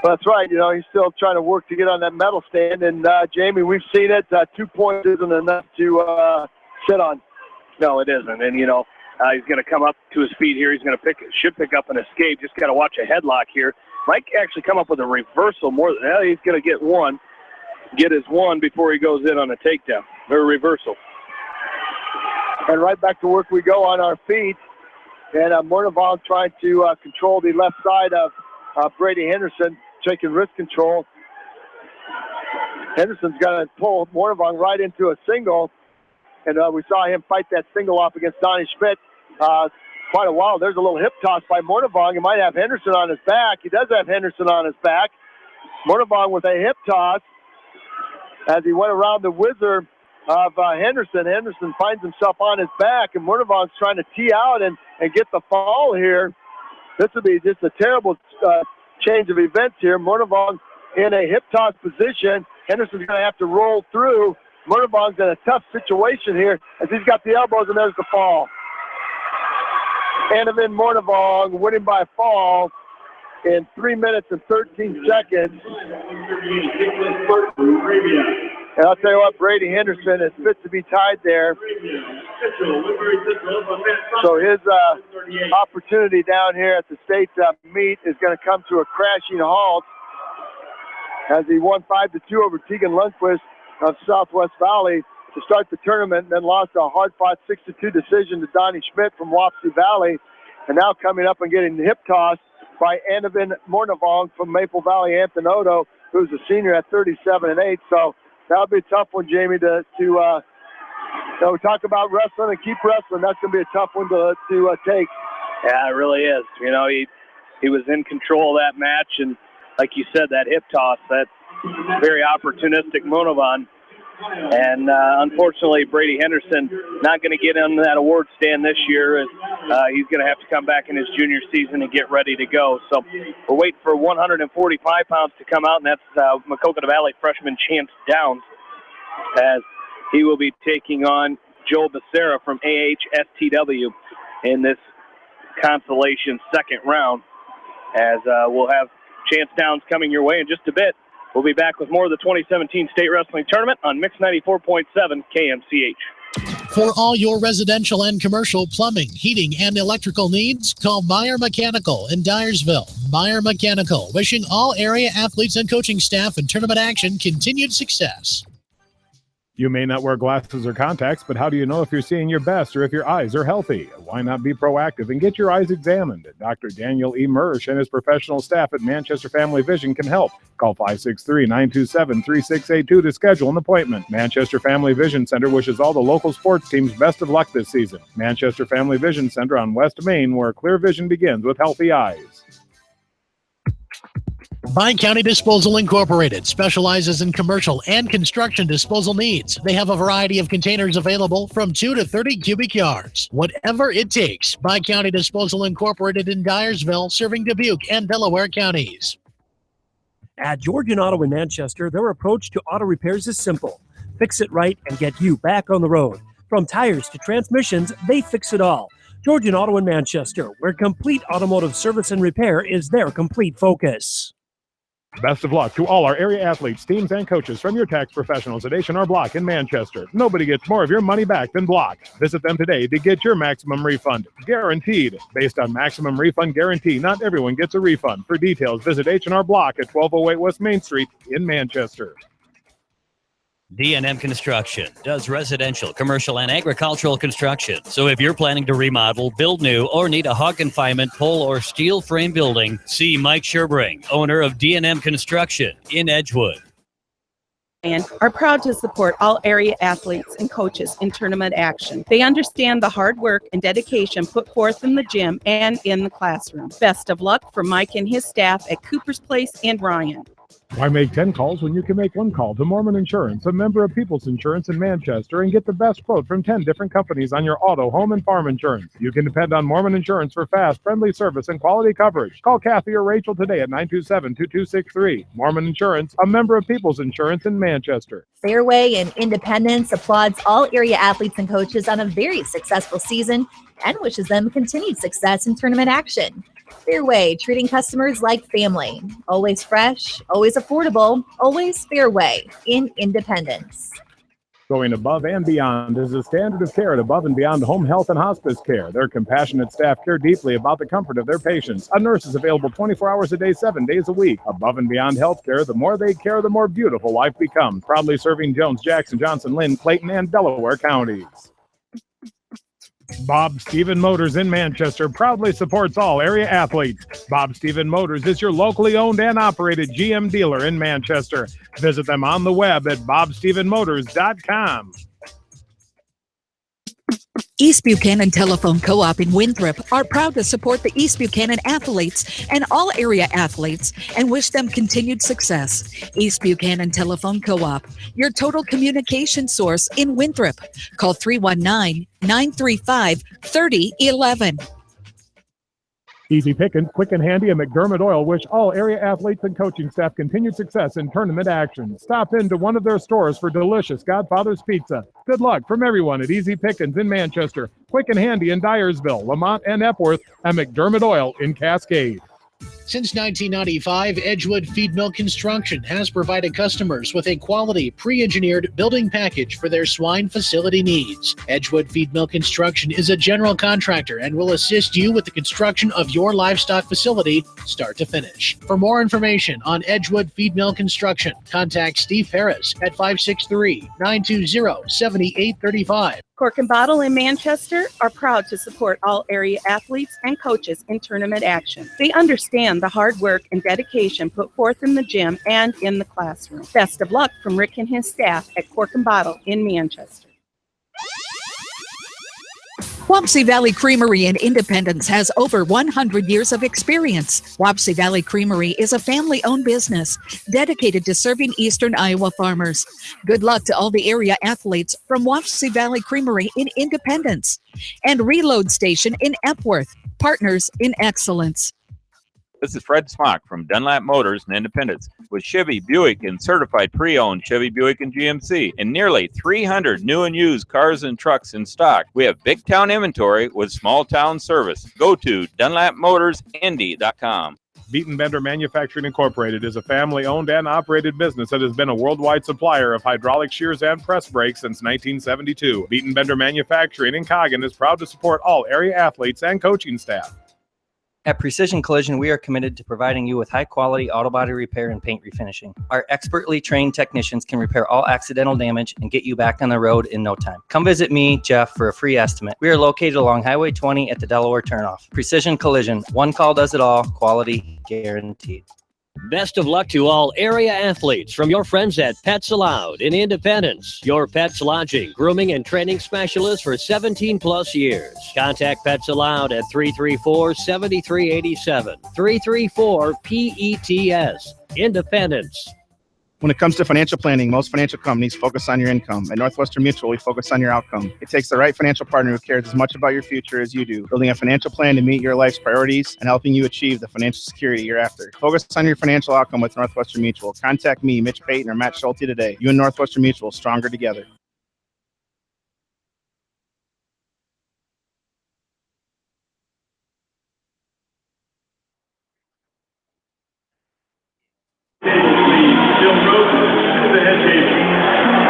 Speaker 2: Well, that's right. You know, he's still trying to work to get on that medal stand, and Jamie, we've seen it. 2 points isn't enough to sit on.
Speaker 3: No, it isn't, and you know, he's going to come up to his feet here. He's going to should pick up an escape. Just got to watch a headlock here. Might actually come up with a reversal more than he's going to get his one before he goes in on a takedown or a reversal.
Speaker 2: And right back to work we go on our feet. And Mornavong trying to control the left side of Brady Henderson, taking wrist control. Henderson's going to pull Mornavong right into a single. And we saw him fight that single off against Donnie Schmidt quite a while. There's a little hip toss by Mornavong. He might have Henderson on his back. He does have Henderson on his back. Mornavong with a hip toss as he went around the whizzer of Henderson. Henderson finds himself on his back, and Mornavong's trying to tee out and get the fall here. This would be just a terrible change of events here. Mornavong in a hip toss position. Henderson's going to have to roll through. Mornavong's in a tough situation here as he's got the elbows, and there's the fall. Annavin Mornavong winning by fall in 3 minutes and 13 seconds. And I'll tell you what, Brady Henderson is fit to be tied there. So his opportunity down here at the state meet is going to come to a crashing halt as he won 5-2 over Tegan Lundquist of Southwest Valley to start the tournament, and then lost a hard-fought 6-2 decision to Donnie Schmidt from Wapsie Valley, and now coming up and getting hip tossed by Annavin Mornavong from Maple Valley Anthony, who's a senior at 37-8. So that'll be a tough one, Jamie, to we talk about wrestling and keep wrestling. That's going to be a tough one to take.
Speaker 3: Yeah, it really is. You know, he was in control of that match, and like you said, that hip toss, very opportunistic Monovan. And unfortunately, Brady Henderson not going to get on that award stand this year. As he's going to have to come back in his junior season and get ready to go. So we're waiting for 145 pounds to come out, and that's Maquoketa Valley freshman Chance Downs, as he will be taking on Joe Becerra from AHSTW in this consolation second round. As we'll have Chance Downs coming your way in just a bit. We'll be back with more of the 2017 State Wrestling Tournament on Mix 94.7 KMCH.
Speaker 5: For all your residential and commercial plumbing, heating, and electrical needs, call Meyer Mechanical in Dyersville. Meyer Mechanical, wishing all area athletes and coaching staff in tournament action continued success.
Speaker 10: You may not wear glasses or contacts, but how do you know if you're seeing your best or if your eyes are healthy? Why not be proactive and get your eyes examined? Dr. Daniel E. Mersch and his professional staff at Manchester Family Vision can help. Call 563-927-3682 to schedule an appointment. Manchester Family Vision Center wishes all the local sports teams best of luck this season. Manchester Family Vision Center on West Main, where clear vision begins with healthy eyes.
Speaker 5: Bi-County Disposal Incorporated specializes in commercial and construction disposal needs. They have a variety of containers available from 2 to 30 cubic yards. Whatever it takes, Bi-County Disposal Incorporated in Dyersville, serving Dubuque and Delaware counties.
Speaker 1: At Georgian Auto in Manchester, their approach to auto repairs is simple. Fix it right and get you back on the road. From tires to transmissions, they fix it all. Georgian Auto in Manchester, where complete automotive service and repair is their complete focus.
Speaker 10: Best of luck to all our area athletes, teams, and coaches from your tax professionals at H&R Block in Manchester. Nobody gets more of your money back than Block. Visit them today to get your maximum refund. Guaranteed. Based on maximum refund guarantee, not everyone gets a refund. For details, visit H&R Block at 1208 West Main Street in Manchester.
Speaker 9: D&M Construction does residential, commercial, and agricultural construction. So if you're planning to remodel, build new, or need a hog confinement, pole, or steel frame building, see Mike Sherbring, owner of D&M Construction in Edgewood.
Speaker 16: And are proud to support all area athletes and coaches in tournament action. They understand the hard work and dedication put forth in the gym and in the classroom. Best of luck for Mike and his staff at Cooper's Place and Ryan.
Speaker 10: Why make 10 calls when you can make one call to Mormon Insurance, a member of People's Insurance in Manchester, and get the best quote from 10 different companies on your auto, home, and farm insurance? You can depend on Mormon Insurance for fast, friendly service and quality coverage. Call Kathy or Rachel today at 927-2263. Mormon Insurance, a member of People's Insurance in Manchester.
Speaker 8: Fairway and Independence applauds all area athletes and coaches on a very successful season and wishes them continued success in tournament action. Fairway, treating customers like family. Always fresh, always affordable, always Fairway in Independence.
Speaker 10: Going above and beyond is the standard of care at Above and Beyond Home Health and Hospice Care. Their compassionate staff care deeply about the comfort of their patients. A nurse is available 24 hours a day, 7 days a week. Above and Beyond Healthcare, the more they care, the more beautiful life becomes. Proudly serving Jones, Jackson, Johnson, Lynn, Clayton, and Delaware counties. Bob Stephen Motors in Manchester proudly supports all area athletes. Bob Stephen Motors is your locally owned and operated GM dealer in Manchester. Visit them on the web at bobstephenmotors.com.
Speaker 11: East Buchanan Telephone Co-op in Winthrop are proud to support the East Buchanan athletes and all area athletes and wish them continued success. East Buchanan Telephone Co-op, your total communication source in Winthrop. Call 319-935-3011.
Speaker 10: Easy Pickens, Quick and Handy, and McDermott Oil wish all area athletes and coaching staff continued success in tournament action. Stop into one of their stores for delicious Godfather's Pizza. Good luck from everyone at Easy Pickens in Manchester, Quick and Handy in Dyersville, Lamont and Epworth, and McDermott Oil in Cascade.
Speaker 5: Since 1995, Edgewood Feed Mill Construction has provided customers with a quality, pre-engineered building package for their swine facility needs. Edgewood Feed Mill Construction is a general contractor and will assist you with the construction of your livestock facility, start to finish. For more information on Edgewood Feed Mill Construction, contact Steve Harris at 563-920-7835.
Speaker 16: Cork and Bottle in Manchester are proud to support all area athletes and coaches in tournament action. They understand the hard work and dedication put forth in the gym and in the classroom. Best of luck from Rick and his staff at Cork and Bottle in Manchester.
Speaker 11: Wapsie Valley Creamery in Independence has over 100 years of experience. Wapsie Valley Creamery is a family-owned business dedicated to serving eastern Iowa farmers. Good luck to all the area athletes from Wapsie Valley Creamery in Independence and Reload Station in Epworth, partners in excellence.
Speaker 12: This is Fred Smock from Dunlap Motors in Independence with Chevy, Buick, and certified pre-owned Chevy, Buick, and GMC, and nearly 300 new and used cars and trucks in stock. We have big town inventory with small town service. Go to DunlapMotorsIndy.com.
Speaker 10: Beaton Bender Manufacturing Incorporated is a family-owned and operated business that has been a worldwide supplier of hydraulic shears and press brakes since 1972. Beaton Bender Manufacturing in Coggin is proud to support all area athletes and coaching staff.
Speaker 18: At Precision Collision, we are committed to providing you with high-quality auto body repair and paint refinishing. Our expertly trained technicians can repair all accidental damage and get you back on the road in no time. Come visit me, Jeff, for a free estimate. We are located along Highway 20 at the Delaware turnoff. Precision Collision, one call does it all, quality guaranteed.
Speaker 4: Best of luck to all area athletes from your friends at Pets Allowed in Independence, your pet's lodging, grooming, and training specialist for 17 plus years. Contact Pets Allowed at 334-7387, 334-PETS, Independence.
Speaker 19: When it comes to financial planning, most financial companies focus on your income. At Northwestern Mutual, we focus on your outcome. It takes the right financial partner who cares as much about your future as you do, building a financial plan to meet your life's priorities and helping you achieve the financial security you're after. Focus on your financial outcome with Northwestern Mutual. Contact me, Mitch Payton, or Matt Schulte today. You and Northwestern Mutual, stronger together.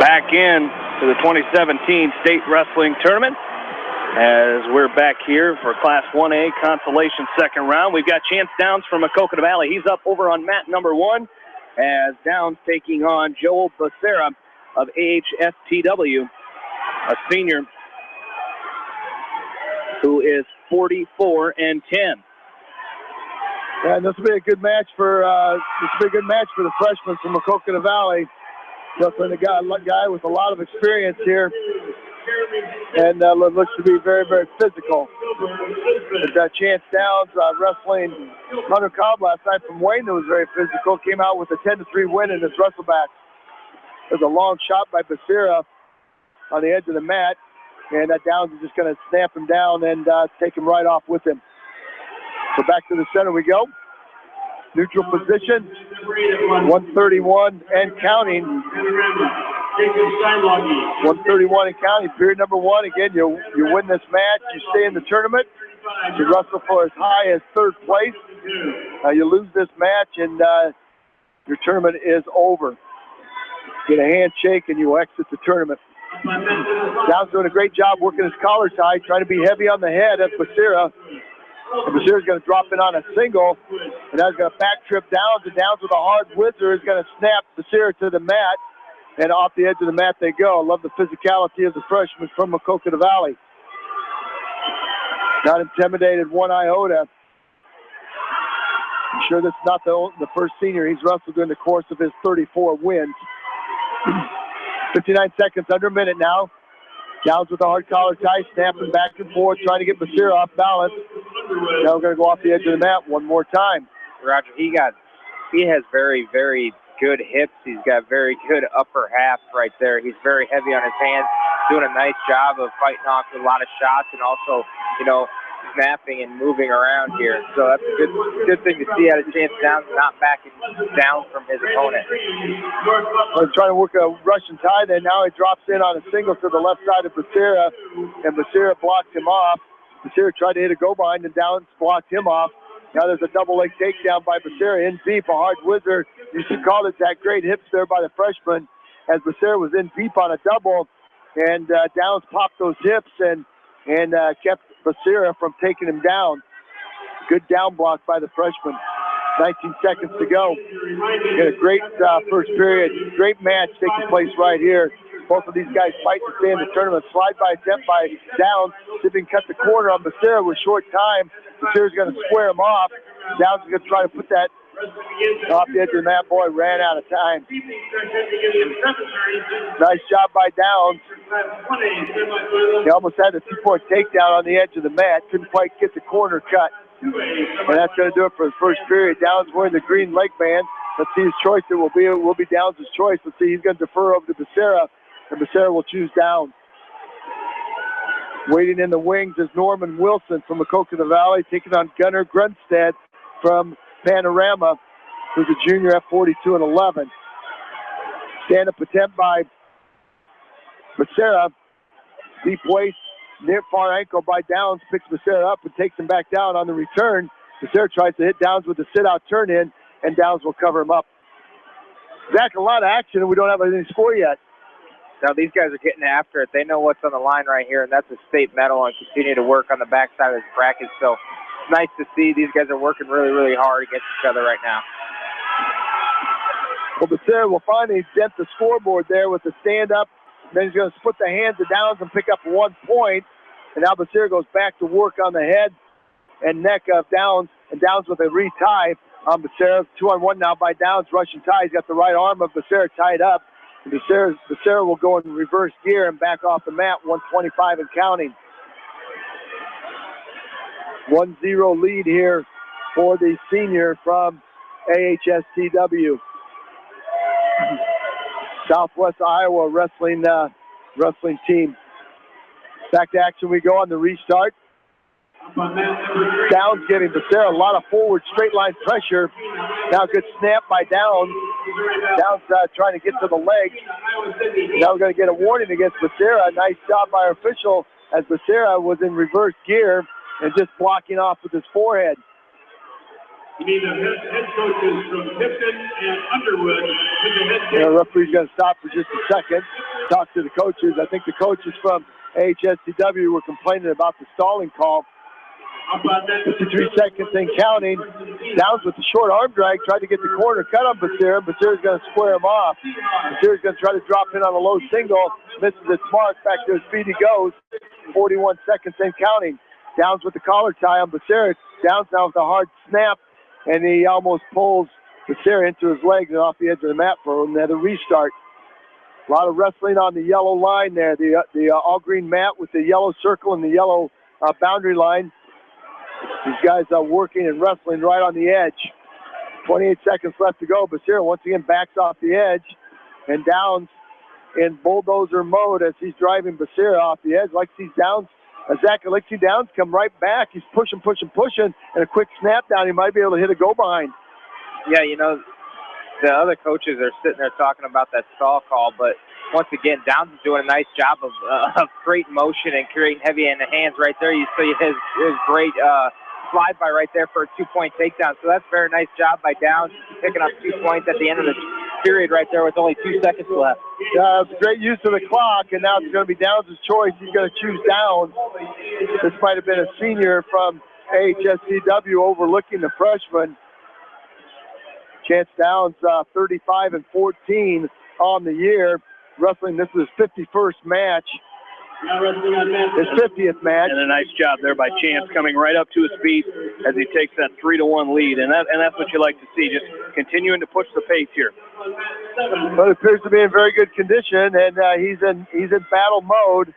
Speaker 3: Back in to the 2017 state wrestling tournament as we're back here for Class 1A consolation second round. We've got Chance Downs from Maquoketa Valley. He's up over on mat number 1 as Downs taking on Joel Becerra of AHSTW, a senior who is 44-10.
Speaker 2: Yeah, and this will be a good match for the freshmen from Maquoketa Valley. Definitely a guy with a lot of experience here, and looks to be very, very physical. But Chance Downs wrestling Hunter Cobb last night from Wayne that was very physical, came out with a 10-3 win in this wrestleback. There's a long shot by Becerra on the edge of the mat, and Downs is just going to snap him down and take him right off with him. So back to the center we go. Neutral position, 131 and counting. 131 and counting, period number 1. Again, you win this match, you stay in the tournament. You wrestle for as high as 3rd place. You lose this match, and your tournament is over. Get a handshake, and you exit the tournament. Downs doing a great job working his collar tie, trying to be heavy on the head of Becerra. And Becerra's going to drop in on a single, and that's going to back trip Downs, and Downs with a hard whizzer is going to snap Becerra to the mat, and off the edge of the mat they go. I love the physicality of the freshman from Maquoketa Valley. Not intimidated one iota. I'm sure this is not the first senior he's wrestled during the course of his 34 wins. 59 seconds, under a minute now. Downs with a hard collar tie, snapping back and forth, trying to get Becerra off balance. Now we're going to go off the edge of the mat one more time.
Speaker 7: Roger, he has very, very good hips. He's got very good upper half right there. He's very heavy on his hands, doing a nice job of fighting off a lot of shots and also, snapping and moving around here. So that's a good thing to see out of Chance Downs, not backing down from his opponent.
Speaker 2: He's trying to work a Russian tie there. Now he drops in on a single to the left side of Becerra, and Becerra blocks him off. Becerra tried to hit a go behind, and Downs blocked him off. Now there's a double leg takedown by Becerra in deep, a hard whizzer. You should call it that great hips there by the freshman as Becerra was in deep on a double, and Downs popped those hips and kept Becerra from taking him down. Good down block by the freshman. 19 seconds to go. Got a great first period. Great match taking place right here. Both of these guys fight to stay in the tournament. Slide by attempt by Downs. See if he can cut the corner on Becerra with short time. Becerra's going to square him off. Downs is going to try to put that Off the edge of the mat, boy, ran out of time. Nice job by Downs. He almost had a 2-point takedown on the edge of the mat. Couldn't quite get the corner cut. And that's going to do it for the first period. Downs wearing the green leg band. Let's see his choice. It will be Downs' choice. Let's see, he's going to defer over to Becerra, and Becerra will choose Downs. Waiting in the wings is Norman Wilson from Macoka of the Valley, taking on Gunnar Grunstead from Panorama, who's a junior at 42-11. Stand-up attempt by Becerra. Deep waist, near far ankle by Downs, picks Becerra up and takes him back down on the return. Becerra tries to hit Downs with the sit-out turn-in, and Downs will cover him up. Zach, a lot of action, and we don't have any score yet.
Speaker 7: Now these guys are getting after it. They know what's on the line right here, and that's a state medal, and continue to work on the backside of this bracket. So it's nice to see these guys are working really, really hard against each other right now.
Speaker 2: Well, Becerra will finally dent the scoreboard there with the stand-up. Then he's going to split the hands of Downs and pick up 1 point. And now Becerra goes back to work on the head and neck of Downs, and Downs with a retie on Becerra. 2-on-1 now by Downs, Russian tie. He's got the right arm of Becerra tied up. Becerra will go in reverse gear and back off the mat, 125 and counting. 1-0 lead here for the senior from AHSTW. Southwest Iowa wrestling team. Back to action we go on the restart. Downs giving Becerra a lot of forward straight line pressure. Now good snap by Downs. Downs trying to get to the legs. Now we're going to get a warning against Becerra. Nice job by our official as Becerra was in reverse gear and just blocking off with his forehead.
Speaker 20: You need the head coaches from Tipton and Underwood.
Speaker 2: The referee's going to stop for just a second, talk to the coaches. I think the coaches from AHSTW were complaining about the stalling call. 53 seconds and counting. Downs with the short arm drag, tried to get the corner cut on Becerra. Becerra's going to square him off. Becerra's going to try to drop in on a low single. Misses its mark. Back to his feet he goes. 41 seconds and counting. Downs with the collar tie on Becerra. Downs now with a hard snap, and he almost pulls Becerra into his legs and off the edge of the mat for another restart. A lot of wrestling on the yellow line there. The all-green mat with the yellow circle and the yellow boundary line. These guys are working and wrestling right on the edge. 28 seconds left to go. Becerra once again backs off the edge, and Downs in bulldozer mode as he's driving Becerra off the edge. Like see Downs, Zach Alexi Downs come right back. He's pushing, and a quick snap down. He might be able to hit a go behind.
Speaker 7: Yeah, you know, the other coaches are sitting there talking about that stall call, but once again, Downs is doing a nice job of great motion and creating heavy in the hands right there. You see his great slide by right there for a 2-point takedown. So that's a very nice job by Downs, picking up 2 points at the end of the period right there with only 2 seconds left.
Speaker 2: Yeah, it's a great use of the clock, and now it's going to be Downs' choice. He's going to choose Downs. This might have been a senior from AHSCW overlooking the freshman. Chance Downs, 35-14 on the year. Wrestling, this is his 51st match. His 50th match.
Speaker 3: And a nice job there by Chance coming right up to his feet as he takes that 3-1 lead. And that's what you like to see, just continuing to push the pace here.
Speaker 2: But it appears to be in very good condition, and he's in battle mode.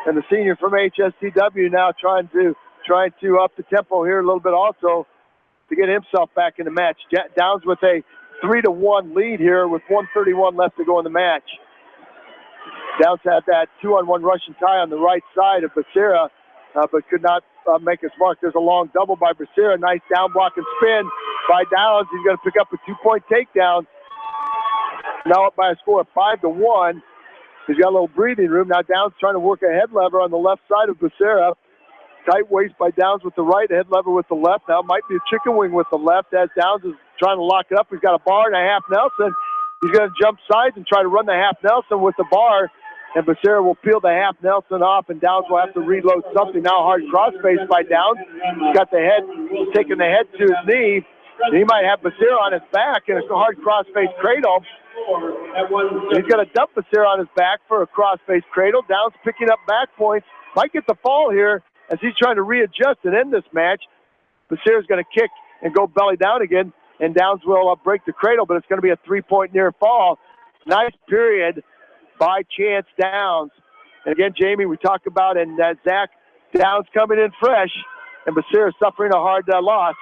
Speaker 2: And the senior from HSTW now trying to up the tempo here a little bit also to get himself back in the match. Downs with a 3-1 lead here with 1:31 left to go in the match. Downs had that 2-on-1 Russian tie on the right side of Becerra, but could not make his mark. There's a long double by Becerra. Nice down block and spin by Downs. He's going to pick up a 2-point takedown. Now up by a score of 5-1. He's got a little breathing room. Now Downs trying to work a head lever on the left side of Becerra. Tight waist by Downs with the right, head lever with the left. Now might be a chicken wing with the left as Downs is trying to lock it up. He's got a bar and a half Nelson. He's going to jump sides and try to run the half Nelson with the bar. And Becerra will peel the half Nelson off, and Downs will have to reload something. Now hard crossface by Downs. He's got the head, taking the head to his knee. He might have Becerra on his back in a hard crossface cradle. He's going to dump Becerra on his back for a crossface cradle. Downs picking up back points. Might get the fall here as he's trying to readjust and end this match. Becerra's going to kick and go belly down again. and Downs will break the cradle, but it's going to be a 3-point near fall. Nice period by Chance Downs. And again, Jamie, we talked about, and Zach, Downs coming in fresh, and Becerra suffering a hard loss.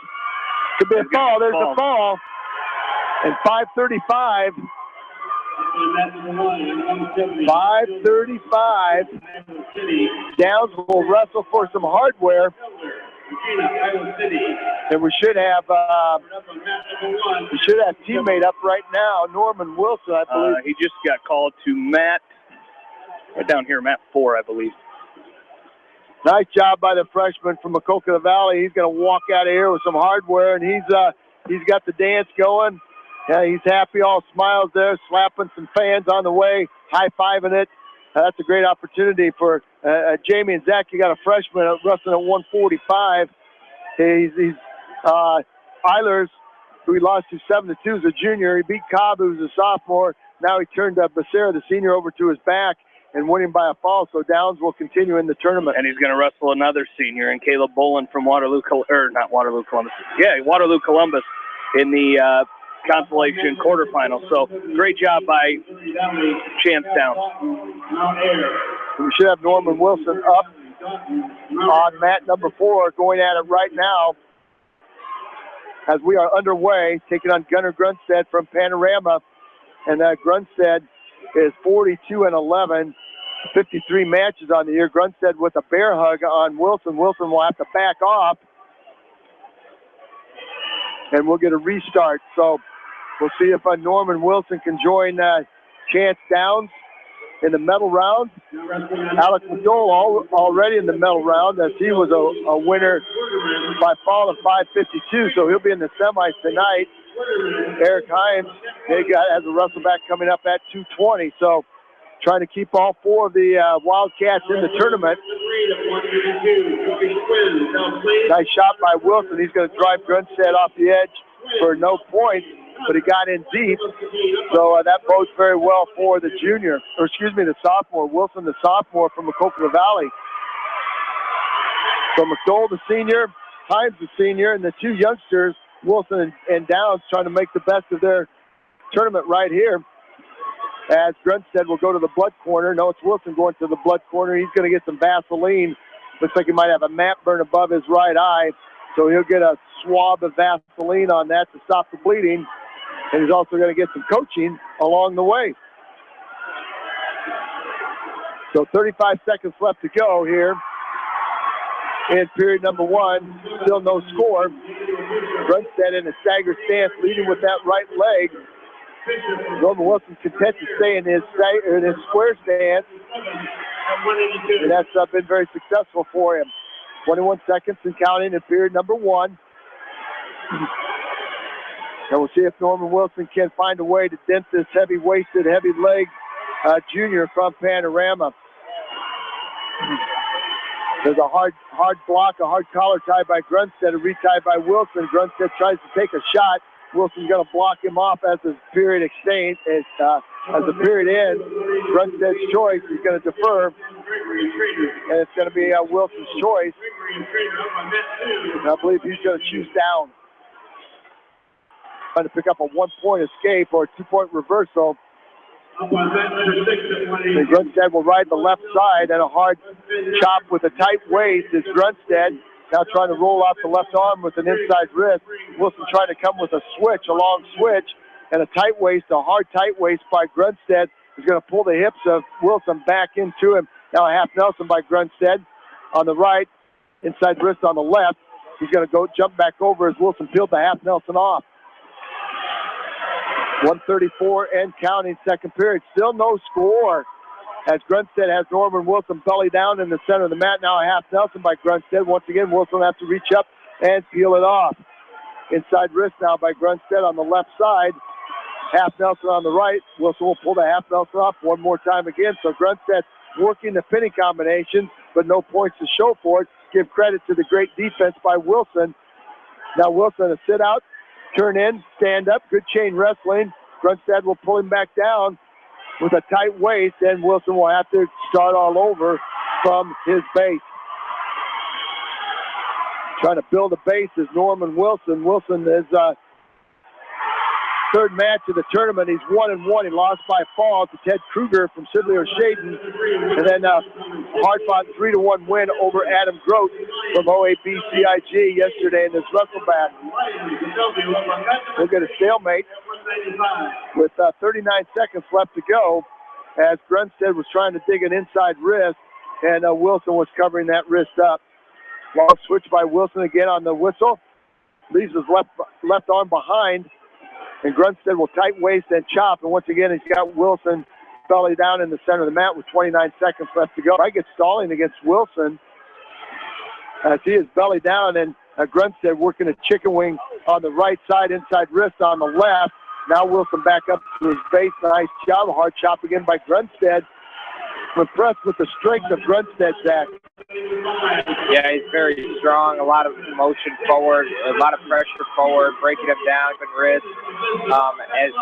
Speaker 2: Could be a fall. There's a fall. And 5:35. 5:35. Downs will wrestle for some hardware. And we should have teammate up right now, Norman Wilson, I believe.
Speaker 3: He just got called to Matt, right down here, Matt 4, I believe.
Speaker 2: Nice job by the freshman from Maquoketa Valley. He's going to walk out of here with some hardware, and he's got the dance going. Yeah, he's happy, all smiles there, slapping some fans on the way, high-fiving it. That's a great opportunity for Jamie and Zach. You got a freshman wrestling at 145. He's Eilers, who he lost to 7-2 as a junior. He beat Cobb, who was a sophomore. Now he turned Becerra, the senior, over to his back and winning by a fall. So Downs will continue in the tournament.
Speaker 3: And he's going to wrestle another senior, and Caleb Bolin from Waterloo Columbus in the consolation quarterfinals. So great job by Chance Downs.
Speaker 2: We should have Norman Wilson up on mat number 4, going at it right now as we are underway, taking on Gunnar Grunstead from Panorama. And Grunstead is 42-11, 53 matches on the year. Grunstead with a bear hug on Wilson. Wilson will have to back off, and we'll get a restart. So we'll see if Norman Wilson can join Chance Downs in the medal round. Alex McDowell already in the medal round, as he was a winner by fall of 5:52, so he'll be in the semis tonight. Eric Himes has a wrestle back coming up at 2:20, so trying to keep all 4 of the Wildcats in the tournament. Nice shot by Wilson. He's going to drive Grunstead off the edge for no points, but he got in deep, so that bodes very well for the the sophomore. Wilson, the sophomore from Maquoketa Valley. So McDowell, the senior, Himes, the senior, and the 2 youngsters, Wilson and Downs, trying to make the best of their tournament right here. As Grunstead will go to the blood corner. No, it's Wilson going to the blood corner. He's going to get some Vaseline. Looks like he might have a mat burn above his right eye, so he'll get a swab of Vaseline on that to stop the bleeding. And he's also going to get some coaching along the way. So 35 seconds left to go here in period number 1. Still no score. Grunstead in a stagger stance, leading with that right leg. Norman Wilson content to stay in his square stance. And that's been very successful for him. 21 seconds and counting in period number 1. And we'll see if Norman Wilson can find a way to dent this heavy-waisted, heavy-legged junior from Panorama. There's a hard block, a hard collar tie by Grunstead, a retie by Wilson. Grunstead tries to take a shot. Wilson's going to block him off as the period extends. As the period ends, Grunstead's choice is going to defer, and it's going to be Wilson's choice. And I believe he's going to choose down. Trying to pick up a 1-point escape or a 2-point reversal. And Grunstead will ride the left side, and a hard chop with a tight waist is Grunstead. Now trying to roll out the left arm with an inside wrist. Wilson trying to come with a switch, a long switch, and a tight waist, a hard tight waist by Grunstead is going to pull the hips of Wilson back into him. Now a half Nelson by Grunstead on the right, inside wrist on the left. He's going to go jump back over as Wilson peeled the half Nelson off. 1:34 and counting, second period. Still no score as Grunstead has Norman Wilson belly down in the center of the mat. Now a half Nelson by Grunstead. Once again, Wilson will have to reach up and peel it off. Inside wrist now by Grunstead on the left side. Half Nelson on the right. Wilson will pull the half Nelson off one more time again. So Grunstead working the pinning combination, but no points to show for it. Give credit to the great defense by Wilson. Now Wilson, a sit out, turn in, stand up, good chain wrestling. Grunstead will pull him back down with a tight waist, and Wilson will have to start all over from his base. Trying to build a base is Norman Wilson. Wilson is third match of the tournament. He's 1-1. He lost by fall to Ted Kruger from Sidley O'Shaden. And then hard-fought 3-1 win over Adam Grote from OABCIG yesterday in this wrestleback. We'll get a stalemate with 39 seconds left to go as Grunstead was trying to dig an inside wrist, and Wilson was covering that wrist up. Long switch by Wilson again on the whistle. Leaves his left arm behind, and Grunstead will tight waist and chop. And once again, he's got Wilson belly down in the center of the mat with 29 seconds left to go. I get stalling against Wilson as he is belly down, and Grunstead working a chicken wing on the right side, inside wrist on the left. Now Wilson back up to his base. Nice job. Hard chop again by Grunstead. I'm impressed with the strength of Grunstead, Zach.
Speaker 7: Yeah, he's very strong. A lot of motion forward, a lot of pressure forward, breaking him down, and wrist. As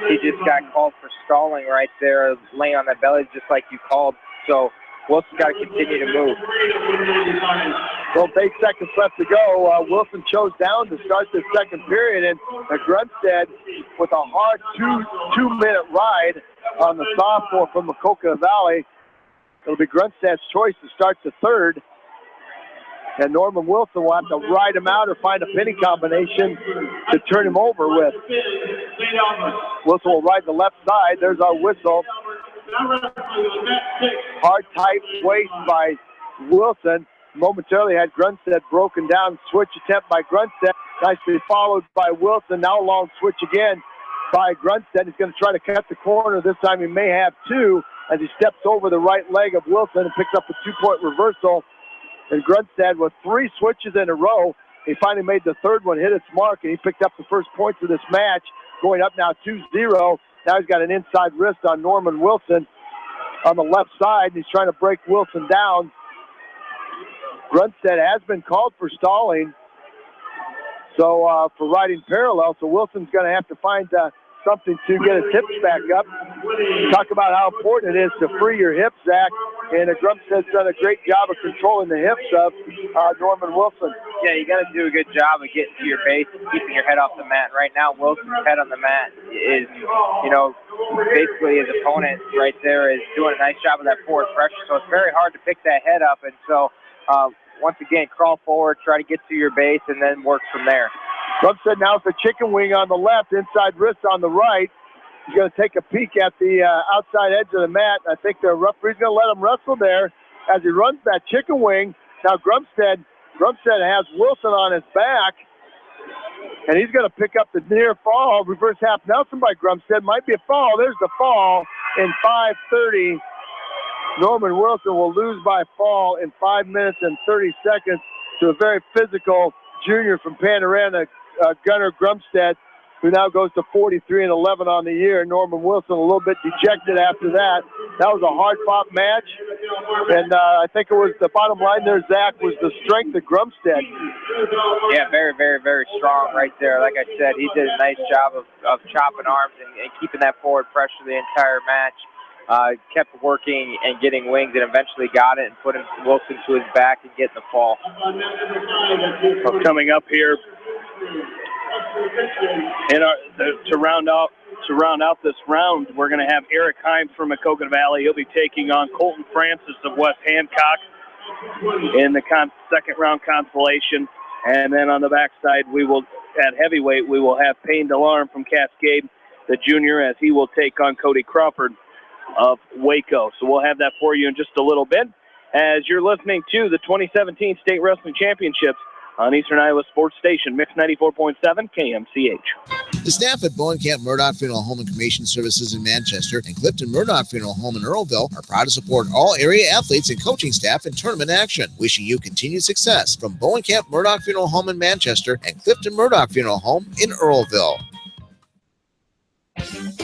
Speaker 7: he just got called for stalling right there, laying on that belly just like you called. So Wilson's got to continue to move.
Speaker 2: Well, 8 seconds left to go. Wilson chose down to start the second period, and Grunstead with a hard two-minute ride on the sophomore from Maquoketa Valley. It'll be Grunstead's choice to start the third. And Norman Wilson will have to ride him out or find a pinning combination to turn him over with. Wilson will ride the left side. There's our whistle. Hard, tight waist by Wilson. Momentarily had Grunstead broken down. Switch attempt by Grunstead. Nicely followed by Wilson. Now long switch again by Grunstead. He's going to try to cut the corner. This time he may have two as he steps over the right leg of Wilson and picks up a two-point reversal. And Grunstead with three switches in a row. He finally made the third one hit its mark, and he picked up the first points of this match, going up now 2-0. Now he's got an inside wrist on Norman Wilson on the left side, and he's trying to break Wilson down. Grunstead has been called for stalling, so for riding parallel, so Wilson's going to have to find something to get his hips back up. Talk about how important it is to free your hips, Zach, and Grunstead's done a great job of controlling the hips of Norman Wilson.
Speaker 7: Yeah, you got to do a good job of getting to your base and keeping your head off the mat. Right now, Wilson's head on the mat is, basically his opponent right there is doing a nice job of that forward pressure, so it's very hard to pick that head up, and so once again, crawl forward, try to get to your base, and then work from there.
Speaker 2: Grunstead now with the chicken wing on the left, inside wrist on the right. He's going to take a peek at the outside edge of the mat. I think the referee's going to let him wrestle there as he runs that chicken wing. Now Grunstead has Wilson on his back, and he's going to pick up the near fall. Reverse half Nelson by Grunstead. Might be a fall. There's the fall in 5:30. Norman Wilson will lose by fall in 5 minutes and 30 seconds to a very physical junior from Panorama, Gunnar Grunstead, who now goes to 43-11 on the year. Norman Wilson a little bit dejected after that. That was a hard-fought match, and I think it was the bottom line there, Zach, was the strength of Grunstead.
Speaker 7: Yeah, very, very, very strong right there. Like I said, he did a nice job of chopping arms and keeping that forward pressure the entire match. Kept working and getting wings and eventually got it and put Wilson to his back and getting the fall.
Speaker 3: So coming up here in to round out this round, we're going to have Eric Himes from Maquoketa Valley. He'll be taking on Colton Francis of West Hancock in the second round consolation. And then on the backside, at heavyweight, we will have Payne DeLarme from Cascade, the junior, as he will take on Cody Crawford of Waco. So we'll have that for you in just a little bit as you're listening to the 2017 State Wrestling Championships on Eastern Iowa Sports Station, Mix 94.7 KMCH.
Speaker 21: The staff at Bowen Camp Murdoch Funeral Home and Cremation Services in Manchester and Clifton Murdoch Funeral Home in Earlville are proud to support all area athletes and coaching staff in tournament action. Wishing you continued success from Bowen Camp Murdoch Funeral Home in Manchester and Clifton Murdoch Funeral Home in Earlville.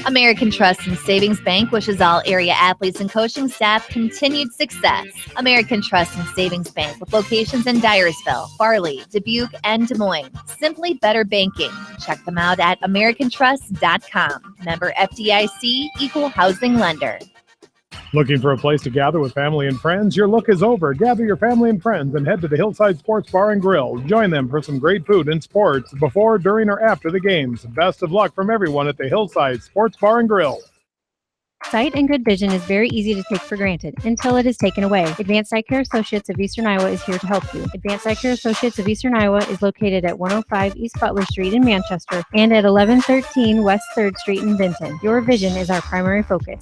Speaker 8: American Trust and Savings Bank wishes all area athletes and coaching staff continued success. American Trust and Savings Bank with locations in Dyersville, Farley, Dubuque, and Des Moines. Simply better banking. Check them out at americantrust.com. Member FDIC, equal housing lender.
Speaker 10: Looking for a place to gather with family and friends? Your look is over. Gather your family and friends and head to the Hillside Sports Bar and Grill. Join them for some great food and sports before, during, or after the games. Best of luck from everyone at the Hillside Sports Bar and Grill.
Speaker 6: Sight and good vision is very easy to take for granted until it is taken away. Advanced Eye Care Associates of Eastern Iowa is here to help you. Advanced Eye Care Associates of Eastern Iowa is located at 105 East Butler Street in Manchester and at 1113 West 3rd Street in Vinton. Your vision is our primary focus.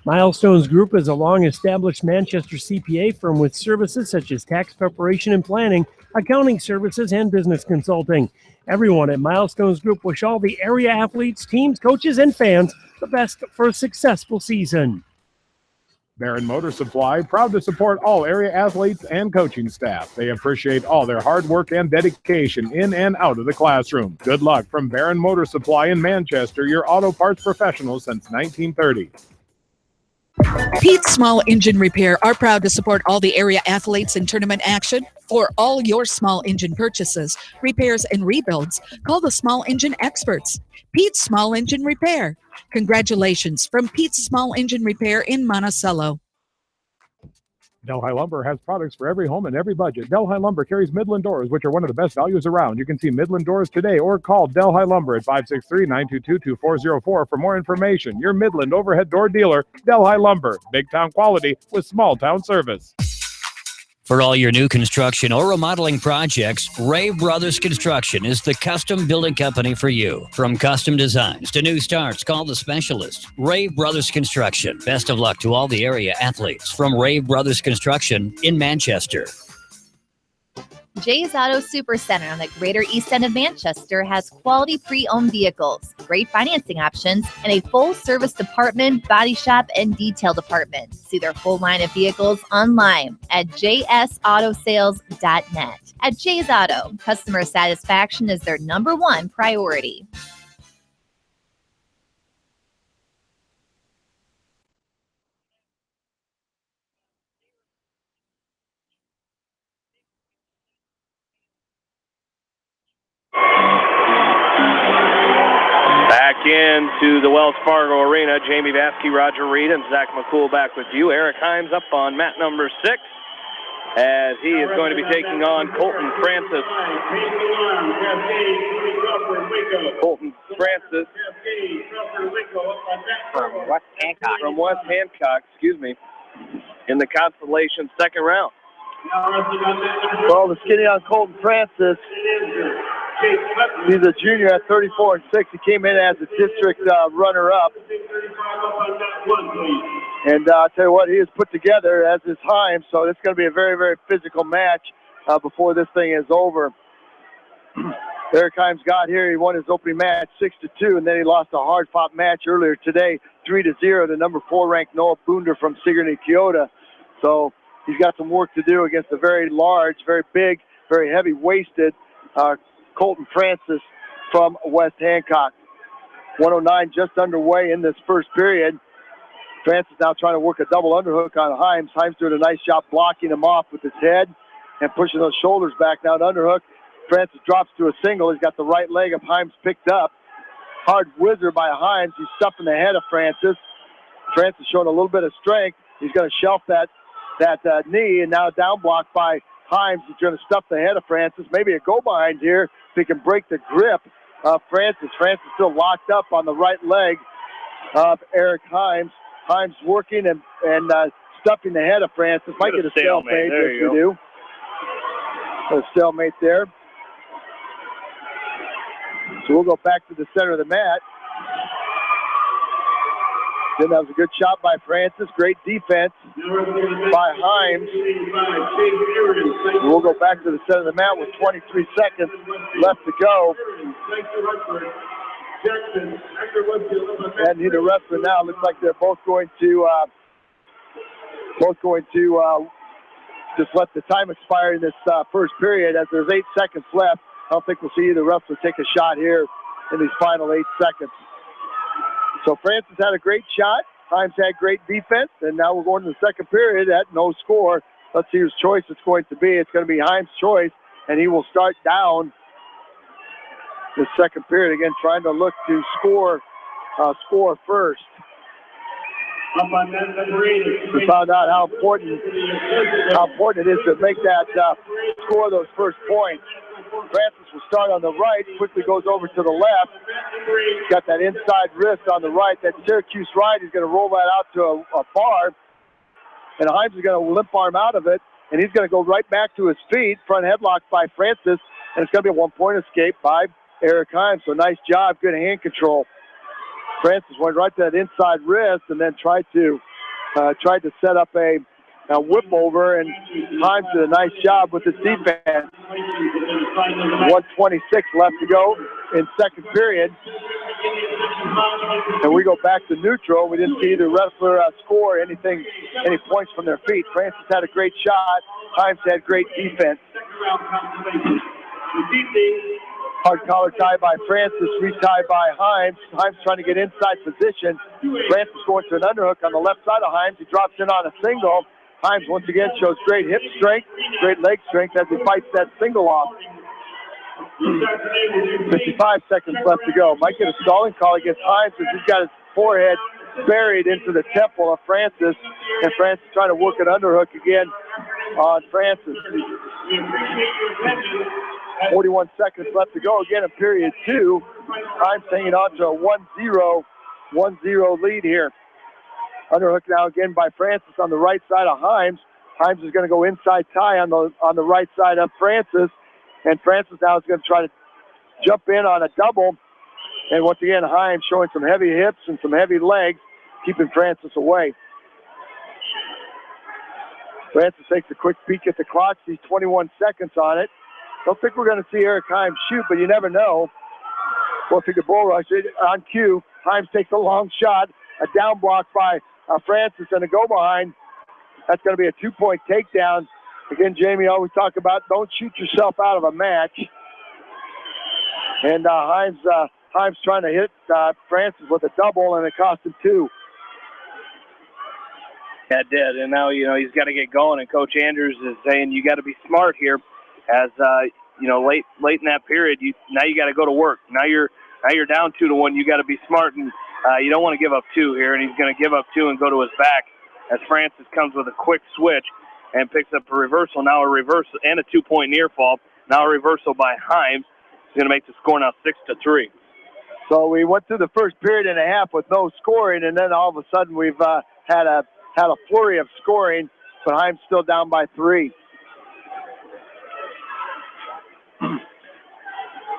Speaker 1: Milestones Group is a long-established Manchester CPA firm with services such as tax preparation and planning, accounting services, and business consulting. Everyone at Milestones Group wish all the area athletes, teams, coaches, and fans the best for a successful season.
Speaker 10: Barron Motor Supply, proud to support all area athletes and coaching staff. They appreciate all their hard work and dedication in and out of the classroom. Good luck from Barron Motor Supply in Manchester, your auto parts professional since 1930.
Speaker 11: Pete's Small Engine Repair are proud to support all the area athletes in tournament action. For all your small engine purchases, repairs, and rebuilds, call the Small Engine Experts. Pete's Small Engine Repair. Congratulations from Pete's Small Engine Repair in Monticello.
Speaker 10: Delhi Lumber has products for every home and every budget. Delhi Lumber carries Midland doors, which are one of the best values around. You can see Midland doors today or call Delhi Lumber at 563-922-2404 for more information. Your Midland overhead door dealer, Delhi Lumber. Big town quality with small town service.
Speaker 9: For all your new construction or remodeling projects, Ray Brothers Construction is the custom building company for you. From custom designs to new starts, call the specialist, Ray Brothers Construction. Best of luck to all the area athletes from Ray Brothers Construction in Manchester.
Speaker 8: Jay's Auto Supercenter on the Greater East End of Manchester has quality pre-owned vehicles, great financing options, and a full-service department, body shop, and detail department. See their full line of vehicles online at jsautosales.net. At Jay's Auto, customer satisfaction is their #1 priority.
Speaker 22: Back into the Wells Fargo Arena, Jamie Vasky, Roger Reed, and Zach McCool back with you. Eric Himes up on mat number 6 as he is going to be taking on Colton Francis. Colton Francis from West Hancock, in the Constellation second round.
Speaker 2: Well, the skinny on Colton Francis. He's a junior at 34-6. He came in as a district runner-up. And I'll tell you what, he is put together, as is Himes, so it's going to be a very, very physical match before this thing is over. Eric Himes got here. He won his opening match 6-2, and then he lost a hard-fought match earlier today, 3-0, to number 4 ranked Noah Boonder from Sigourney Keota. So he's got some work to do against a very large, very big, very heavy-waisted Colton Francis from West Hancock. 109 just underway in this first period. Francis now trying to work a double underhook on Himes. Himes doing a nice job blocking him off with his head and pushing those shoulders back. Now an underhook. Francis drops to a single. He's got the right leg of Himes picked up. Hard whizzer by Himes. He's stuffing the head of Francis. Francis showing a little bit of strength. He's going to shelf that knee, and now down blocked by Himes. He's going to stuff the head of Francis. Maybe a go behind here if he can break the grip of Francis. Francis still locked up on the right leg of Eric Himes. Himes working and stuffing the head of Francis. Might get a stalemate.
Speaker 22: There you go.
Speaker 2: A stalemate there. So we'll go back to the center of the mat. Then that was a good shot by Francis. Great defense by Himes. We'll go back to the center of the mat with 23 seconds left to go. And neither wrestler now. Looks like they're both going to just let the time expire in this first period, as there's 8 seconds left. I don't think we'll see either wrestler take a shot here in these final 8 seconds. So Francis had a great shot. Himes had great defense, and now we're going to the second period at no score. Let's see whose choice it's going to be. It's going to be Himes' choice, and he will start down the second period again, trying to look to score first.
Speaker 20: Up on net number 8.
Speaker 2: We found out how important it is to make that score those first points. Francis will start on the right, quickly goes over to the left. Got that inside wrist on the right. That Syracuse right is going to roll that out to a bar. And Himes is going to limp arm out of it. And he's going to go right back to his feet. Front headlock by Francis. And it's going to be a 1-point escape by Eric Himes. So nice job, good hand control. Francis went right to that inside wrist and then tried to set up a whip over, and Himes did a nice job with his defense. 1:26 left to go in second period. And we go back to neutral. We didn't see either wrestler score any points from their feet. Francis had a great shot. Himes had great defense. Hard collar tie by Francis, retie by Himes. Himes trying to get inside position. Francis going to an underhook on the left side of Himes. He drops in on a single. Himes once again shows great hip strength, great leg strength as he fights that single off. 55 seconds left to go. Might get a stalling call against Himes as he's got his forehead buried into the temple of Francis. And Francis trying to work an underhook again on Francis. 41 seconds left to go again in period 2. Himes hanging on to a 1-0 lead here. Underhook now again by Francis on the right side of Himes. Himes is going to go inside tie on the right side of Francis. And Francis now is going to try to jump in on a double. And once again, Himes showing some heavy hips and some heavy legs, keeping Francis away. Francis takes a quick peek at the clock, sees 21 seconds on it. Don't think we're going to see Eric Himes shoot, but you never know. Well, if he could bull rush it on cue, Himes takes a long shot, a down block by Francis and a go behind. That's going to be a 2-point takedown. Again, Jamie, always talk about don't shoot yourself out of a match. And Himes trying to hit Francis with a double, and it cost him 2.
Speaker 22: Yeah, it did. And now, he's got to get going. And Coach Andrews is saying you got to be smart here. As late in that period, now you got to go to work. Now you're down 2-1. You got to be smart, and you don't want to give up 2 here. And he's going to give up 2 and go to his back as Francis comes with a quick switch and picks up a reversal. Now a reversal and a 2-point near fall. Now a reversal by Himes. He's going to make the score now 6-3.
Speaker 2: So we went through the first period and a half with no scoring, and then all of a sudden we've had a flurry of scoring, but Himes still down by 3.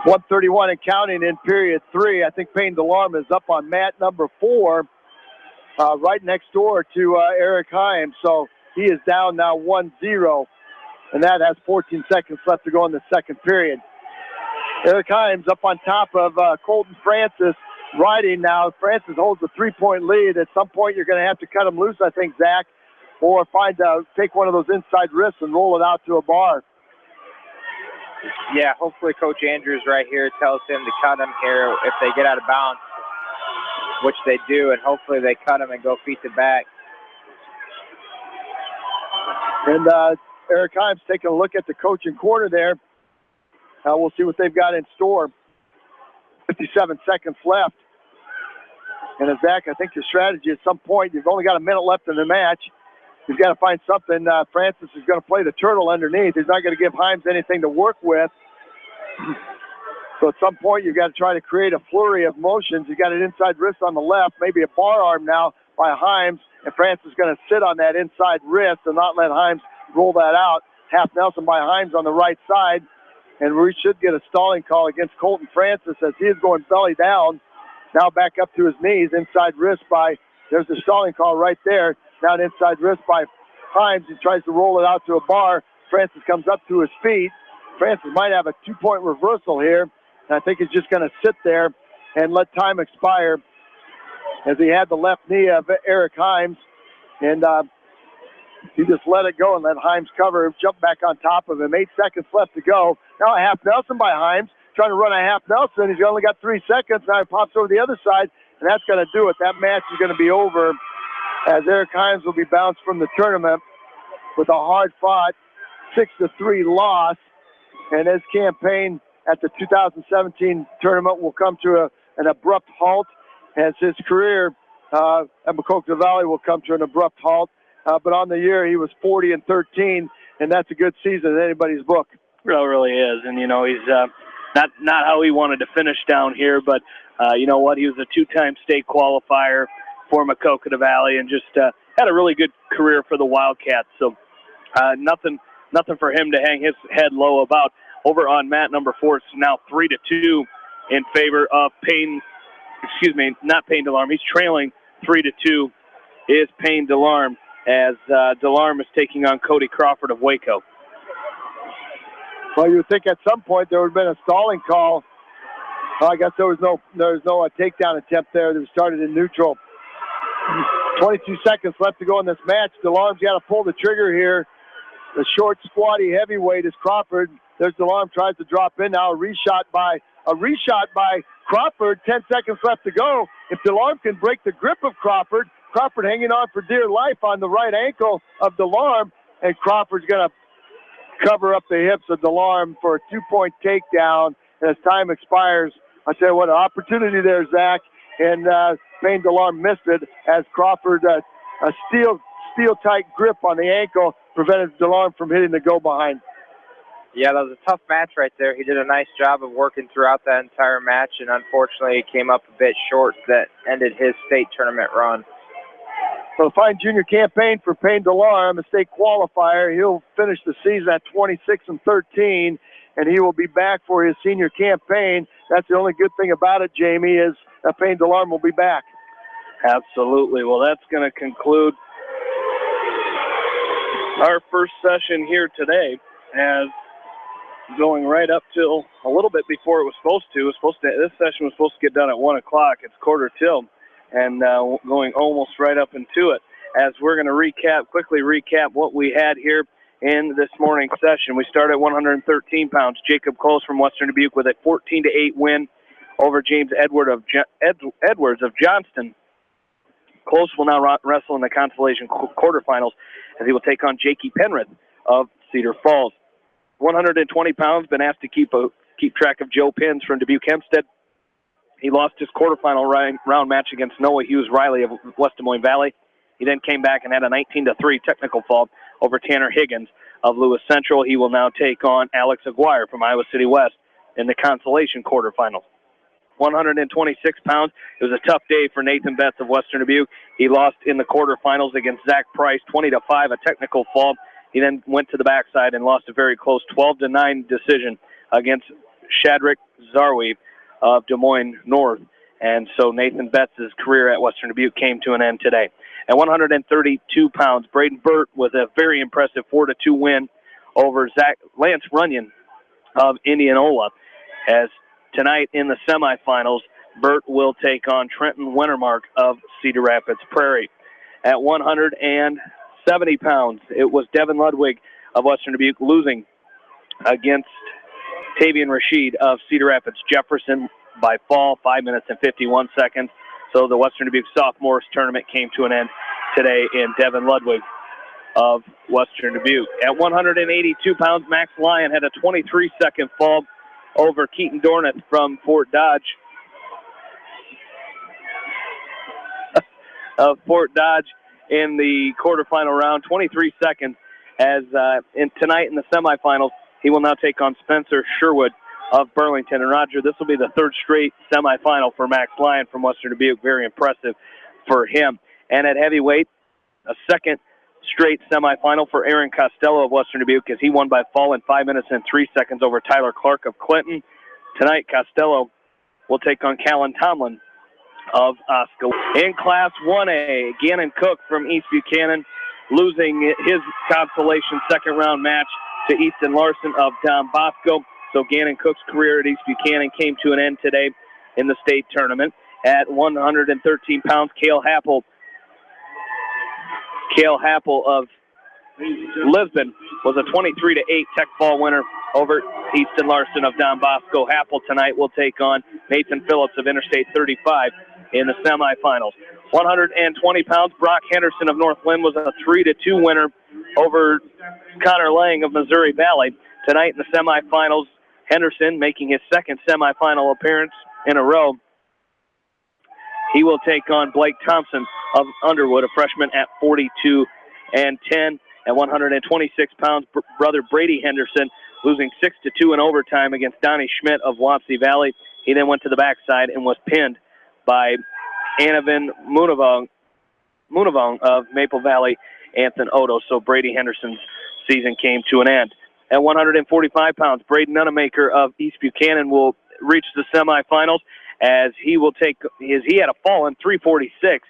Speaker 2: 1:31 and counting in period 3. I think Payne DeLorme is up on mat number 4, right next door to Eric Himes. So he is down now 1-0, and that has 14 seconds left to go in the second period. Eric Himes up on top of Colton Francis, riding now. Francis holds a 3-point lead. At some point, you're going to have to cut him loose, I think, Zach, or take one of those inside wrists and roll it out to a bar.
Speaker 7: Yeah, hopefully Coach Andrews right here tells him to cut him here if they get out of bounds, which they do, and hopefully they cut him and go feet to back.
Speaker 2: And Eric Himes taking a look at the coaching corner there. We'll see what they've got in store. 57 seconds left. And Zach, I think your strategy at some point, you've only got a minute left in the match. You've got to find something. Francis is going to play the turtle underneath. He's not going to give Himes anything to work with. So at some point, you've got to try to create a flurry of motions. You got an inside wrist on the left, maybe a bar arm now by Himes, and Francis is going to sit on that inside wrist and not let Himes roll that out. Half Nelson by Himes on the right side, and we should get a stalling call against Colton Francis as he is going belly down. Now back up to his knees, inside wrist by, there's the stalling call right there. Now an inside wrist by Himes. He tries to roll it out to a bar. Francis comes up to his feet. Francis might have a 2-point reversal here. And I think he's just going to sit there and let time expire as he had the left knee of Eric Himes. And he just let it go and let Himes cover, jump back on top of him. 8 seconds left to go. Now a half Nelson by Himes, trying to run a half Nelson. He's only got 3 seconds. Now he pops over the other side, and that's going to do it. That match is going to be over as Eric Himes will be bounced from the tournament with a hard-fought 6-3 loss. And his campaign at the 2017 tournament will come to an abrupt halt as his career at Maquoketa Valley will come to an abrupt halt. But on the year, he was 40-13, and that's a good season in anybody's book.
Speaker 22: It really is, and he's not how he wanted to finish down here, but you know what? He was a two-time state qualifier for Maquoketa Valley, and just had a really good career for the Wildcats. So nothing for him to hang his head low about. Over on mat number 4, it's now 3-2 in favor of Payne. Excuse me, not Payne Delarme. He's trailing 3-2. Is Payne Delarme, as Delarme is taking on Cody Crawford of Waco.
Speaker 2: Well, you would think at some point there would have been a stalling call. I guess there was no takedown attempt there that started in neutral. 22 seconds left to go in this match. Delarme's got to pull the trigger here. The short, squatty heavyweight is Crawford. There's Delarme, tries to drop in now. A reshot by Crawford. 10 seconds left to go. If Delarme can break the grip of Crawford hanging on for dear life on the right ankle of Delarme, and Crawford's going to cover up the hips of Delarme for a 2-point takedown. And as time expires, I tell you what, an opportunity there, Zach. And Payne Delarme missed it as Crawford, a steel-tight grip on the ankle prevented Delarme from hitting the go-behind.
Speaker 7: Yeah, that was a tough match right there. He did a nice job of working throughout that entire match, and unfortunately he came up a bit short. That ended his state tournament run.
Speaker 2: So a fine junior campaign for Payne Delarme, a state qualifier. He'll finish the season at 26-13, and he will be back for his senior campaign. That's the only good thing about it, Jamie, is that Payne Delarme will be back.
Speaker 22: Absolutely. Well, that's going to conclude our first session here today, as going right up till a little bit before it was supposed to. This session was supposed to get done at 1 o'clock. It's quarter till, and going almost right up into it, as we're going to quickly recap what we had here in this morning's session. We start at 113 pounds. Jacob Close from Western Dubuque with a 14-8 win over James Edwards of Johnston. Close will now wrestle in the consolation quarterfinals, as he will take on Jakey Penrith of Cedar Falls. 120 pounds, been asked to keep track of Joe Pins from Dubuque Hempstead. He lost his quarterfinal round match against Noah Hughes Riley of West Des Moines Valley. He then came back and had a 19-3 technical fall over Tanner Higgins of Lewis Central. He will now take on Alex Aguirre from Iowa City West in the consolation quarterfinals. 126 pounds. It was a tough day for Nathan Betts of Western Dubuque. He lost in the quarterfinals against Zach Price, 20-5, a technical fall. He then went to the backside and lost a very close 12-9 decision against Shadrick Zarweave of Des Moines North. And so Nathan Betts' career at Western Dubuque came to an end today. At 132 pounds, Braden Burt with a very impressive 4-2 win over Lance Runyon of Indianola. As tonight in the semifinals, Burt will take on Trenton Wintermark of Cedar Rapids Prairie. At 170 pounds, it was Devin Ludwig of Western Dubuque losing against Tavian Rashid of Cedar Rapids Jefferson by fall, 5 minutes and 51 seconds. So the Western Dubuque Sophomores Tournament came to an end today in Devin Ludwig of Western Dubuque. At 182 pounds, Max Lyon had a 23-second fall over Keaton Dorneth from Fort Dodge. Fort Dodge in the quarterfinal round, 23 seconds. As tonight in the semifinals, he will now take on Spencer Sherwood of Burlington. And Roger, this will be the third straight semifinal for Max Lyon from Western Dubuque. Very impressive for him. And at heavyweight, a second straight semifinal for Aaron Costello of Western Dubuque, as he won by fall in 5 minutes and 3 seconds over Tyler Clark of Clinton. Tonight, Costello will take on Callan Tomlin of Osceola. In Class 1A, Gannon Cook from East Buchanan losing his consolation second-round match to Easton Larson of Don Bosco. So Gannon Cook's career at East Buchanan came to an end today in the state tournament. At 113 pounds, Cale Happel of Lisbon was a 23-8 tech fall winner over Easton Larson of Don Bosco. Happel tonight will take on Nathan Phillips of Interstate 35 in the semifinals. 120 pounds, Brock Henderson of North Lynn was a 3-2 winner over Connor Lang of Missouri Valley. Tonight in the semifinals, Henderson making his second semifinal appearance in a row he will take on Blake Thompson of Underwood, a freshman at 42 and 10. At 126 pounds, brother Brady Henderson losing 6-2 in overtime against Donnie Schmidt of Wapsie Valley. He then went to the backside and was pinned by Anavin Munavong of Maple Valley, Anthony Odo. So Brady Henderson's season came to an end. At 145 pounds, Braden Nunemaker of East Buchanan will reach the semifinals as he had a fall in 346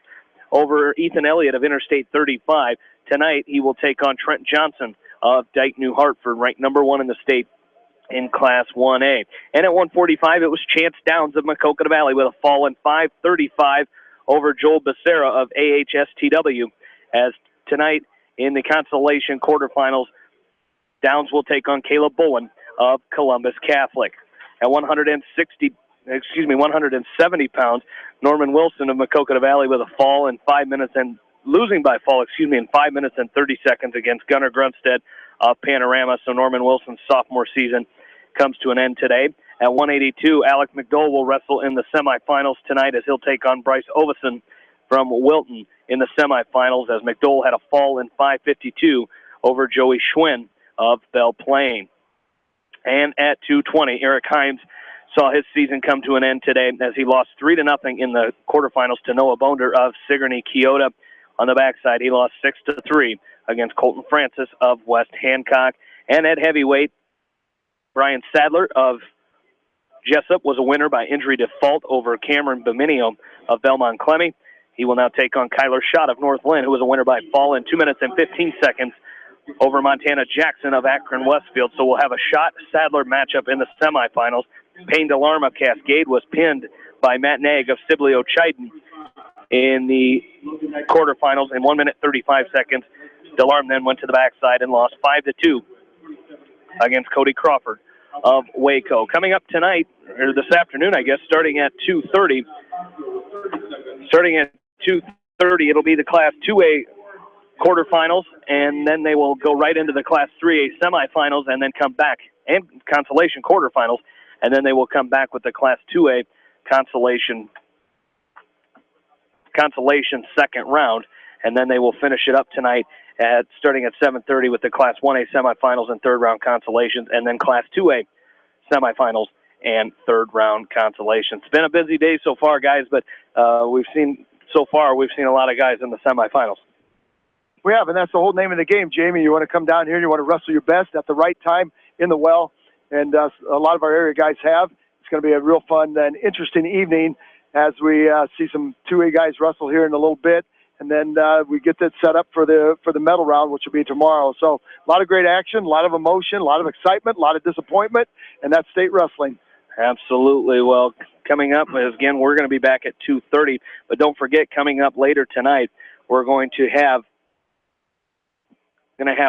Speaker 22: over Ethan Elliott of Interstate 35. Tonight, he will take on Trent Johnson of Dike New Hartford, ranked number 1 in the state in Class 1A. And at 145, it was Chance Downs of Maquoketa Valley with a fall in 535 over Joel Becerra of AHSTW. As tonight in the consolation quarterfinals, Downs will take on Caleb Bullen of Columbus Catholic. At 170 pounds, Norman Wilson of Maquoketa Valley with a fall in 5 minutes and losing by fall, in 5 minutes and 30 seconds against Gunnar Grunstead of Panorama. So Norman Wilson's sophomore season comes to an end today. At 182, Alec McDowell will wrestle in the semifinals tonight as he'll take on Bryce Ovison from Wilton in the semifinals, as McDowell had a fall in 5:52 over Joey Schwinn of Belle Plaine. And at 220, Eric Himes saw his season come to an end today as he lost 3-0 in the quarterfinals to Noah Bonder of Sigourney Keota. On the backside, he lost 6-3 against Colton Francis of West Hancock. And at heavyweight, Brian Sadler of Jessup was a winner by injury default over Cameron Beminio of Belmont Clemmy. He will now take on Kyler Schott of North Lynn, who was a winner by fall in 2 minutes and 15 seconds over Montana Jackson of Akron Westfield. So we'll have a Schott-Sadler matchup in the semifinals. Payne Delarme of Cascade was pinned by Matt Nag of Sibley Chiden in the quarterfinals in 1 minute 35 seconds. Delarme then went to the backside and lost 5-2 against Cody Crawford of Waco. Coming up tonight, or this afternoon, I guess, starting at 2:30. It'll be the Class 2A quarterfinals, and then they will go right into the Class 3A semifinals and then come back, and consolation quarterfinals, and then they will come back with the Class 2A consolation second round, and then they will finish it up tonight starting at 7:30 with the Class 1A semifinals and third round consolations, and then Class 2A semifinals and third round consolations. It's been a busy day so far, guys, but we've seen a lot of guys in the semifinals.
Speaker 2: We have, and that's the whole name of the game, Jamie. You want to come down here and you want to wrestle your best at the right time in the well, and a lot of our area guys have. It's going to be a real fun and interesting evening as we see some 2A guys wrestle here in a little bit, and then we get that set up for the medal round, which will be tomorrow. So a lot of great action, a lot of emotion, a lot of excitement, a lot of disappointment, and that's state wrestling.
Speaker 22: Absolutely. Well, coming up, again, we're going to be back at 2:30, but don't forget, coming up later tonight, we're going to have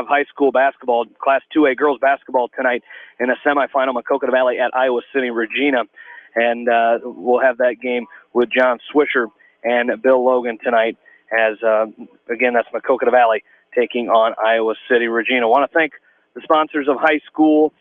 Speaker 22: high school basketball, Class 2A girls basketball tonight in a semifinal, Maquoketa Valley at Iowa City, Regina. And we'll have that game with John Swisher and Bill Logan tonight as, again, that's Maquoketa Valley taking on Iowa City, Regina. I want to thank the sponsors of high school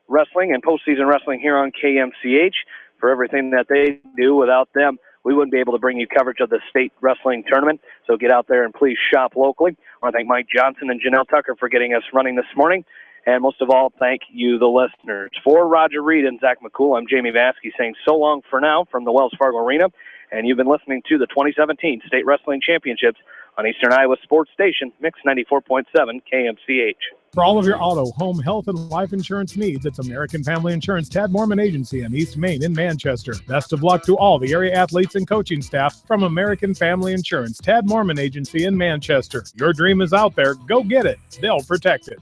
Speaker 22: wrestling and postseason wrestling here on KMCH for everything that they do. Without them, we wouldn't be able to bring you coverage of the state wrestling tournament. So get out there and please shop locally. I want to thank Mike Johnson and Janelle Tucker for getting us running this morning. And most of all, thank you, the listeners. For Roger Reed and Zach McCool, I'm Jamie Vaskey saying so long for now from the Wells Fargo Arena. And you've been listening to the 2017 State Wrestling Championships on Eastern Iowa Sports Station, Mix 94.7 KMCH.
Speaker 10: For all of your auto, home, health, and life insurance needs, it's American Family Insurance Tad Mormon Agency in East Main in Manchester. Best of luck to all the area athletes and coaching staff from American Family Insurance Tad Mormon Agency in Manchester. Your dream is out there. Go get it. They'll protect it.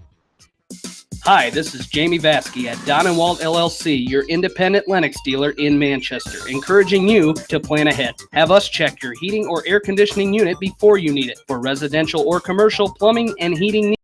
Speaker 13: Hi, this is Jamie Vaskey at Don & Walt LLC, your independent Lennox dealer in Manchester, encouraging you to plan ahead. Have us check your heating or air conditioning unit before you need it. For residential or commercial plumbing and heating needs,